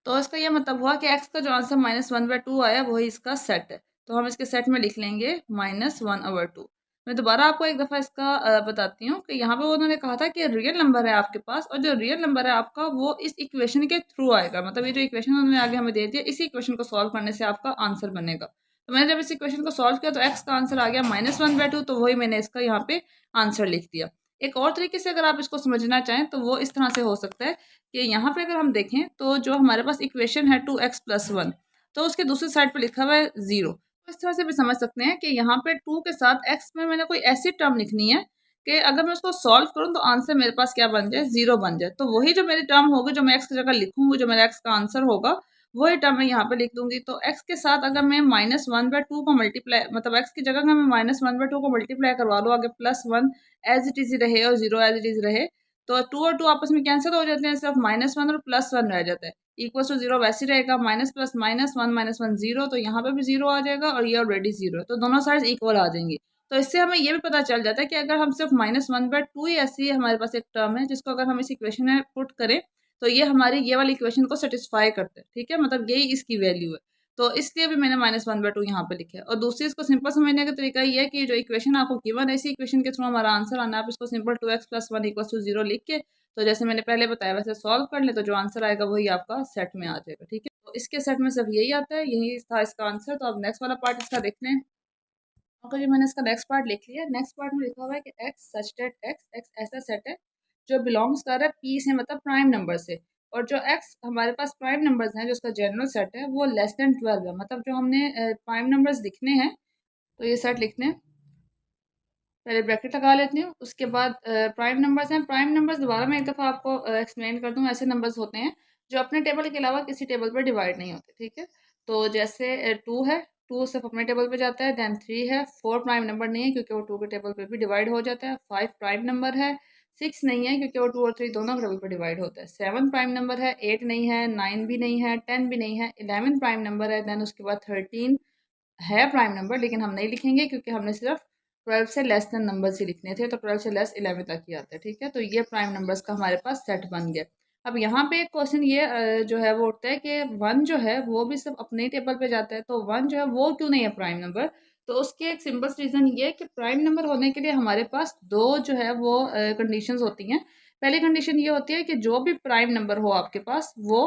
तो इसका ये मतलब हुआ कि x का जो आंसर -1/2 आया वही इसका सेट है। तो हम इसके सेट में लिख लेंगे -1/2। मैं दोबारा आपको एक दफ़ा इसका बताती हूँ कि यहाँ पे उन्होंने कहा था कि रियल नंबर है आपके पास, और जो रियल नंबर है आपका वो इस इक्वेशन के थ्रू आएगा। मतलब ये जो इक्वेशन उन्होंने आगे हमें दे दिया, इसी इक्वेशन को सॉल्व करने से आपका आंसर बनेगा। तो मैंने जब इस इक्वेशन को सॉल्व किया तो एक्स का आंसर आ गया -1/2, तो वही मैंने इसका यहाँ पे आंसर लिख दिया। एक और तरीके से अगर आप इसको समझना चाहें तो वो इस तरह से हो सकता है कि यहाँ पे अगर हम देखें तो जो हमारे पास इक्वेशन है 2x+1, तो उसके दूसरी साइड पे लिखा हुआ है 0। तो इस तरह से भी समझ सकते हैं कि यहाँ पे 2 के साथ x में मैंने कोई ऐसी टर्म लिखनी है कि अगर मैं उसको सॉल्व करूँ तो आंसर मेरे पास क्या बन जाए, 0 बन जाए। तो वही जो मेरी टर्म होगी जो मैं x की जगह लिखूंगी, जो मेरा x का आंसर होगा वही टर्म मैं यहाँ पे लिख दूंगी। तो x के साथ अगर मैं -1/2 को मल्टीप्लाई, मतलब x की जगह अगर मैं -1/2 को मल्टीप्लाई करवा लूँ, आगे +1 एज इट इज रहे और 0 एज इट इज रहे, तो 2 और 2 आपस में कैंसिल हो जाते हैं, सिर्फ -1 और +1 रह जाता है। इक्वल टू 0 वैसे रहेगा, माइनस प्लस -1 0, तो यहाँ पे भी 0 आ जाएगा और ये ऑलरेडी 0 है, तो दोनों साइड इक्वल आ जाएंगी। तो इससे हमें ये भी पता चल जाता है कि अगर हम सिर्फ -1/2 ही ऐसी हमारे पास एक टर्म है जिसको अगर हम इस इक्वेशन में पुट करें तो ये हमारी ये वाली इक्वेशन को सेटिस्फाई करते हैं। ठीक है, मतलब यही इसकी वैल्यू है। तो इसलिए भी मैंने -1/2 यहाँ पे लिखा है। और दूसरी इसको सिंपल समझने का तरीका ये है कि जो इक्वेशन आपको गिवन है इसी इक्वेशन के थ्रू हमारा आंसर आना है। आप इसको सिंपल 2x+1 = 0 लिख के, तो जैसे मैंने पहले बताया वैसे सॉल्व कर ले, तो जो आंसर आएगा वही आपका सेट में आ जाएगा। ठीक है, तो इसके सेट में सब यही आता है, यही था इसका आंसर। तो अब नेक्स्ट वाला पार्ट इसका देख लें। ओके जी, मैंने इसका नेक्स्ट पार्ट लिख लिया। नेक्स्ट पार्ट में लिखा हुआ है कि एक्स सच दैट एक्स ऐसा सेट है जो बिलोंग्स कर रहा है पी से, मतलब प्राइम नंबर से, और जो एक्स हमारे पास प्राइम नंबर्स हैं जो उसका जनरल सेट है वो लेस देन 12 है। मतलब जो हमने प्राइम नंबर्स लिखने हैं तो ये सेट लिखने हैं, पहले ब्रैकेट लगा लेती हूँ। उसके बाद प्राइम नंबर्स हैं। प्राइम नंबर्स दोबारा मैं एक दफ़ा आपको एक्सप्लेन कर दूँ। ऐसे नंबर्स होते हैं जो अपने टेबल के अलावा किसी टेबल पर डिवाइड नहीं होते। ठीक है, तो जैसे 2 है, 2 सिर्फ अपने टेबल पे जाता है। देन 3 है, 4 प्राइम नंबर नहीं है क्योंकि वो 2 के टेबल पे भी डिवाइड हो जाता है। 5 प्राइम नंबर है। 6 नहीं है क्योंकि वो 2 और 3 दोनों टेबल पर डिवाइड होता है। 7 प्राइम नंबर है। 8 नहीं है, 9 भी नहीं है, 10 भी नहीं है। 11 प्राइम नंबर है। देन उसके बाद 13 है प्राइम नंबर, लेकिन हम नहीं लिखेंगे क्योंकि हमने सिर्फ 12 से लेस देन नंबर्स ही लिखने थे, तो 12 से लेस 11 तक ही आता है। ठीक है, तो ये प्राइम नंबर्स का हमारे पास सेट बन गया। अब यहाँ पे एक क्वेश्चन ये जो है वो उठता है कि 1 जो है वो भी सिर्फ अपने ही टेबल पे जाता है, तो 1 जो है वो क्यों नहीं है प्राइम नंबर। तो उसके एक सिंपल रीज़न ये है कि प्राइम नंबर होने के लिए हमारे पास दो जो है वो कंडीशंस होती हैं। पहली कंडीशन ये होती है कि जो भी प्राइम नंबर हो आपके पास वो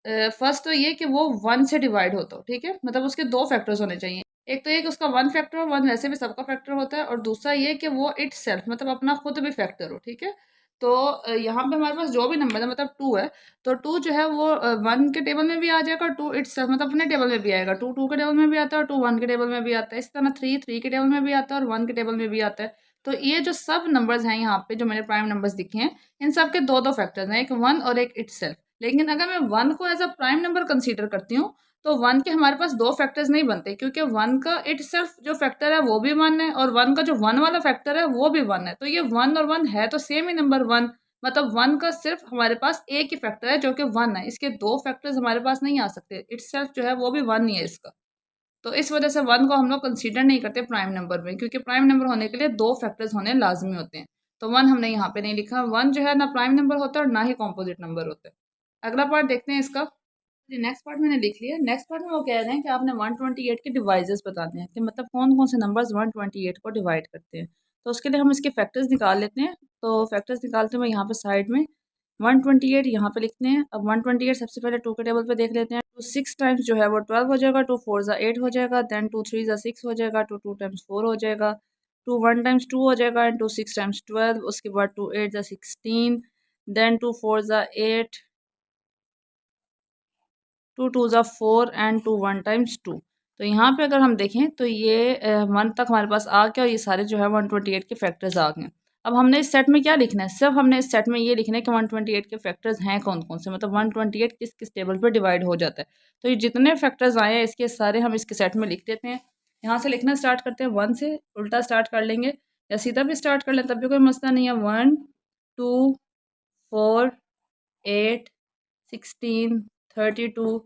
फर्स्ट तो ये कि वो 1 से डिवाइड हो, तो ठीक है, मतलब उसके दो फैक्टर्स होने चाहिए। एक तो ये कि उसका 1 फैक्टर हो, 1 वैसे भी सबका फैक्टर होता है, और दूसरा ये कि वो इट सेल्फ मतलब अपना खुद भी फैक्टर हो। ठीक है, तो यहाँ पे हमारे पास जो भी नंबर है, मतलब 2 है, तो 2 जो है वो 1 के टेबल में भी आ जाएगा, 2 इट सेल्फ मतलब अपने टेबल में भी आएगा। 2 2 के टेबल में भी आता है और 2 1 के टेबल में भी आता है। इस तरह 3 3 के टेबल में भी आता है और 1 के टेबल में भी आता है। तो ये जो सब नंबर्स हैं यहाँ पे जो मैंने प्राइम नंबर्स दिखे हैं, इन सब के दो दो फैक्टर्स हैं, एक 1 और एक इट सेल्फ। लेकिन अगर मैं 1 को as a prime number consider करती हूँ तो 1 के हमारे पास दो फैक्टर्स नहीं बनते, क्योंकि 1 का इट सेल्फ जो फैक्टर है वो भी 1 है और 1 का जो 1 वाला फैक्टर है वो भी 1 है। तो ये 1 और 1 है तो सेम ही नंबर 1, मतलब 1 का सिर्फ हमारे पास एक ही फैक्टर है जो कि 1 है। इसके दो फैक्टर्स हमारे पास नहीं आ सकते। इट सेल्फ जो है वो भी 1 ही है इसका। तो इस वजह से 1 को हम लोग कंसीडर नहीं करते प्राइम नंबर में, क्योंकि प्राइम नंबर होने के लिए दो फैक्टर्स होने लाजमी होते हैं। तो 1 हमने यहाँ पे नहीं लिखा। 1 जो है ना प्राइम नंबर होता है और ना ही कॉम्पोजिट नंबर होता है। अगला पार्ट देखते हैं इसका। जी, नेक्स्ट पार्ट मैंने लिख लिया। नेक्स्ट पार्ट में वो कह रहे हैं कि आपने 128 के डिवाइसेस बताने हैं कि मतलब कौन कौन से नंबर्स 128 को डिवाइड करते हैं। तो उसके लिए हम इसके फैक्टर्स निकाल लेते हैं। तो फैक्टर्स निकालते हैं मैं यहाँ पे साइड में 128 यहाँ पे लिखते हैं। अब 128 सबसे पहले टू के टेबल पे देख लेते हैं। तो 6 टाइम्स जो है वो 12 हो जाएगा, 2 4 ज़ा 8 हो जाएगा, देन 2 3 ज़ा 6 हो जाएगा, 2 टाइम्स 4 हो जाएगा, 2 1 टाइम्स 2 हो जाएगा, एंड 2 6 टाइम्स 12, उसके बाद 2 8 ज़ा 16, देन 2 4 ज़ा 8, 2 2 ज़ा 4 एंड 2 1 टाइम्स 2। तो यहाँ पे अगर हम देखें तो ये 1 तक हमारे पास आ गया और ये सारे जो है 128 के फैक्टर्स आ गए। अब हमने इस सेट में क्या लिखना है, सिर्फ हमने इस सेट में ये लिखना है कि 128 के फैक्टर्स हैं कौन कौन से, मतलब 128 किस किस टेबल पर डिवाइड हो जाता है। तो ये जितने फैक्टर्स आए हैं इसके सारे हम इसके सेट में लिख देते हैं। यहाँ से लिखना स्टार्ट करते हैं 1 से, उल्टा स्टार्ट कर लेंगे या सीधा भी स्टार्ट कर लें तब भी कोई मसला नहीं है। 1 2 4 8 16 32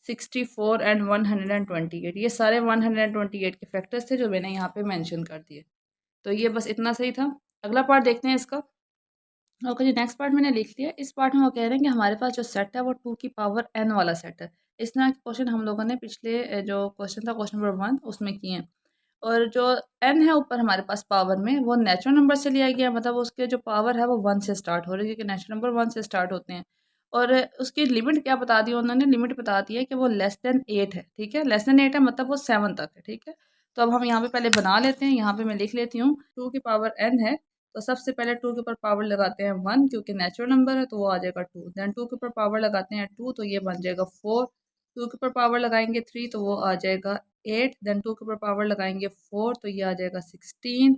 64 एंड 128, ये सारे 128 के फैक्टर्स थे जो मैंने यहाँ पे मेंशन कर दिए। तो ये बस इतना सही था। अगला पार्ट देखते हैं इसका। ओके जी, नेक्स्ट पार्ट मैंने लिख लिया। इस पार्ट में वो कह रहे हैं कि हमारे पास जो सेट है वो 2 की पावर n वाला सेट है। इस तरह के क्वेश्चन हम लोगों ने पिछले जो क्वेश्चन था क्वेश्चन नंबर 1 उसमें किए हैं। और जो n है ऊपर हमारे पास पावर में वो नेचुरल नंबर से लिया गया, मतलब उसके जो पावर है वो 1 से स्टार्ट हो रही है क्योंकि नेचुरल नंबर 1 से स्टार्ट होते हैं। और उसकी लिमिट क्या बता दी उन्होंने, लिमिट बता दी है कि वो लेस देन 8 है। ठीक है, लेस देन 8 है मतलब वो 7 तक है। ठीक है, तो अब हम यहाँ पे पहले बना लेते हैं। यहाँ पे मैं लिख लेती हूँ 2 की पावर n है, तो सबसे पहले 2 के ऊपर पावर लगाते हैं 1 क्योंकि नेचुरल नंबर है तो वो आ जाएगा 2। देन 2 के ऊपर पावर लगाते हैं 2 तो ये बन जाएगा 4। 2 के ऊपर पावर लगाएंगे 3 तो वो आ जाएगा 8। देन 2 के ऊपर पावर लगाएंगे 4 तो ये आ जाएगा 16।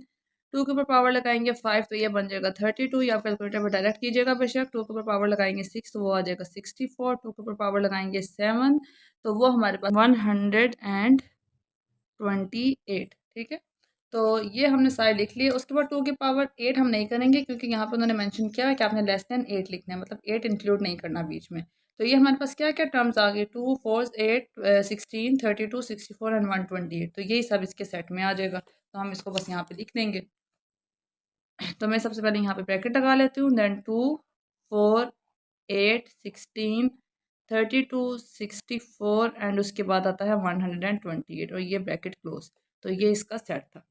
2 के ऊपर पावर लगाएंगे 5 तो ये बन जाएगा 32, या कैलकुलेटर पर डायरेक्ट कीजिएगा बेशक। 2 के ऊपर पावर लगाएंगे 6 तो वो आ जाएगा 64। 2 के ऊपर पावर लगाएंगे 7 तो वो हमारे पास 128। ठीक है, तो ये हमने सारे लिख लिए। उसके बाद 2 की पावर 8 हम नहीं करेंगे क्योंकि यहाँ पे उन्होंने मेंशन किया है कि आपने लेस देन 8 लिखना है, मतलब 8 इंक्लूड नहीं करना बीच में। तो ये हमारे पास क्या क्या टर्म्स आ गए, 2 4 8 16 32 64 एंड 128। तो यही सब इसके सेट में आ जाएगा, तो हम इसको बस यहाँ पे लिख देंगे। तो मैं सबसे पहले यहाँ पे ब्रैकेट लगा लेती हूँ। देन 2 4 8 16 32 64 एंड उसके बाद आता है 128 और ये ब्रैकेट क्लोज। तो ये इसका सेट था।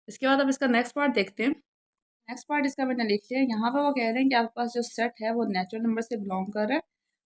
इसके बाद अब इसका नेक्स्ट पार्ट देखते हैं। नेक्स्ट पार्ट इसका मैंने लिख लिया। यहाँ पे वो कह रहे हैं कि आपके पास जो सेट है वो नेचुरल नंबर से बिलोंग कर रहा है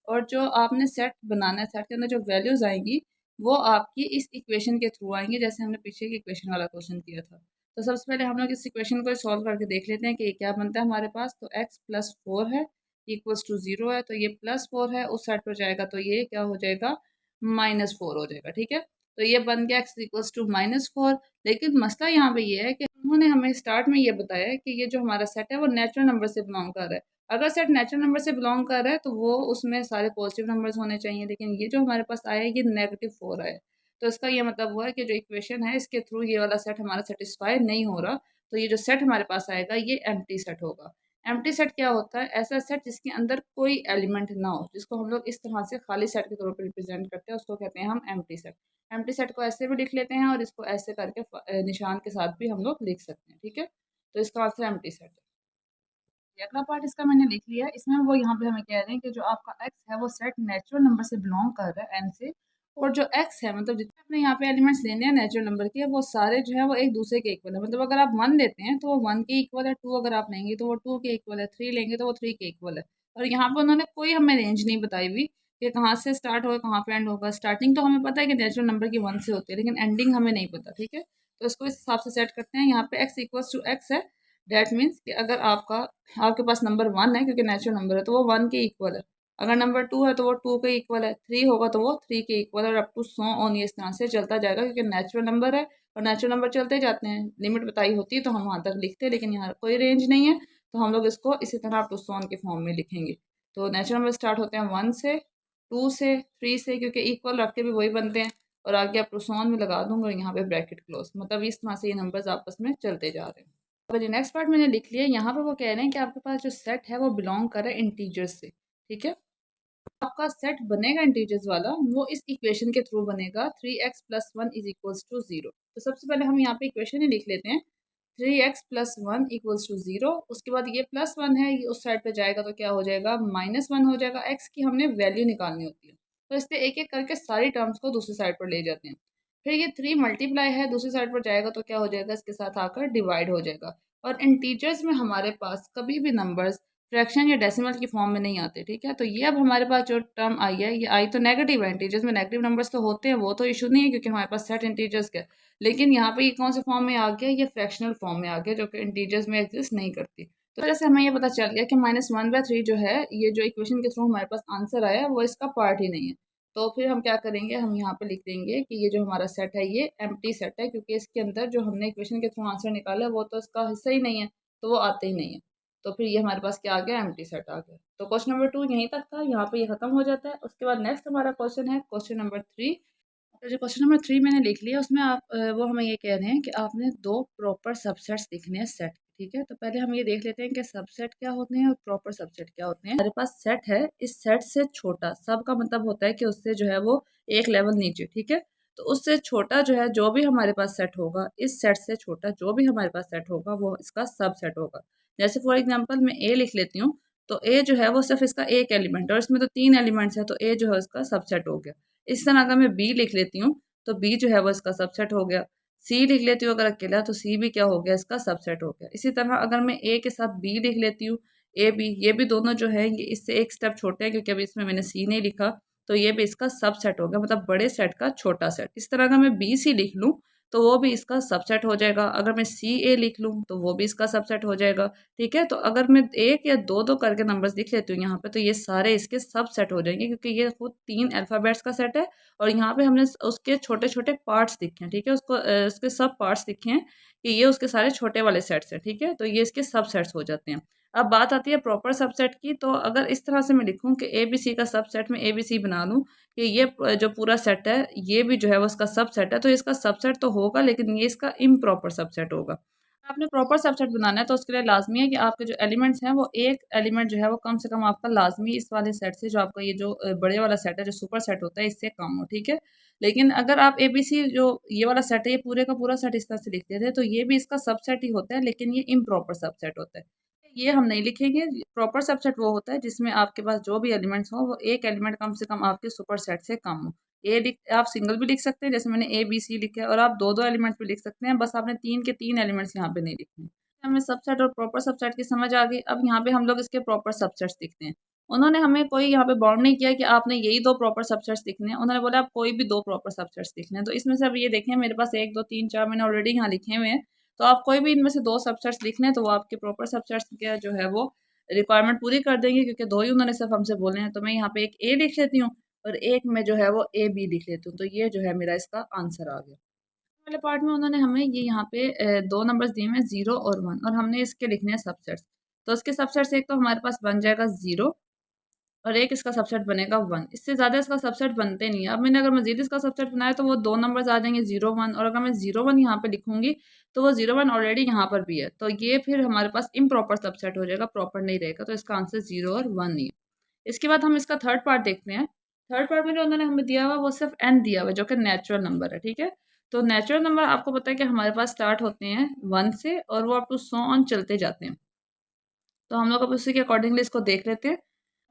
और जो आपने सेट बनाना है, सेट के अंदर जो वैल्यूज आएंगी वो आपकी इस इक्वेशन के थ्रू आएंगी, जैसे हमने पीछे की इक्वेशन वाला क्वेश्चन किया था। तो सबसे पहले हम लोग इस इक्वेशन को सॉल्व करके देख लेते हैं कि ये क्या बनता है हमारे पास। तो x प्लस 4 है इक्वल्स टू 0 है, तो ये प्लस 4 है, उस साइड पर जाएगा तो ये क्या हो जाएगा -4 हो जाएगा। ठीक है, तो ये बन गया x इक्वल्स टू -4। लेकिन मसला यहाँ पे ये है कि उन्होंने हमें स्टार्ट में ये बताया है कि ये जो हमारा सेट है वो नेचुरल नंबर से बिलोंग कर रहा है। अगर सेट नेचुरल नंबर से बिलोंग कर रहा है तो वो उसमें सारे पॉजिटिव नंबर्स होने चाहिए, लेकिन ये जो हमारे पास आया है ये -4 आया है। तो इसका ये मतलब हुआ है कि जो इक्वेशन है इसके थ्रू ये वाला सेट हमारा सेटिस्फाई नहीं हो रहा। तो ये जो सेट हमारे पास आएगा ये एम्प्टी सेट होगा। एम्प्टी सेट क्या होता है, ऐसा सेट जिसके अंदर कोई एलिमेंट ना हो, जिसको हम लोग इस तरह से खाली सेट के तौर पर रिप्रेजेंट करते हैं, उसको कहते हैं हम एम्प्टी सेट। एम्प्टी सेट को ऐसे भी लिख लेते हैं और इसको ऐसे करके निशान के साथ भी हम लोग लिख सकते हैं। ठीक है, तो इसका आंसर एम्प्टी सेट है। ये अगला पार्ट इसका मैंने लिख लिया। इसमें वो यहाँ पे हमें कह रहे हैं कि जो आपका एक्स है वो सेट नेचुरल नंबर से बिलोंग कर रहा है एन से, और जो एक्स है मतलब जितने अपने यहाँ पे एलिमेंट्स लेने हैं नेचुरल नंबर के वो सारे जो है वो एक दूसरे के इक्वल है। मतलब अगर आप 1 लेते हैं तो वो 1 के इक्वल है, 2 अगर आप लेंगे तो वो 2 के इक्वल है, 3 लेंगे तो वो 3 के इक्वल है। और यहाँ पे उन्होंने कोई हमें रेंज नहीं बताई हुई कि कहाँ से स्टार्ट होगा कहाँ पे एंड होगा। स्टार्टिंग तो हमें पता है कि नेचुरल नंबर की 1 से होती है, लेकिन एंडिंग हमें नहीं पता। ठीक है, तो इसको इस हिसाब से सेट करते हैं। यहाँ पे एक्स इक्वल्स टू एक्स है, डेट मीन्स कि अगर आपके पास नंबर 1 है क्योंकि नेचुरल नंबर है तो वो 1 के इक्वल है। अगर नंबर 2 है तो वो 2 के इक्वल है, 3 होगा तो वो 3 के इक्वल है, और अप टू सो ऑन ये इस तरह से चलता जाएगा क्योंकि नेचुरल नंबर है और नेचुरल नंबर चलते जाते हैं। लिमिट बताई होती है तो हम वहाँ तक लिखते हैं, लेकिन यहाँ कोई रेंज नहीं है तो हम लोग इसको इसी तरह अप टू सो ऑन के फॉर्म में लिखेंगे। तो नेचुरल नंबर स्टार्ट होते हैं 1 से, 2 से, 3 से, क्योंकि इक्वल रख के भी वही बनते हैं, और आगे अप टू सो ऑन में लगा दूंगा और यहाँ पे ब्रैकेट क्लोज। मतलब इस तरह से ये नंबर्स आपस में चलते जा रहे हैं। तो नेक्स्ट पार्ट मैंने लिख लिया। यहाँ पे वो कह रहे हैं कि आपके पास जो सेट है वो बिलोंग करे इंटीजर्स से। ठीक है, आपका सेट बनेगा इंटीजर्स वाला वो इस इक्वेशन के थ्रू बनेगा 3x plus 1 is equals to 0। तो सबसे पहले हम यहाँ पे इक्वेशन ही लिख लेते हैं, 3x प्लस 1 इक्वल्स टू 0। उसके बाद ये प्लस 1 है, ये उस साइड पे जाएगा तो क्या हो जाएगा -1 हो जाएगा। x की हमने वैल्यू निकालनी होती है तो इससे एक एक करके सारी टर्म्स को दूसरी साइड पर ले जाते हैं। फिर ये 3 मल्टीप्लाई है, दूसरी साइड पर जाएगा तो क्या हो जाएगा, इसके साथ आकर डिवाइड हो जाएगा। और इंटीजर्स में हमारे पास कभी भी नंबर्स फ्रैक्शन या डेसिमल की फॉर्म में नहीं आते, ठीक है। तो ये अब हमारे पास जो टर्म आई है, ये आई तो नेगेटिव है, इंटीजर्स में नेगेटिव नंबर्स तो होते हैं, वो तो इशू नहीं है क्योंकि हमारे पास सेट इंटीजर्स का। लेकिन यहाँ पे ये कौन से फॉर्म में आ गया, ये फ्रैक्शनल फॉर्म में आ गया जो कि इंटीजर्स में एग्जिस्ट नहीं करती। तो जैसे हमें ये पता चल गया कि -1/3 जो है, ये जो इक्वेशन के थ्रू हमारे पास आंसर आया वो इसका पार्ट ही नहीं है। तो फिर हम क्या करेंगे, हम यहाँ पे लिख देंगे कि ये जो हमारा सेट है ये एम्प्टी सेट है, क्योंकि इसके अंदर जो हमने इक्वेशन के थ्रू आंसर निकाला है वो तो इसका हिस्सा ही नहीं है, तो वो आते ही नहीं है। तो फिर ये हमारे पास क्या आ गया, एम्प्टी सेट आ गया। तो क्वेश्चन नंबर 2 यहीं तक था, यहाँ पे ये खत्म हो जाता है। उसके बाद नेक्स्ट हमारा क्वेश्चन है क्वेश्चन नंबर 3। तो जो क्वेश्चन नंबर 3 मैंने लिख लिया, उसमें आप वो हमें ये कह रहे हैं कि आपने दो प्रॉपर सबसेट्स लिखने हैं सेट, ठीक है। तो पहले हम ये देख लेते हैं कि सबसेट क्या होते हैं और प्रॉपर सबसेट क्या होते हैं। हमारे पास सेट है, इस सेट से छोटा, सब का मतलब होता है कि उससे जो है वो एक लेवल नीचे, ठीक है। तो उससे छोटा जो है, जो भी हमारे पास सेट होगा, इस सेट से छोटा जो भी हमारे पास सेट होगा वो इसका सबसेट होगा। जैसे फॉर एग्जाम्पल मैं ए लिख लेती हूँ, तो ए जो है वो सिर्फ इसका एक एलिमेंट है और इसमें तो 3 एलिमेंट्स है, तो ए जो है उसका सबसेट हो गया। इस तरह अगर मैं बी लिख लेती हूँ, तो बी जो है वो इसका सबसेट हो गया। सी लिख लेती हूँ अगर अकेला, तो सी भी क्या हो गया, इसका सबसेट हो गया। इसी तरह अगर मैं ए के साथ बी लिख लेती हूँ, ए बी, ये भी दोनों जो है ये इससे एक स्टेप छोटे हैं क्योंकि अभी इसमें मैंने सी नहीं लिखा, तो ये भी इसका सबसेट हो गया, मतलब बड़े सेट का छोटा सेट। इस तरह अगर मैं बी सी लिख लूँ, तो वो भी इसका सबसेट हो जाएगा। अगर मैं सी ए लिख लूँ, तो वो भी इसका सबसेट हो जाएगा, ठीक है। तो अगर मैं एक या दो दो करके नंबर्स लिख लेती हूँ यहाँ पे, तो ये सारे इसके सबसेट हो जाएंगे क्योंकि ये खुद 3 अल्फ़ाबेट्स का सेट है और यहाँ पे हमने उसके छोटे-छोटे पार्ट्स लिखे हैं, ठीक है? उसको उसके सब पार्ट्स लिखे हैं कि ये उसके सारे छोटे वाले सेट्स हैं, ठीक है? तो ये इसके सबसेट्स हो जाते हैं। अब बात आती है प्रॉपर सबसेट की, तो अगर इस तरह से मैं लिखूँ कि एबीसी का सबसेट मैं एबीसी बना लूँ कि ये जो पूरा सेट है, ये भी जो है वो इसका सबसेट है, तो इसका सबसेट तो होगा लेकिन ये इसका इम्प्रॉपर सबसेट होगा। आपने प्रॉपर सबसेट बनाना है तो उसके लिए लाज़मी है कि आपके जो एलिमेंट्स हैं वो एक एलिमेंट जो है वो कम से कम आपका लाज़मी इस वाले सेट से, जो आपका ये जो बड़े वाला सेट है, जो सुपर सेट होता है, इससे कम हो, ठीक है। लेकिन अगर आप एबीसी जो ये वाला सेट है, ये पूरे का पूरा सेट इस तरह से लिख देते हैं, तो ये भी इसका सबसेट ही होता है लेकिन ये इम्प्रॉपर सबसेट होता है। ये हम नहीं लिखेंगे। प्रॉपर सबसेट वो होता है जिसमें आपके पास जो भी एलिमेंट्स हो वो एक एलिमेंट कम से कम आपके सुपर सेट से कम हो। ए लिख आप सिंगल भी लिख सकते हैं, जैसे मैंने ए बी सी लिखा है, और आप दो दो एलिमेंट्स भी लिख सकते हैं, बस आपने 3 के 3 एलिमेंट्स यहाँ पे नहीं लिखने। हमें सबसेट और प्रॉपर सबसेट की समझ आ गई। अब यहाँ पे हम लोग इसके प्रॉपर सबसेट्स लिखते हैं। उन्होंने हमें कोई यहाँ पे बाउंड नहीं किया कि आपने यही 2 प्रॉपर सबसेट्स लिखने हैं। उन्होंने बोला आप कोई भी 2 प्रॉपर सबसेट्स लिखने हैं। तो इसमें से अब ये देखें, मेरे पास 1, 2, 3, 4 मैंने ऑलरेडी यहाँ लिखे हुए हैं। तो आप कोई भी इनमें से 2 सबसेट्स लिख लें तो वो आपके प्रॉपर सबसेट्स के जो है वो रिक्वायरमेंट पूरी कर देंगे, क्योंकि 2 ही उन्होंने सिर्फ हमसे बोले हैं। तो मैं यहाँ पे एक ए लिख लेती हूँ और एक में जो है वो ए बी लिख लेती हूँ। तो ये जो है मेरा इसका आंसर आ गया। वाले पार्ट में उन्होंने हमें ये यहाँ पे 2 नंबर्स दिए हैं 0 और 1, और हमने इसके लिखने हैं सबसेट्स। तो इसके सबसेट्स एक तो हमारे पास बन जाएगा 0 और एक इसका सबसेट बनेगा 1। इससे ज़्यादा इसका सबसेट बनते नहीं है। अब मैंने अगर मज़ीद इसका सबसेट बनाया तो वो 2 नंबर्स आ जाएँगे 0, 1, और अगर मैं 0, 1 यहाँ पे लिखूँगी तो वो 0, 1 ऑलरेडी यहाँ पर भी है। तो ये फिर हमारे पास इम्प्रॉपर सबसेट हो जाएगा, प्रॉपर नहीं रहेगा। तो इसका आंसर 0 और 1 ही है। इसके बाद हम इसका थर्ड पार्ट देखते हैं। थर्ड पार्ट में जो उन्होंने हमें दिया हुआ वो सिर्फ n दिया हुआ है, जो कि नेचुरल नंबर है, ठीक है। तो नेचुरल नंबर आपको पता है कि हमारे पास स्टार्ट होते हैं 1 से और वो अप टू सो ऑन चलते जाते हैं। तो हम लोग अब उसी के अकॉर्डिंगली इसको देख लेते हैं।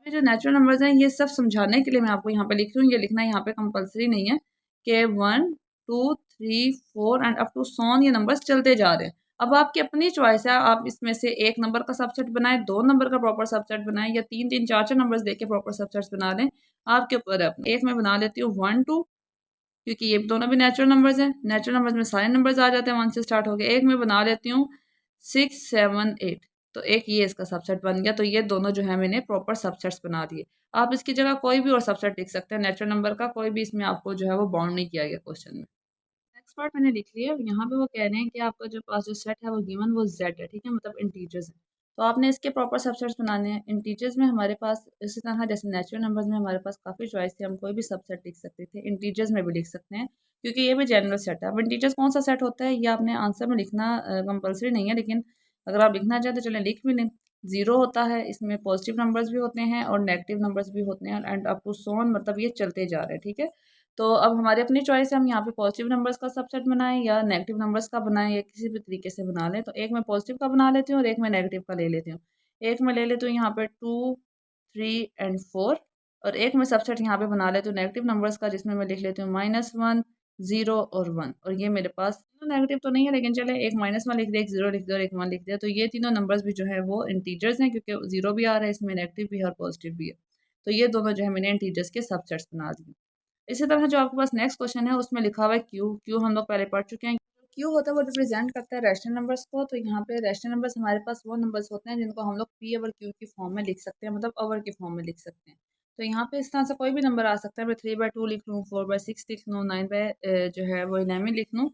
ये जो नेचुरल नंबर्स हैं ये सब समझाने के लिए मैं आपको यहाँ पे लिख रही हूँ। ये लिखना यहाँ पे कंपल्सरी नहीं है कि 1, 2, 3, 4 and up to so on ये नंबर्स चलते जा रहे हैं। अब आपकी अपनी चॉइस है, आप इसमें से एक नंबर का सबसेट बनाएं, 2 नंबर का प्रॉपर सबसेट बनाएं, या 3, 3, 4, 4 नंबर्स देके प्रॉपर सबसेट्स बना लें, आपके ऊपर है। एक मैं बना लेती हूँ 1, 2, क्योंकि ये दोनों भी नेचुरल नंबर्स हैं। नेचुरल नंबर्स में सारे नंबर्स आ जाते हैं 1 से स्टार्ट हो गए। एक मैं बना लेती हूँ 6, 7, 8, तो एक ये इसका सबसेट बन गया। तो ये दोनों जो है मैंने प्रॉपर सबसेट्स बना दिए। आप इसकी जगह कोई भी और सबसेट लिख सकते हैं नेचुरल नंबर का, कोई भी इसमें आपको जो है वो बाउंड नहीं किया गया क्वेश्चन में। नेक्स्ट पार्ट मैंने लिख लिया। यहाँ पे वो कह रहे हैं कि आपका जो पास जो सेट है वो गिवन वो जेड है, ठीक है, मतलब इंटीजर्स है। तो आपने इसके प्रॉपर सबसेट्स बनाने हैं। इंटीजर्स में हमारे पास इसी तरह जैसे नेचुरल नंबर्स में हमारे पास काफ़ी चॉइस थी, हम कोई भी सबसेट लिख सकते थे। इंटीजर्स में भी लिख सकते हैं क्योंकि ये भी जनरल सेट है। अब इंटीजर्स कौन सा सेट होता है ये आपने आंसर में लिखना कंपलसरी नहीं है, लेकिन अगर आप लिखना चाहें तो चलें लिख भी लें। ज़ीरो होता है, इसमें पॉजिटिव नंबर्स भी होते हैं और नेगेटिव नंबर्स भी होते हैं, and up to so on, मतलब ये चलते जा रहे हैं, ठीक है। तो अब हमारी अपनी चॉइस है, हम यहाँ पे पॉजिटिव नंबर्स का सबसेट बनाएं या नेगेटिव नंबर्स का बनाएं, या किसी भी तरीके से बना लें। तो एक मैं पॉजिटिव का बना लेती हूँ और एक मैं नेगेटिव का ले लेती हूँ। एक मैं ले लेती हूँ यहाँ पे 2, 3 एंड 4, और एक मैं सबसेट यहाँ पे बना लेती हूँ नेगेटिव नंबर्स का, जिसमें मैं लिख लेती हूँ -1, 0 और 1, और ये मेरे पास नेगेटिव तो नहीं है, लेकिन चले एक -1 लिख दिया, एक 0 लिख दिया और एक 1 लिख दिया। तो ये तीनों नंबर्स भी जो है वो इंटीजर्स हैं, क्योंकि 0 भी आ रहा है इसमें, नेगेटिव भी है और पॉजिटिव भी है। तो ये दोनों जो है मैंने इंटीजर्स के सबसेट्स बना दिए। इसी तरह जो आपके पास नेक्स्ट क्वेश्चन है उसमें लिखा हुआ है क्यू। क्यू हम लोग पहले पढ़ चुके हैं। क्यू होता है वो रिप्रेजेंट करता है रैशनल नंबर्स को। तो यहाँ पे रैशनल नंबर्स हमारे पास वो नंबर्स होते हैं जिनको हम लोग पी ओवर क्यू की फॉर्म में लिख सकते हैं, मतलब ओवर की फॉर्म में लिख सकते हैं। तो यहाँ पे इस तरह से कोई भी नंबर आ सकता है। मैं 3/2 लिख लूँ, 4/6 लिख लूँ, 9 जो है वो 11 लिख लूँ,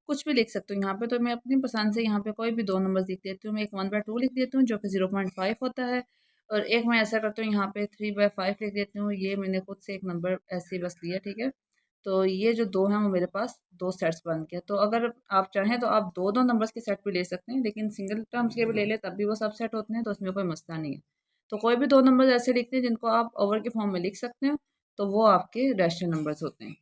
कुछ भी लिख सकती हूँ यहाँ पे। तो मैं अपनी पसंद से यहाँ पे कोई भी दो नंबर लिख देती हूँ। मैं एक 1/2 लिख देती हूँ जो कि 0.5 होता है, और एक मैं ऐसा करती हूँ यहाँ पे 3/5 लिख देती हूँ। ये मैंने खुद से एक नंबर ऐसे ही बस लिया, ठीक है। तो ये जो दो हैं वो मेरे पास दो सेट्स बन गए। तो अगर आप चाहें तो आप दो दो नंबर्स के सेट भी ले सकते हैं, लेकिन सिंगल टर्म्स के भी ले लें तब भी वो सब सेट होते हैं, तो उसमें कोई मसला नहीं है। तो कोई भी दो नंबर ऐसे लिखते हैं जिनको आप ओवर के फॉर्म में लिख सकते हैं, तो वो आपके रैशनल नंबर्स होते हैं।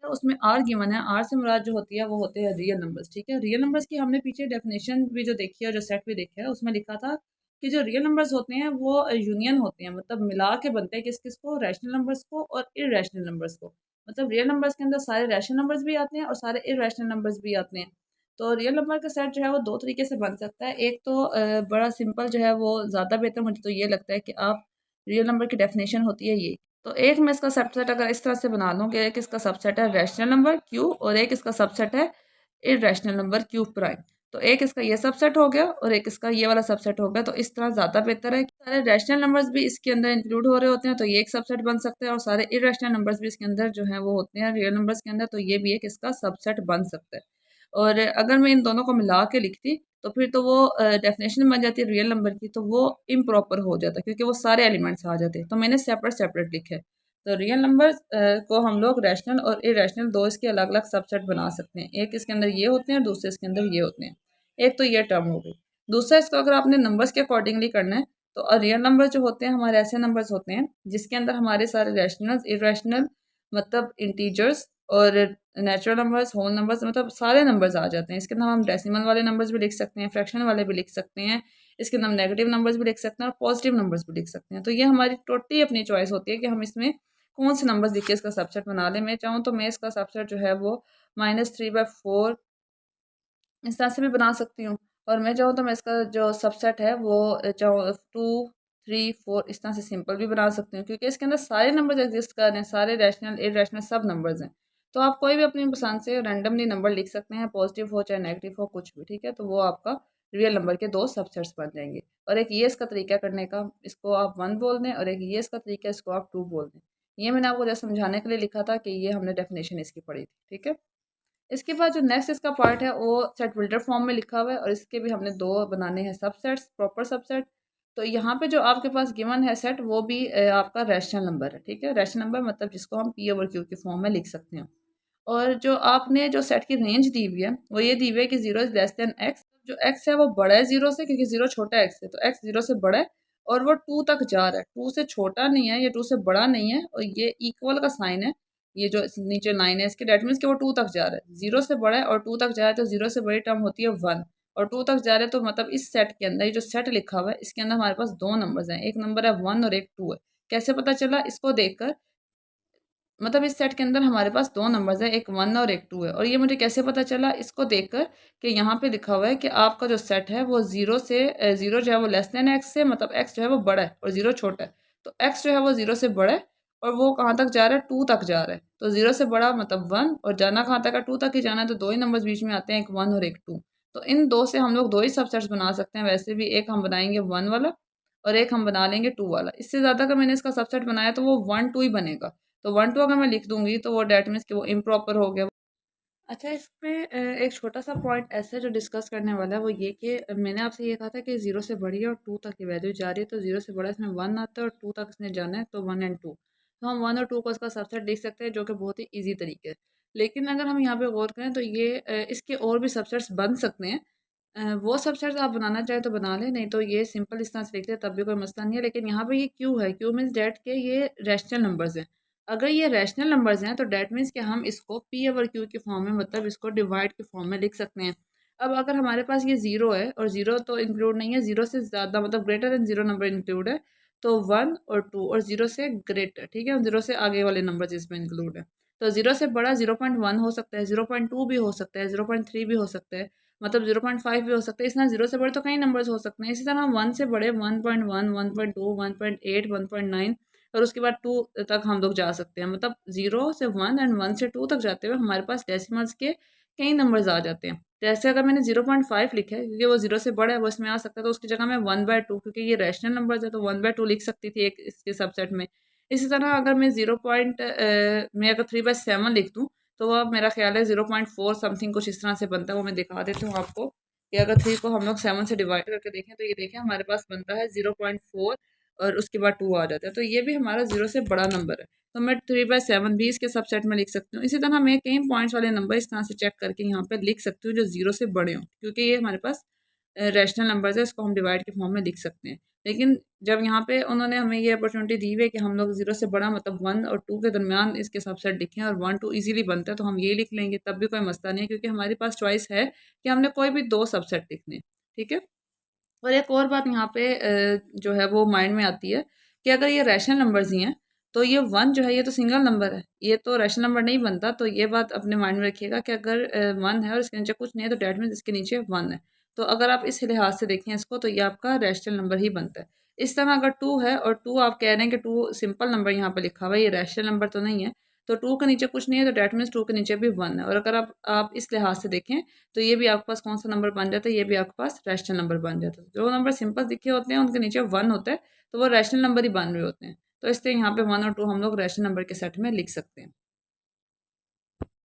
तो उसमें आर गिवन है, आर से मुराद जो होती है वो होते हैं रियल नंबर्स, ठीक है। रियल नंबर्स की हमने पीछे डेफिनेशन भी जो देखी है और जो सेट भी देखा है उसमें लिखा था कि जो रियल नंबर्स होते हैं वो यूनियन होते हैं, मतलब मिला के बनते हैं किस किस को, रैशनल नंबर्स को और इरेशनल नंबर्स को। मतलब रियल नंबर्स के अंदर सारे रैशनल नंबर्स भी आते हैं और सारे इरेशनल नंबर्स भी आते हैं। तो रियल नंबर का सेट जो है वो दो तरीके से बन सकता है। एक तो बड़ा सिंपल जो है वो ज़्यादा बेहतर मुझे तो ये लगता है कि आप रियल नंबर की डेफिनेशन होती है ये। तो एक मैं इसका सबसेट अगर इस तरह से बना लूँ कि एक इसका सबसेट है रैशनल नंबर क्यू और एक इसका सबसेट है इरेशनल नंबर क्यू प्राइम। तो एक इसका ये सबसेट हो गया और एक इसका ये वाला सबसेट हो गया। तो इस तरह ज़्यादा बेहतर है कि सारे रैशनल नंबर्स भी इसके अंदर इंक्लूड हो रहे होते हैं, तो ये एक सबसेट बन सकता है, और सारे इरेशनल नंबर्स भी इसके अंदर जो हैं वो होते हैं रियल नंबर्स के अंदर, तो ये भी एक इसका सबसेट बन सकता है। और अगर मैं इन दोनों को मिला के लिखती तो फिर तो वो डेफिनेशन बन जाती है रियल नंबर की, तो वो इम्प्रॉपर हो जाता क्योंकि वो सारे एलिमेंट्स आ जाते। तो मैंने सेपरेट सेपरेट लिखे। तो रियल नंबर्स को हम लोग रैशनल और इरेशनल दो इसके अलग अलग सबसेट बना सकते हैं। एक इसके अंदर ये होते हैं, दूसरे इसके अंदर ये होते हैं। एक तो ये टर्म हो गई। दूसरा, इसको अगर आपने नंबर्स के अकॉर्डिंगली करना है तो रियल नंबर जो होते हैं हमारे ऐसे नंबर्स होते हैं जिसके अंदर हमारे सारे रैशनल्स, इरेशनल मतलब इंटीजर्स, और नेचुरल नंबर्स, होल नंबर्स, मतलब सारे नंबर्स आ जाते हैं। इसके अंदर हम डेसिमल वाले नंबर्स भी लिख सकते हैं, फ्रैक्शन वाले भी लिख सकते हैं, इसके अंदर हम नेगेटिव नंबर्स भी लिख सकते हैं और पॉजिटिव नंबर्स भी लिख सकते हैं। तो ये हमारी टोटली अपनी चॉइस होती है कि हम इसमें कौन से नंबर्स लिख के इसका सबसेट बना लें। मैं चाहूँ तो मैं इसका सबसेट जो है वो -3/4 इस तरह से भी बना सकती हूँ, और मैं चाहूँ तो मैं इसका जो सबसेट है वो चाहूँ 2, 3, 4 इस तरह से सिंपल भी बना सकती हूँ, क्योंकि इसके अंदर सारे नंबर्स एग्जिस्ट कर रहे हैं, सारे रैशनल इरेशनल सब नंबर्स हैं। तो आप कोई भी अपनी पसंद से रैंडमली नंबर लिख सकते हैं, पॉजिटिव हो चाहे नेगेटिव हो कुछ भी, ठीक है। तो वो आपका रियल नंबर के दो सबसेट्स बन जाएंगे। और एक ये इसका तरीका करने का, इसको आप 1 बोल दें, और एक ये इसका तरीका, इसको आप 2 बोल दें। ये मैंने आपको जैसे समझाने के लिए लिखा था कि ये हमने डेफिनेशन इसकी पढ़ी थी, ठीक है। इसके बाद जो नेक्स्ट इसका पार्ट है वो सेट बिल्डर फॉर्म में लिखा हुआ है, और इसके भी हमने दो बनाने हैं सबसेट्स, प्रॉपर सबसेट। तो यहाँ पे जो आपके पास गिवन है सेट वो भी आपका रैशनल नंबर है, ठीक है। रैशनल नंबर मतलब जिसको हम पी ओवर क्यू के फॉर्म में लिख सकते हैं। और जो आपने जो सेट की रेंज दी हुई है वो ये दी हुई है कि 0 > जो एक्स है वो बड़ा है 0 से, क्योंकि 0 छोटा एक्स है, तो एक्स 0 से बड़ा है, और वो 2 तक जा रहा है, 2 से छोटा नहीं है, ये 2 से बड़ा नहीं है, और ये इक्वल का साइन है। ये जो नीचे लाइन है इसके, डेट मीन्स कि वो 2 तक जा रहा है, 0 से बड़ा है और 2 तक जा रहा है, तो 0 से बड़ी टर्म होती है 1, और 2 तक जा रहे हैं, तो मतलब इस सेट के अंदर, ये जो सेट लिखा हुआ है इसके अंदर हमारे पास दो नंबर्स हैं, एक नंबर है 1 और एक 2 है। कैसे पता चला इसको देखकर, मतलब इस सेट के अंदर हमारे पास दो नंबर्स हैं, एक 1 और एक 2 है, और ये मुझे कैसे पता चला, इसको देखकर कि यहाँ पे लिखा हुआ है कि आपका जो सेट है वो 0 से 0 जो है वो लेस देन एक्स से, मतलब एक्स जो है वो बड़ा है और 0 छोटा है। तो एक्स जो है वो 0 से बड़ा है, और वो कहाँ तक जा रहा है, 2 तक जा रहा है। तो 0 से बड़ा मतलब 1, और जाना कहाँ तक है, 2 तक ही जाना है, तो दो ही नंबर्स बीच में आते हैं, एक 1 और एक 2। तो इन दो से हम लोग दो ही सबसेट्स बना सकते हैं। वैसे भी एक हम बनाएंगे 1 वाला और एक हम बना लेंगे 2 वाला। इससे ज़्यादा अगर मैंने इसका सबसेट बनाया तो वो 1, 2 ही बनेगा। तो 1, 2 अगर मैं लिख दूँगी तो वो दैट मीन्स कि वो इम्प्रॉपर हो गया। अच्छा, इसमें एक छोटा-सा पॉइंट ऐसा है जो डिस्कस करने वाला है, वो ये कि मैंने आपसे ये कहा था कि 0 से बड़ी है और 2 तक की वैल्यू जा रही है, तो 0 से बड़ा इसमें 1 आता है और 2 तक इसने जाना है, तो 1 एंड 2। तो हम 1 और 2 को इसका सबसेट लिख सकते हैं, जो कि बहुत ही ईज़ी तरीके है। लेकिन अगर हम यहाँ पे गौर करें तो ये इसके और भी सबसेट्स बन सकते हैं। वो सबसेट्स आप बनाना चाहें तो बना लें, नहीं तो ये सिंपल इस तरह से लिख लें तब भी कोई मसला नहीं है। लेकिन यहाँ पे ये क्यू है, क्यू मीन्स डैट के ये रैशनल नंबर्स हैं। अगर ये रैशनल नंबर्स हैं तो डैट मीन्स कि हम इसको पी ओवर क्यू के फॉर्म में, मतलब इसको डिवाइड के फॉर्म में लिख सकते हैं। अब अगर हमारे पास ये 0 है और 0 तो इंक्लूड नहीं है, 0 से ज़्यादा मतलब ग्रेटर देन 0 नंबर इंक्लूड है, तो 1 और 2, और 0 से ग्रेटर, ठीक है, 0 से आगे वाले नंबर इसमें इंक्लूड है। तो 0 से बड़ा 0.1 हो सकता है, 0.2 भी हो सकता है, 0.3 भी हो सकता है, मतलब 0.5 भी हो सकता है। इस तरह 0 से बड़े तो कई नंबर्स हो सकते हैं। इसी तरह 1 से बड़े 1.1, 1.2, 1.8, 1.9 और उसके बाद 2 तक हम लोग जा सकते हैं। मतलब 0 से 1 एंड 1 से 2 तक जाते हुए हमारे पास डेसिमल्स के कई नंबर्स आ जाते हैं। जैसे अगर मैंने 0.5 लिखा है क्योंकि वो 0 से बड़ा है, वो इसमें आ सकता है, तो उसकी जगह मैं 1/2, क्योंकि ये रैशनल नंबर्स है तो 1/2 लिख सकती थी एक इसके सबसेट में। इसी तरह अगर मैं मैं अगर 3/7 लिख दूँ तो वह मेरा ख्याल है 0.4 समथिंग कुछ इस तरह से बनता है। वो मैं दिखा देती हूँ आपको कि अगर 3 को हम लोग 7 से डिवाइड करके देखें तो ये देखें हमारे पास बनता है 0.4 और उसके बाद 2 आ जाता है। तो ये भी हमारा 0 से बड़ा नंबर है, तो मैं 3/7 भी इसके सबसेट में लिख सकती हूँ। इसी तरह मैं कई पॉइंट्स वाले नंबर इस तरह से चेक करके यहाँ पे लिख सकती हूँ जो 0 से बड़े हों, क्योंकि ये हमारे पास रैशनल नंबर्स है, इसको हम डिवाइड के फॉर्म में लिख सकते हैं। लेकिन जब यहाँ पे उन्होंने हमें ये अपॉर्चुनिटी दी हुई है कि हम लोग 0 से बड़ा मतलब 1 और 2 के दरमियान इसके सबसेट लिखें और 1 2 इजीली बनता है, तो हम ये लिख लेंगे, तब भी कोई मसला नहीं है, क्योंकि हमारे पास चॉइस है कि हमने कोई भी 2 सबसेट लिखने हैं। ठीक है। और एक और बात यहाँ पे जो है वो माइंड में आती है कि अगर ये रैशनल नंबर्स ही हैं तो ये 1 जो है ये तो सिंगल नंबर है, ये तो रैशनल नंबर नहीं बनता। तो ये बात अपने माइंड में रखिएगा कि अगर 1 है और इसके नीचे कुछ नहीं है तो डैट मीन्स इसके नीचे 1 है। तो अगर आप इस लिहाज से देखें इसको तो ये आपका रैशनल नंबर ही बनता है। इस तरह अगर 2 है और 2 आप कह रहे हैं कि 2 सिंपल नंबर यहाँ पे लिखा हुआ है, ये रैशनल नंबर तो नहीं है, तो 2 के नीचे कुछ नहीं है तो डैट मीन्स 2 के नीचे भी 1 है। और अगर आप इस लिहाज से देखें तो ये भी आपके पास कौन सा नंबर बन जाता है, ये भी आपके पास रैशनल नंबर बन जाता है। जो नंबर सिंपल दिखे होते हैं उनके नीचे 1 होता है तो वो रैशनल नंबर ही बन रहे होते हैं। तो इसलिए यहाँ पे 1 और 2 हम लोग रैशनल नंबर के सेट में लिख सकते हैं।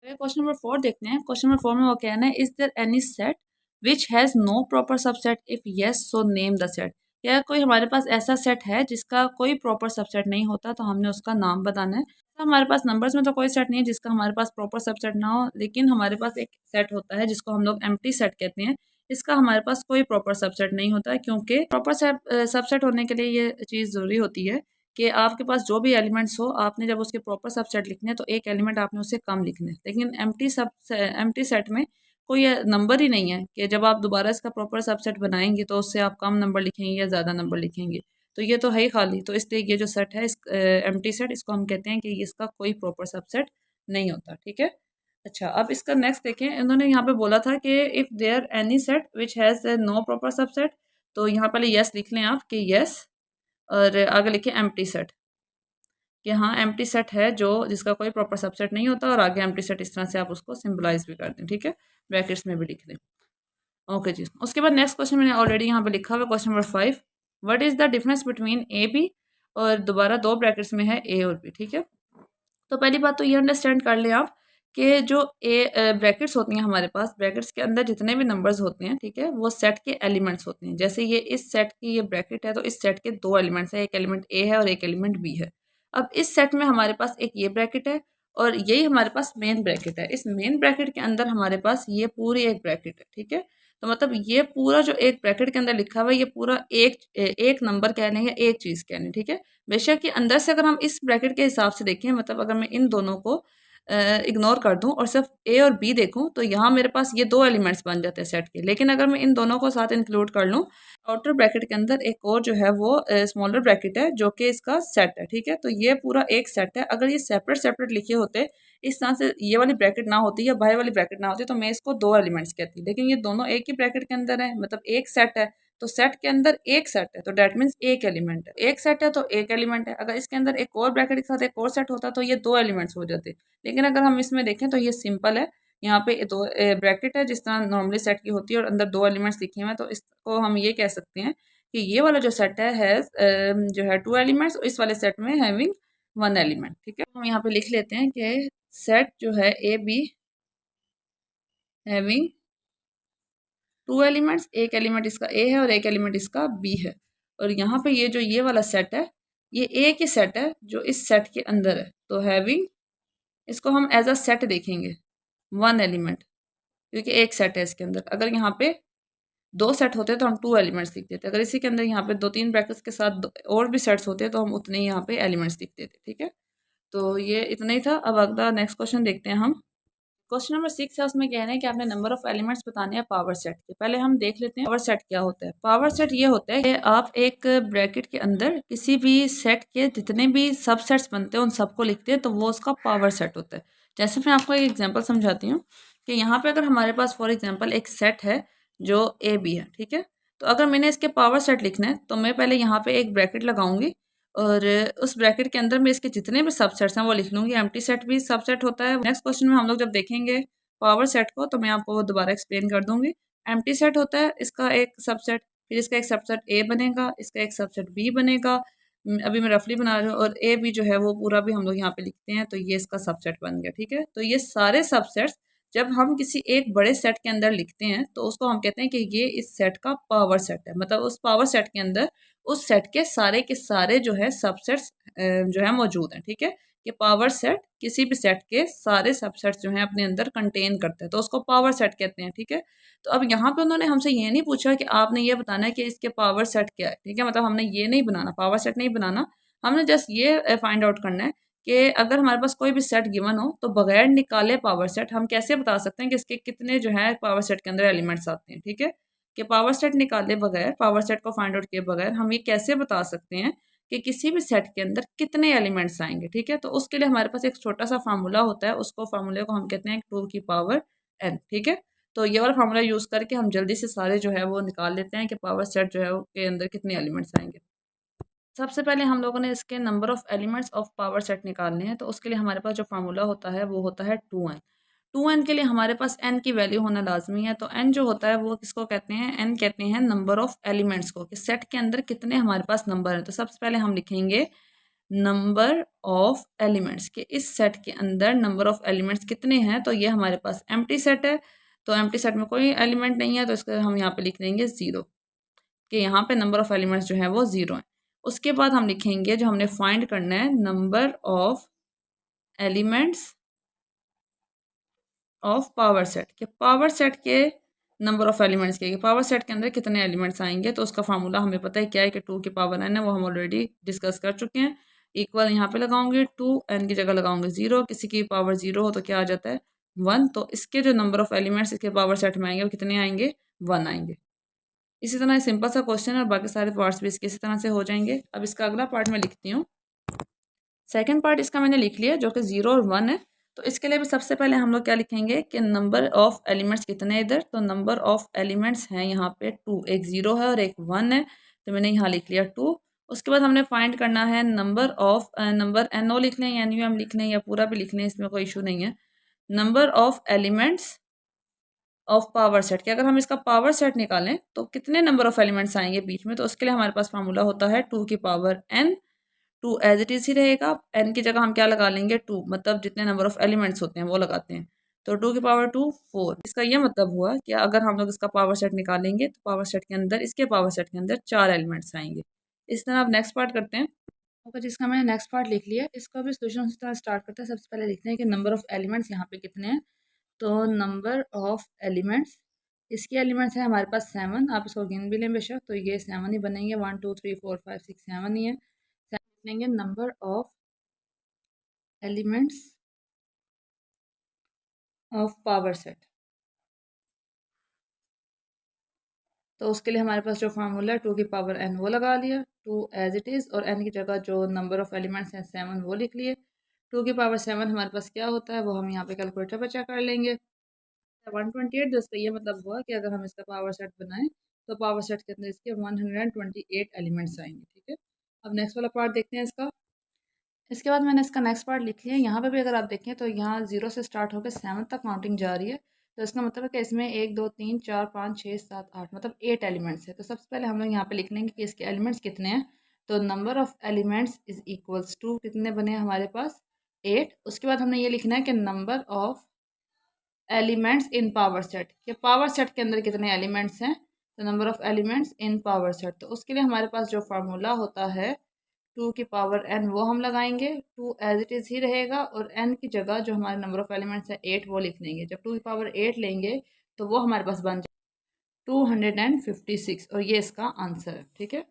क्वेश्चन नंबर 4 देखते हैं। क्वेश्चन नंबर 4 में वो कहना है, is there any set which has no proper subset, if yes so name the set. क्या कोई हमारे पास ऐसा सेट है जिसका कोई प्रॉपर सबसेट नहीं होता, तो हमने उसका नाम बताना है। तो हमारे पास नंबर्स में तो कोई सेट नहीं है जिसका हमारे पास प्रॉपर सबसेट ना हो, लेकिन हमारे पास एक सेट होता है जिसको हम लोग एम्प्टी सेट कहते हैं। इसका हमारे पास कोई प्रॉपर सबसेट नहीं होता है, क्योंकि प्रॉपर सबसेट होने के लिए ये चीज़ ज़रूरी होती है कि आपके पास जो भी एलिमेंट्स हो, आपने जब उसके प्रॉपर सबसेट लिखने हैं तो एक एलिमेंट आपने उससे कम लिखने हैं। लेकिन एम्प्टी सेट में कोई नंबर ही नहीं है कि जब आप दोबारा इसका प्रॉपर सबसेट बनाएंगे तो उससे आप कम नंबर लिखेंगे या ज़्यादा नंबर लिखेंगे। तो ये तो है ही खाली। तो इसलिए ये जो सेट है इस एम्प्टी सेट, इसको हम कहते हैं कि इसका कोई प्रॉपर सबसेट नहीं होता। ठीक है। अच्छा, अब इसका नेक्स्ट देखें। इन्होंने यहाँ पे बोला था कि if there any set which has no proper subset, तो यहाँ पहले यस लिख लें आप कि यस, और आगे लिखिए एम्प्टी सेट कि हाँ एम्प्टी सेट है जो जिसका कोई प्रॉपर सबसेट नहीं होता, और आगे एम्प्टी सेट इस तरह से आप उसको सिंबलाइज भी कर दें। ठीक है, ब्रैकेट्स में भी लिख दें। ओके जी। उसके बाद नेक्स्ट क्वेश्चन मैंने ऑलरेडी यहाँ पे लिखा हुआ, question number 5, what is the difference between A B, और दोबारा 2 ब्रैकेट्स में है ए और बी। ठीक है। तो पहली बात तो ये अंडरस्टैंड कर लें आप कि जो ब्रैकेट्स होती हैं हमारे पास, ब्रैकेट्स के अंदर जितने भी नंबर्स होते हैं, ठीक है, वो सेट के एलिमेंट्स होते हैं। जैसे ये इस सेट की ये ब्रैकेट है तो इस सेट के 2 एलिमेंट्स हैं, एक एलिमेंट ए है और एक एलिमेंट बी है। अब इस सेट में हमारे पास एक ये ब्रैकेट है और यही हमारे पास मेन ब्रैकेट है। इस मेन ब्रैकेट के अंदर हमारे पास ये पूरी एक ब्रैकेट है। ठीक है। तो मतलब ये पूरा जो एक ब्रैकेट के अंदर लिखा हुआ है ये पूरा एक नंबर कह लें या एक चीज़ कह लें। ठीक है। बेशक कि अंदर से अगर हम इस ब्रैकेट के हिसाब से देखें, मतलब अगर मैं इन दोनों को इग्नोर कर दूं और सिर्फ ए और बी देखूं, तो यहाँ मेरे पास ये 2 एलिमेंट्स बन जाते हैं सेट के। लेकिन अगर मैं इन दोनों को साथ इंक्लूड कर लूं, आउटर ब्रैकेट के अंदर एक और जो है वो स्मॉलर ब्रैकेट है जो कि इसका सेट है। ठीक है। तो ये पूरा एक सेट है। अगर ये सेपरेट सेपरेट लिखे होते, इस तरह से ये वाली ब्रैकेट ना होती या बाहर वाली ब्रैकेट ना होती, तो मैं इसको 2 एलिमेंट्स कहती। लेकिन ये दोनों एक ही ब्रैकेट के अंदर है, मतलब एक सेट है। तो सेट के अंदर एक सेट है तो डैट मीन्स एक एलिमेंट है। एक सेट है तो एक एलिमेंट है। अगर इसके अंदर एक और ब्रैकेट के साथ एक और सेट होता तो ये 2 एलिमेंट्स हो जाते। लेकिन अगर हम इसमें देखें तो ये सिंपल है। यहाँ पे 2 ब्रैकेट है जिस तरह नॉर्मली सेट की होती है और अंदर 2 एलिमेंट्स लिखे हुए हैं, तो इसको हम ये कह सकते हैं कि ये वाला जो सेट है हैज़ जो है 2 एलिमेंट्स, इस वाले सेट में हैविंग 1 एलिमेंट। ठीक है। हम यहाँ पे लिख लेते हैं कि सेट जो है ए बी हैविंग 2 एलिमेंट्स, एक एलिमेंट इसका ए है और एक एलिमेंट इसका बी है। और यहाँ पे ये वाला सेट है, ये एक ही सेट है जो इस सेट के अंदर है। तो हैविंग, इसको हम एज अ सेट देखेंगे 1 एलिमेंट, क्योंकि एक सेट है इसके अंदर। अगर यहाँ पे 2 सेट होते तो हम 2 एलिमेंट्स लिख देते। अगर इसी के अंदर यहाँ पे 2-3 ब्रैकेट्स के साथ और भी सेट्स होते तो हम उतने ही यहाँ पे एलिमेंट्स लिख देते। ठीक है। तो ये इतना ही था। अब अगला नेक्स्ट क्वेश्चन देखते हैं हम। क्वेश्चन नंबर 6 है, उसमें कह रहे हैं कि आपने नंबर ऑफ एलिमेंट्स बताने हैं पावर सेट के। पहले हम देख लेते हैं पावर सेट क्या होता है। पावर सेट ये होता है कि आप एक ब्रैकेट के अंदर किसी भी सेट के जितने भी सबसेट्स बनते हैं उन सबको लिखते हैं, तो वो उसका पावर सेट होता है। जैसे मैं आपको एक एग्जांपल समझाती हूँ कि यहाँ पे अगर हमारे पास फॉर एग्जांपल एक सेट है जो ए बी है, ठीक है। तो अगर मैंने इसके पावर सेट लिखना है तो मैं पहले यहाँ पे एक ब्रैकेट लगाऊंगी और उस ब्रैकेट के अंदर मैं इसके जितने भी सबसेट्स हैं वो लिख लूँगी। एम्प्टी सेट भी सबसेट होता है। नेक्स्ट क्वेश्चन में हम लोग जब देखेंगे पावर सेट को तो मैं आपको वो दोबारा एक्सप्लेन कर दूंगी। एम्प्टी सेट होता है इसका एक सबसेट, फिर इसका एक सबसेट ए बनेगा, इसका एक सबसेट बी बनेगा। अभी मैं रफली बना रही हूँ और ए बी जो है वो पूरा भी हम लोग यहाँ पे लिखते हैं, तो ये इसका सबसेट बन गया, ठीक है। तो ये सारे सबसेट्स जब हम किसी एक बड़े सेट के अंदर लिखते हैं तो उसको हम कहते हैं कि ये इस सेट का पावर सेट है। मतलब उस पावर सेट के अंदर उस सेट के सारे जो है सबसेट्स जो है मौजूद हैं, ठीक है। कि पावर सेट किसी भी सेट के सारे सबसेट्स जो हैं अपने अंदर कंटेन करते हैं, तो उसको पावर सेट कहते हैं, ठीक है। तो अब यहाँ पे उन्होंने हमसे ये नहीं पूछा कि आपने ये बताना है कि इसके पावर सेट क्या है, ठीक है। मतलब हमने ये नहीं बनाना, पावर सेट नहीं बनाना, हमने जस्ट ये फाइंड आउट करना है कि अगर हमारे पास कोई भी सेट गिवन हो तो बगैर निकाले पावर सेट हम कैसे बता सकते हैं कि इसके कितने जो है पावर सेट के अंदर एलिमेंट्स आते हैं, ठीक है। कि पावर सेट निकाले बगैर, पावर सेट को फाइंड आउट किए बगैर हम ये कैसे बता सकते हैं कि किसी भी सेट के अंदर कितने एलिमेंट्स आएंगे, ठीक है। तो उसके लिए हमारे पास एक छोटा सा फार्मूला होता है, उसको फार्मूले को हम कहते हैं 2 की पावर n, ठीक है। तो ये वाला फार्मूला यूज़ करके हम जल्दी से सारे जो है वो निकाल लेते हैं कि पावर सेट जो है के अंदर कितने एलिमेंट्स आएंगे। सबसे पहले हम लोगों ने इसके number of elements of power set निकालने हैं, तो उसके लिए हमारे पास जो फार्मूला होता है वो होता है 2n। 2n के लिए हमारे पास n की वैल्यू होना लाजमी है। तो n जो होता है वो किसको कहते हैं, n कहते हैं नंबर ऑफ एलिमेंट्स को, कि सेट के अंदर कितने हमारे पास नंबर हैं। तो सबसे पहले हम लिखेंगे नंबर ऑफ एलिमेंट्स, कि इस सेट के अंदर नंबर ऑफ एलिमेंट्स कितने हैं। तो ये हमारे पास एम्प्टी सेट है, तो एम्प्टी सेट में कोई एलिमेंट नहीं है, तो इसका हम यहाँ पे लिख देंगे 0, कि यहाँ पे नंबर ऑफ एलिमेंट्स जो है वो 0 है। उसके बाद हम लिखेंगे जो हमने फाइंड करना है number of elements of power set, के पावर सेट के नंबर ऑफ एलिमेंट्स के, पावर सेट के अंदर कितने एलिमेंट्स आएंगे। तो उसका फार्मूला हमें पता है क्या है कि 2 की पावर n है, वो हम ऑलरेडी डिस्कस कर चुके हैं। इक्वल यहाँ पे लगाऊंगे 2, n की जगह लगाऊंगे 0, किसी की पावर 0 हो तो क्या आ जाता है 1। तो इसके जो नंबर ऑफ एलिमेंट्स इसके पावर सेट में आएंगे वो कितने आएंगे 1 आएंगे। इसी तरह सिंपल सा क्वेश्चन और बाकी सारे पार्ट्स भी इसके इसी तरह से हो जाएंगे। अब इसका अगला पार्ट मैं लिखती हूँ। सेकंड पार्ट इसका मैंने लिख लिया जो कि 0 और 1 है। तो इसके लिए भी सबसे पहले हम लोग क्या लिखेंगे कि नंबर ऑफ एलिमेंट्स कितने इधर, तो नंबर ऑफ एलिमेंट्स हैं यहाँ पे 2, एक 0 है और एक 1 है, तो मैंने यहाँ लिख लिया 2। उसके बाद हमने फाइंड करना है नंबर ऑफ नंबर NO लिख लें या NUM लिख लें या पूरा भी लिख लें, इसमें कोई इशू नहीं है। Number of elements of power set, कि अगर हम इसका पावर सेट निकालें तो कितने नंबर ऑफ एलिमेंट्स आएंगे बीच में। तो उसके लिए हमारे पास फार्मूला होता है 2 की power n। 2 as it is ही रहेगा, n की जगह हम क्या लगा लेंगे 2, मतलब जितने नंबर ऑफ एलिमेंट्स होते हैं वो लगाते हैं। तो 2 की पावर 2 4। इसका ये मतलब हुआ कि अगर हम लोग इसका पावर सेट निकालेंगे तो पावर सेट के अंदर, इसके पावर सेट के अंदर 4 एलिमेंट्स आएंगे। इस तरह अब नेक्स्ट पार्ट करते हैं। ओके, जिसका मैंने नेक्स्ट पार्ट लिख लिया, इसका भी सोल्यूशन उसी तरह स्टार्ट करते हैं। सबसे पहले लिखते हैं कि नंबर ऑफ एलिमेंट्स यहाँ पे कितने हैं। तो नंबर ऑफ एलिमेंट्स, इसके एलिमेंट्स है हमारे पास 7, आप इसको गिन भी लें बेशक, तो ये 7 ही बनेंगे, 1 2 3 4 5 6 7 ही है। 7 लिखेंगे number of elements of power set. तो उसके लिए हमारे पास जो फार्मूला है 2 की पावर n वो लगा लिया, 2 एज इट इज़, और n की जगह जो नंबर ऑफ एलिमेंट्स हैं 7 वो लिख लिए। 2 की पावर 7 हमारे पास क्या होता है वो हम यहाँ पे कैलकुलेटर पर चेक कर लेंगे। 128, दोस्तों ये मतलब हुआ कि अगर हम इसका पावर सेट बनाएं तो पावर सेट के अंदर इसके 128 एलिमेंट्स आएंगे, ठीक है। अब नेक्स्ट वाला पार्ट देखते हैं इसका। इसके बाद मैंने इसका नेक्स्ट पार्ट लिख लिया। यहाँ पे भी अगर आप देखें तो यहाँ 0 से स्टार्ट होकर 7 तक काउंटिंग जा रही है। तो इसका मतलब है कि इसमें 1 2 3 4 5 6 7 8 मतलब 8 एलिमेंट्स है। तो सबसे पहले हम लोग यहाँ पे लिख लेंगे कि इसके एलिमेंट्स कितने हैं। तो number of elements is equals to कितने बने हमारे पास 8। उसके बाद हमने ये लिखना है कि number of elements in power set, के पावर सेट के अंदर कितने एलिमेंट्स हैं। तो number of elements in power set, तो उसके लिए हमारे पास जो फार्मूला होता है 2 की पावर n वो हम लगाएंगे, 2 एज इट इज़ ही रहेगा, और n की जगह जो हमारे नंबर ऑफ एलिमेंट्स है 8 वो लिख देंगे। जब 2 की पावर 8 लेंगे तो वो हमारे पास बन जाए 256, और ये इसका आंसर है, ठीक है।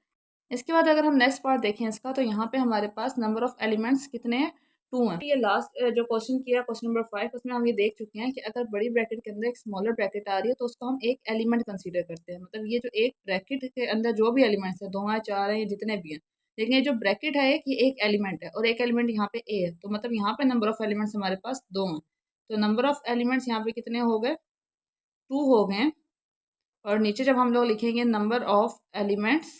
इसके बाद अगर हम नेक्स्ट पार्ट देखें इसका, तो यहाँ पे हमारे पास नंबर ऑफ एलिमेंट्स कितने हैं 2 हैं। ये लास्ट जो क्वेश्चन किया क्वेश्चन नंबर 5, उसमें हम ये देख चुके हैं कि अगर बड़ी ब्रैकेट के अंदर एक स्मॉलर ब्रैकेट आ रही है तो उसको हम एक एलिमेंट कंसीडर करते हैं। मतलब ये जो एक ब्रैकेट के अंदर जो भी एलिमेंट्स हैं 2 हैं 4 हैं जितने भी हैं, लेकिन ये जो ब्रैकेट है कि एक एलिमेंट है और एक एलिमेंट यहाँ पे ए है, तो मतलब यहाँ पे नंबर ऑफ एलिमेंट्स हमारे पास 2 हैं। तो नंबर ऑफ एलिमेंट्स यहाँ पे कितने हो गए, 2 हो गए। और नीचे जब हम लोग लिखेंगे number of elements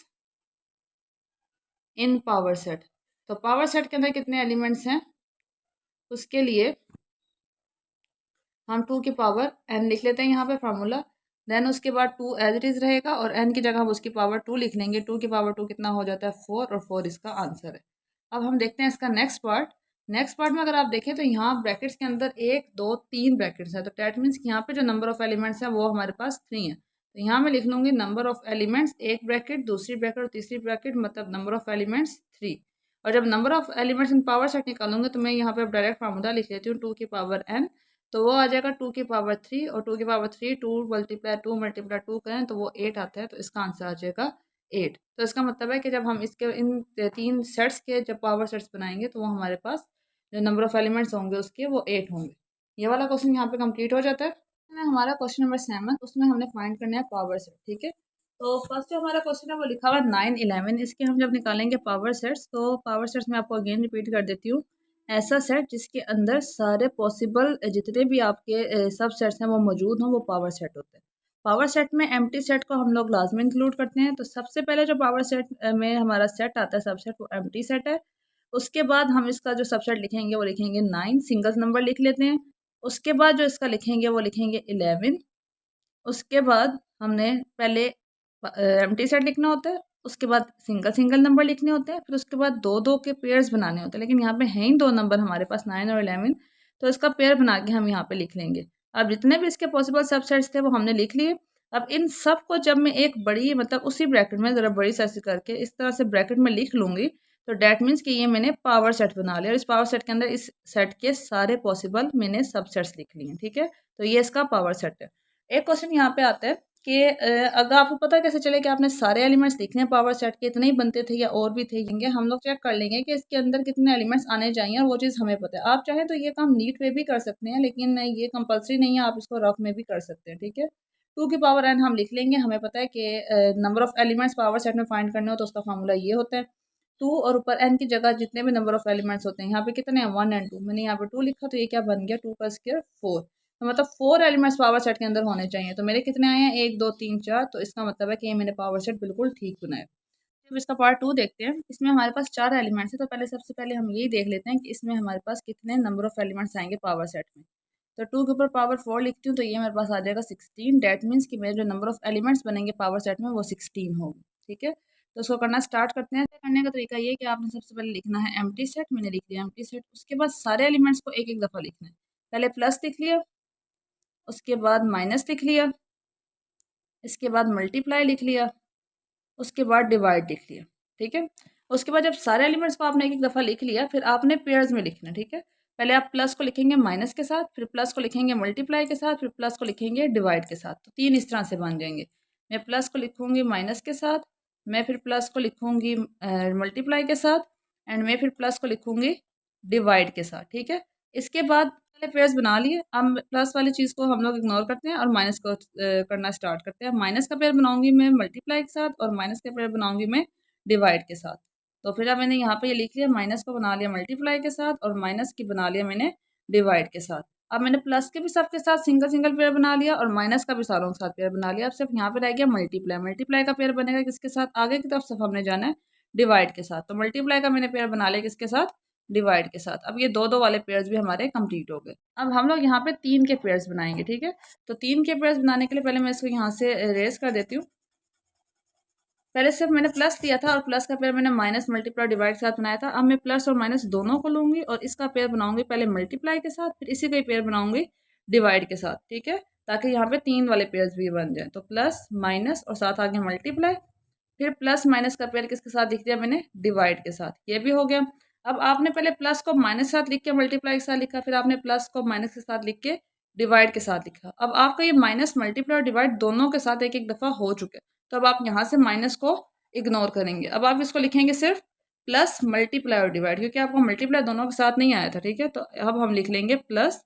in power set, तो पावर सेट के अंदर कितने एलिमेंट्स हैं, उसके लिए हम 2 की पावर n लिख लेते हैं यहाँ पे फार्मूला। देन उसके बाद 2 एज इट इज़ रहेगा और n की जगह हम उसकी पावर 2 लिख लेंगे। 2 की पावर 2 कितना हो जाता है, 4, और 4 इसका आंसर है। अब हम देखते हैं इसका नेक्स्ट पार्ट। नेक्स्ट पार्ट में अगर आप देखें तो यहाँ ब्रैकेट्स के अंदर 1 2 3 ब्रैकेट्स है, तो डैट मीन्स यहाँ पे जो नंबर ऑफ एलिमेंट्स है वो हमारे पास 3 है। तो यहाँ मैं लिख लूँगी नंबर ऑफ एलिमेंट्स, एक ब्रैकेट, दूसरी ब्रैकेट और तीसरी ब्रैकेट, मतलब नंबर ऑफ एलिमेंट्स 3। और जब number of elements in power set निकालूंगे तो मैं यहाँ पे डायरेक्ट फार्मूला लिख लेती हूँ 2 की पावर n, तो वो आ जाएगा 2 की पावर 3, और 2 की पावर 3 2 मल्टीप्लाई 2 करें तो वो 8 आता है, तो इसका आंसर आ जाएगा 8। तो इसका मतलब है कि जब हम इसके इन 3 सेट्स के जब पावर सेट्स बनाएंगे तो वो हमारे पास जो नंबर ऑफ एलिमेंट्स होंगे उसके वो 8 होंगे। ये वाला क्वेश्चन यहाँ पे कंप्लीट हो जाता है। हमारा क्वेश्चन नंबर 7, उसमें हमने फाइंड करना है पावर सेट। ठीक है, तो फर्स्ट जो हमारा क्वेश्चन है वो लिखा हुआ 9 11, इसके हम जब निकालेंगे पावर सेट्स, तो पावर सेट्स में आपको अगेन रिपीट कर देती हूँ। ऐसा सेट जिसके अंदर सारे पॉसिबल जितने भी आपके सब सेट्स हैं वो मौजूद हों, वो पावर सेट होते हैं। पावर सेट में एम्प्टी सेट को हम लोग लाजमी इंक्लूड करते हैं। तो सबसे पहले जो पावर सेट में हमारा सेट आता है सबसेट, वो एम्प्टी सेट है। उसके बाद हम इसका जो सबसेट लिखेंगे वो लिखेंगे 9, सिंगल नंबर लिख लेते हैं। उसके बाद जो इसका लिखेंगे वो लिखेंगे 11। उसके बाद हमने पहले एम्प्टी सेट लिखना होता है, उसके बाद सिंगल सिंगल नंबर लिखने होते हैं, फिर उसके बाद 2 2 के पेयर्स बनाने होते हैं। लेकिन यहाँ पे हैं ही 2 नंबर हमारे पास, 9 और 11, तो इसका पेयर बना के हम यहाँ पे लिख लेंगे। अब जितने भी इसके पॉसिबल सबसेट्स थे वो हमने लिख लिए। अब इन सब को जब मैं एक बड़ी, मतलब उसी ब्रैकेट में ज़रा बड़ी साइज करके इस तरह से ब्रैकेट में लिख लूँगी, तो डैट मीन्स कि ये मैंने पावर सेट बना लिया, और इस पावर सेट के अंदर इस सेट के सारे पॉसिबल मैंने सबसेट्स लिख लिए। ठीक है, तो ये इसका पावर सेट है। एक क्वेश्चन यहाँ पे आता है कि अगर आपको पता कैसे चले कि आपने सारे एलिमेंट्स लिखने हैं पावर सेट के, इतने ही बनते थे या और भी थे, हम लोग चेक कर लेंगे कि इसके अंदर कितने एलिमेंट्स आने चाहिए, और वो चीज़ हमें पता है। आप चाहें तो ये काम नीट में भी कर सकते हैं, लेकिन ये कंपलसरी नहीं है, आप इसको रफ में भी कर सकते हैं। ठीक है, 2 की पावर n हम लिख लेंगे। हमें पता है कि number of elements power set में फाइंड करने हो तो उसका फार्मूला ये होता है 2, और ऊपर n की जगह जितने भी नंबर ऑफ एलिमेंट्स होते हैं, यहाँ पे कितने हैं 1 और 2, मैंने यहाँ पे 2 लिखा तो ये क्या बन गया, 2 का स्क्वायर 4। तो मतलब 4 एलिमेंट्स पावर सेट के अंदर होने चाहिए। तो मेरे कितने आए हैं, 1 2 3 4, तो इसका मतलब है कि ये मैंने पावर सेट बिल्कुल ठीक बनाया। अब इसका पार्ट 2 देखते हैं। इसमें हमारे पास 4 एलिमेंट्स हैं, तो पहले सबसे पहले हम यही देख लेते हैं कि इसमें हमारे पास कितने नंबर ऑफ एलिमेंट्स आएंगे पावर सेट में। तो 2 के ऊपर पावर 4 लिखती हूँ तो ये मेरे पास आ जाएगा 16। डैट मीन्स कि मेरे जो नंबर ऑफ एलिमेंट्स बनेंगे पावर सेट में वो 16 होगी। ठीक है, तो उसको करना स्टार्ट करते हैं। करने का तरीका ये है कि आपने सबसे पहले लिखना है एम्प्टी सेट, मैंने लिख लिया एम्प्टी सेट। उसके बाद सारे एलिमेंट्स को एक एक दफ़ा लिखना है। पहले प्लस लिख लिया, उसके बाद माइनस लिख लिया, इसके बाद मल्टीप्लाई लिख लिया, उसके बाद डिवाइड लिख लिया। ठीक है, उसके बाद जब सारे एलिमेंट्स को आपने एक एक दफ़ा लिख लिया, फिर आपने पेयर्स में लिखना। ठीक है, पहले आप प्लस को लिखेंगे माइनस के साथ, फिर प्लस को लिखेंगे मल्टीप्लाई के साथ, फिर प्लस को लिखेंगे डिवाइड के साथ। तो 3 इस तरह से बन जाएंगे। मैं प्लस को लिखूंगी माइनस के साथ, मैं फिर प्लस को लिखूंगी मल्टीप्लाई के साथ, एंड मैं फिर प्लस को लिखूंगी डिवाइड के साथ। ठीक है, इसके बाद पहले पेयर्स बना लिए। अब प्लस वाली चीज़ को हम लोग इग्नोर करते हैं और माइनस को करना स्टार्ट करते हैं। माइनस का पेयर बनाऊंगी मैं मल्टीप्लाई के साथ, और माइनस का पेयर बनाऊंगी मैं डिवाइड के साथ। तो फिर अब मैंने यहाँ पे ये लिख लिया, माइनस को बना लिया मल्टीप्लाई के साथ, और माइनस की बना लिया मैंने डिवाइड के साथ। अब मैंने प्लस के भी सबके साथ सिंगल सिंगल पेयर बना लिया, और माइनस का भी सारों के साथ पेयर बना लिया। अब सिर्फ यहाँ पे रह गया मल्टीप्लाई। मल्टीप्लाई का पेयर बनेगा किसके साथ, आगे की तरफ सिर्फ हमने जाना है डिवाइड के साथ। तो मल्टीप्लाई का मैंने पेयर बना लिया किसके साथ, डिवाइड के साथ। अब ये 2 2 वाले पेयर्स भी हमारे कंप्लीट हो गए। अब हम लोग यहाँ पे 3 के पेयर्स बनाएंगे। ठीक है, तो 3 के पेयर्स बनाने के लिए पहले मैं इसको यहाँ से रेस कर देती हूँ। पहले सिर्फ मैंने प्लस लिया था, और प्लस का पेयर मैंने माइनस मल्टीप्लाई डिवाइड के साथ बनाया था। अब मैं प्लस और माइनस दोनों को लूँगी, और इसका पेयर बनाऊंगी पहले मल्टीप्लाई के साथ, फिर इसी का ही पेयर बनाऊंगी डिवाइड के साथ। ठीक है, ताकि यहाँ पे 3 वाले पेयर्स भी बन जाए। तो प्लस माइनस और साथ आ गया मल्टीप्लाई, फिर प्लस माइनस का पेयर किसके साथ लिख दिया मैंने, डिवाइड के साथ। ये भी हो गया। अब आपने पहले प्लस को माइनस के साथ लिख के मल्टीप्लाई के साथ लिखा, फिर आपने प्लस को माइनस के साथ लिख के डिवाइड के साथ लिखा। अब आपका ये माइनस मल्टीप्लाई और डिवाइड दोनों के साथ एक एक दफ़ा हो चुके, तो अब आप यहाँ से माइनस को इग्नोर करेंगे। अब आप इसको लिखेंगे सिर्फ प्लस मल्टीप्लाई और डिवाइड, क्योंकि आपको मल्टीप्लाई दोनों के साथ नहीं आया था। ठीक है, तो अब हम लिख लेंगे प्लस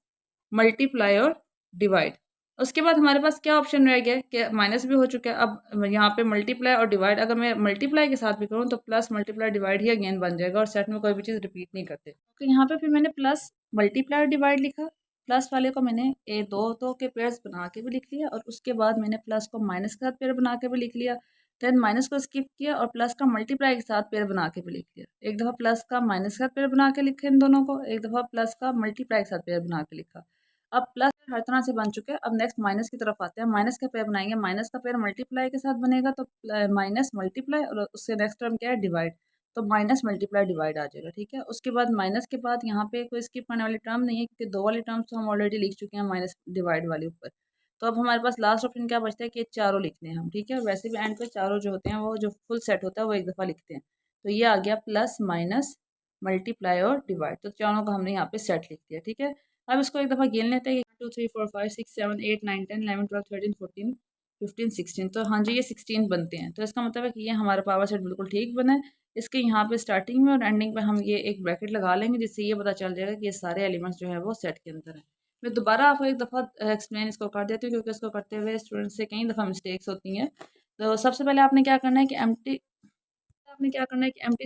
मल्टीप्लाई और डिवाइड। उसके बाद हमारे पास क्या ऑप्शन रह गया कि माइनस भी हो चुका है। अब यहाँ पे मल्टीप्लाई और डिवाइड, अगर मैं मल्टीप्लाई के साथ भी करूँ तो प्लस मल्टीप्लाई डिवाइड ही अगेन बन जाएगा और सेट में कोई भी चीज़ रिपीट नहीं करते। तो यहाँ पे फिर मैंने प्लस मल्टीप्लाई और डिवाइड लिखा। प्लस वाले को मैंने दो दो के पेयर्स बना के भी लिख लिया और उसके बाद मैंने प्लस को माइनस के साथ पेयर बना के भी लिख लिया। देन माइनस को स्किप किया और प्लस का मल्टीप्लाई के साथ पेयर बना के भी लिख लिया। एक दफ़ा प्लस का माइनस के साथ पेयर बना के लिखे इन दोनों को, एक दफ़ा प्लस का मल्टीप्लाई के साथ पेयर बना के लिखा। अब प्लस हर तरह से बन चुके हैं। अब नेक्स्ट माइनस की तरफ आते हैं। माइनस का पेयर बनाएंगे, माइनस का पेयर मल्टीप्लाई के साथ बनेगा तो माइनस मल्टीप्लाई और उससे नेक्स्ट टर्म क्या है डिवाइड, तो माइनस मल्टीप्लाई डिवाइड आ जाएगा। ठीक है, उसके बाद माइनस के बाद यहाँ पे कोई स्किप करने वाली टर्म नहीं है क्योंकि दो वाली टर्म्स तो हम ऑलरेडी लिख चुके हैं माइनस डिवाइड वाले ऊपर। तो अब हमारे पास लास्ट ऑप्शन क्या बचता है कि ये चारों लिखने हैं हम। ठीक है, वैसे भी एंड पे चारों जो होते हैं वो जो फुल सेट होता है वो एक दफ़ा लिखते हैं। तो ये आ गया प्लस माइनस मल्टीप्लाई और डिवाइड, तो चारों का हमने यहाँ पे सेट लिख दिया। ठीक है, अब इसको एक दफ़ा गिन लेते हैं। 2 3 4 5 6 7 8 9 10 11 12 13 14 15 16, तो हाँ जी ये 16 बनते हैं। तो इसका मतलब है कि ये हमारा पावर सेट बिल्कुल ठीक बना है। इसके यहाँ पे स्टार्टिंग में और एंडिंग पे हम ये एक ब्रैकेट लगा लेंगे जिससे ये पता चल जाएगा कि ये सारे एलिमेंट्स जो है वो सेट के अंदर है। मैं दोबारा आपको एक दफ़ा एक्सप्लेन इसको कर देती हूँ क्योंकि इसको करते हुए स्टूडेंट से कई दफ़ा मिस्टेक्स होती हैं। तो सबसे पहले आपने क्या करना है कि एम्प्टी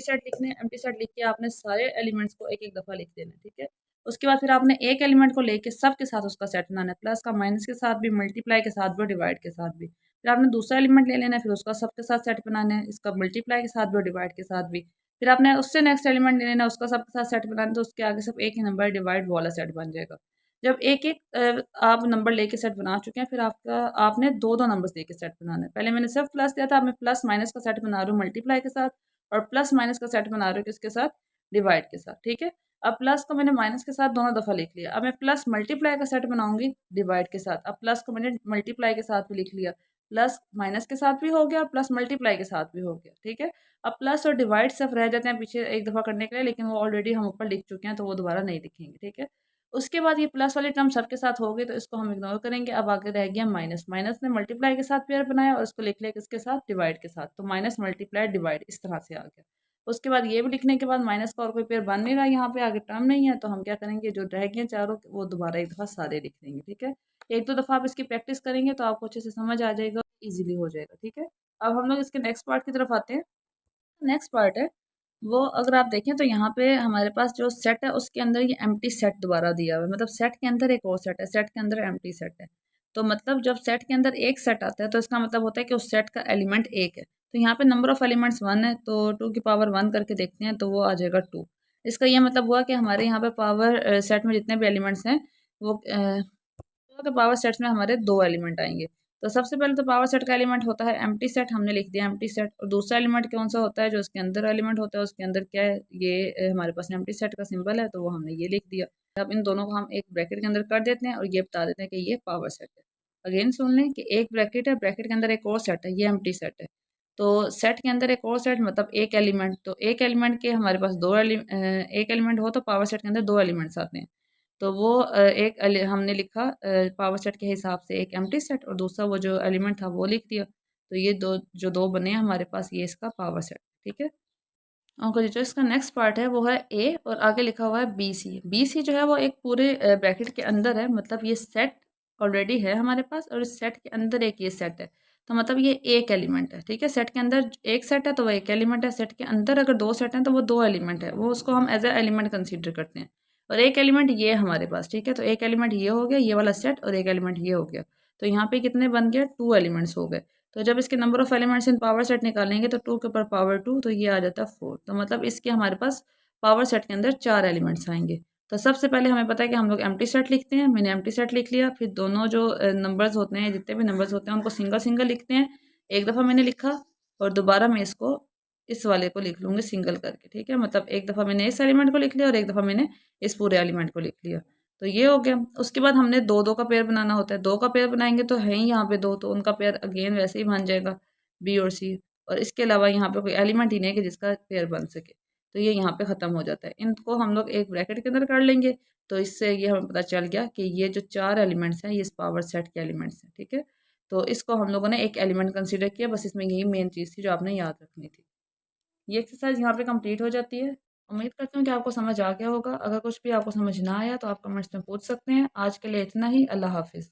सेट लिखने हैं। एम्प्टी सेट लिख के आपने सारे एलिमेंट्स को एक एक दफ़ा लिख देना है। ठीक है, उसके बाद फिर आपने एक एलिमेंट को लेके सब के साथ उसका सेट बनाना है, प्लस का माइनस के साथ भी, मल्टीप्लाई के साथ भी, डिवाइड के साथ भी। फिर आपने दूसरा एलिमेंट ले लेना है, फिर उसका सबके साथ सेट बनाना है, इसका मल्टीप्लाई के साथ भी और डिवाइड के साथ भी। फिर आपने उससे नेक्स्ट एलिमेंट ले लेना है, उसका सबके साथ सेट बनाना है, तो उसके आगे सब एक ही नंबर डिवाइड वाला सेट बन जाएगा। जब एक एक आप नंबर लेके सेट बना चुके हैं फिर आपने दो दो नंबर्स लेके सेट बनाना है। पहले मैंने सिर्फ प्लस दिया था, अब मैं प्लस माइनस का सेट बना रही हूँ मल्टीप्लाई के साथ और प्लस माइनस का सेट बना रही हूँ किसके साथ, डिवाइड के साथ। ठीक है, अब प्लस को मैंने माइनस के साथ दोनों दफ़ा लिख लिया। अब मैं प्लस मल्टीप्लाई का सेट बनाऊंगी डिवाइड के साथ। अब प्लस को मैंने मल्टीप्लाई के साथ भी लिख लिया, प्लस माइनस के साथ भी हो गया और प्लस मल्टीप्लाई के साथ भी हो गया। ठीक है, अब प्लस और डिवाइड सिर्फ रह जाते हैं पीछे एक दफ़ा करने के लिए, लेकिन वो ऑलरेडी हम ऊपर लिख चुके हैं तो वो दोबारा नहीं लिखेंगे। ठीक है, उसके बाद ये प्लस वाली टर्म सबके साथ हो गई तो इसको हम इग्नोर करेंगे। अब आगे रह गया माइनस। माइनस ने मल्टीप्लाई के साथ पेयर बनाया और उसको लिख लिया किसके साथ, डिवाइड के साथ, तो माइनस मल्टीप्लाई डिवाइड इस तरह से आ गया। उसके बाद ये भी लिखने के बाद माइनस का और कोई पेयर बन नहीं रहा, यहाँ पे आगे टर्म नहीं है, तो हम क्या करेंगे जो रह गए चारों वो दोबारा एक दफ़ा सारे लिख देंगे। ठीक है, एक दो दफ़ा आप इसकी प्रैक्टिस करेंगे तो आपको अच्छे से समझ आ जाएगा, ईजिली हो जाएगा। ठीक है, अब हम लोग इसके नेक्स्ट पार्ट की तरफ आते हैं। नेक्स्ट पार्ट है वो, अगर आप देखें तो यहाँ पे हमारे पास जो सेट है उसके अंदर ये एम्प्टी सेट दोबारा दिया हुआ है, मतलब सेट के अंदर एक और सेट है, सेट के अंदर एम्प्टी सेट है। तो मतलब जब सेट के अंदर एक सेट आता है तो इसका मतलब होता है कि उस सेट का एलिमेंट एक है। तो यहाँ पे नंबर ऑफ एलिमेंट्स 1 है, तो 2 की पावर 1 करके देखते हैं तो वो आ जाएगा 2। इसका ये मतलब हुआ कि हमारे यहाँ पे पावर सेट में जितने भी एलिमेंट्स हैं वो तो पावर सेट्स में हमारे दो एलिमेंट आएंगे। तो सबसे पहले तो पावर सेट का एलिमेंट होता है एम्प्टी सेट, हमने लिख दिया एम्प्टी सेट। और दूसरा एलिमेंट कौन सा होता है, जो उसके अंदर एलिमेंट होता है उसके अंदर क्या है, ये हमारे पास एम्प्टी सेट का सिंबल है तो वो हमने ये लिख दिया। अब इन दोनों को हम एक ब्रैकेट के अंदर कर देते हैं और ये बता देते हैं कि ये पावर सेट है। अगेन सुन लें कि एक ब्रैकेट है, ब्रैकेट के अंदर एक और सेट है, ये एम्प्टी सेट है। तो सेट के अंदर एक और सेट मतलब एक एलिमेंट, तो एक एलिमेंट के हमारे पास एक एलिमेंट हो तो पावर सेट के अंदर दो एलिमेंट्स आते हैं। तो वो हमने लिखा पावर सेट के हिसाब से एक एम्प्टी सेट और दूसरा वो जो एलिमेंट था वो लिख दिया। तो ये दो बने हैं हमारे पास, ये इसका पावर सेट। ठीक है, और जो इसका नेक्स्ट पार्ट है वो है ए और आगे लिखा हुआ है बी सी। बी सी जो है वो एक पूरे ब्रैकेट के अंदर है, मतलब ये सेट ऑलरेडी है हमारे पास और इस सेट के अंदर एक ये सेट है, तो मतलब ये एक एलिमेंट है। ठीक है, सेट के अंदर एक सेट है तो वो एक एलिमेंट है, सेट के अंदर अगर दो सेट हैं तो वो दो एलिमेंट है, वो उसको हम एज ए एलिमेंट कंसीडर करते हैं। और एक एलिमेंट ये हमारे पास, ठीक है, तो एक एलिमेंट ये हो गया ये वाला सेट और एक एलिमेंट ये हो गया। तो यहाँ पे कितने बन गया, 2 एलिमेंट्स हो गए। तो जब इसके number of elements in power set निकालेंगे तो 2 के ऊपर पावर 2, तो ये आ जाता है 4। तो मतलब इसके हमारे पास पावर सेट के अंदर 4 एलिमेंट्स आएंगे। तो सबसे पहले हमें पता है कि हम लोग एम्प्टी सेट लिखते हैं, मैंने एम्प्टी सेट लिख लिया। फिर दोनों जो नंबर्स होते हैं, जितने भी नंबर्स होते हैं उनको सिंगल सिंगल लिखते हैं। एक दफ़ा मैंने लिखा और दोबारा मैं इसको इस वाले को लिख लूँगी सिंगल करके। ठीक है, मतलब एक दफ़ा मैंने इस एलिमेंट को लिख लिया और एक दफ़ा मैंने इस पूरे एलिमेंट को लिख लिया। तो ये हो गया। उसके बाद हमने दो दो का पेयर बनाना होता है, दो का पेयर बनाएंगे तो है ही यहाँ पे दो, तो उनका पेयर अगेन वैसे ही बन जाएगा बी और सी। और इसके अलावा यहाँ पे कोई एलिमेंट ही नहीं है कि जिसका पेयर बन सके, तो ये यहाँ पे ख़त्म हो जाता है। इनको हम लोग एक ब्रैकेट के अंदर कर लेंगे, तो इससे ये हमें पता चल गया कि ये जो 4 एलिमेंट्स हैं ये इस पावर सेट के एलिमेंट्स हैं। ठीक है, तो इसको हम लोगों ने एक एलिमेंट कंसिडर किया, बस इसमें यही मेन चीज़ थी जो आपने याद रखनी थी। ये एक्सरसाइज यहाँ पे कंप्लीट हो जाती है। उम्मीद करती हूँ कि आपको समझ आ गया होगा। अगर कुछ भी आपको समझ ना आया तो आप कमेंट्स में पूछ सकते हैं। आज के लिए इतना ही। अल्लाह हाफ़िज़।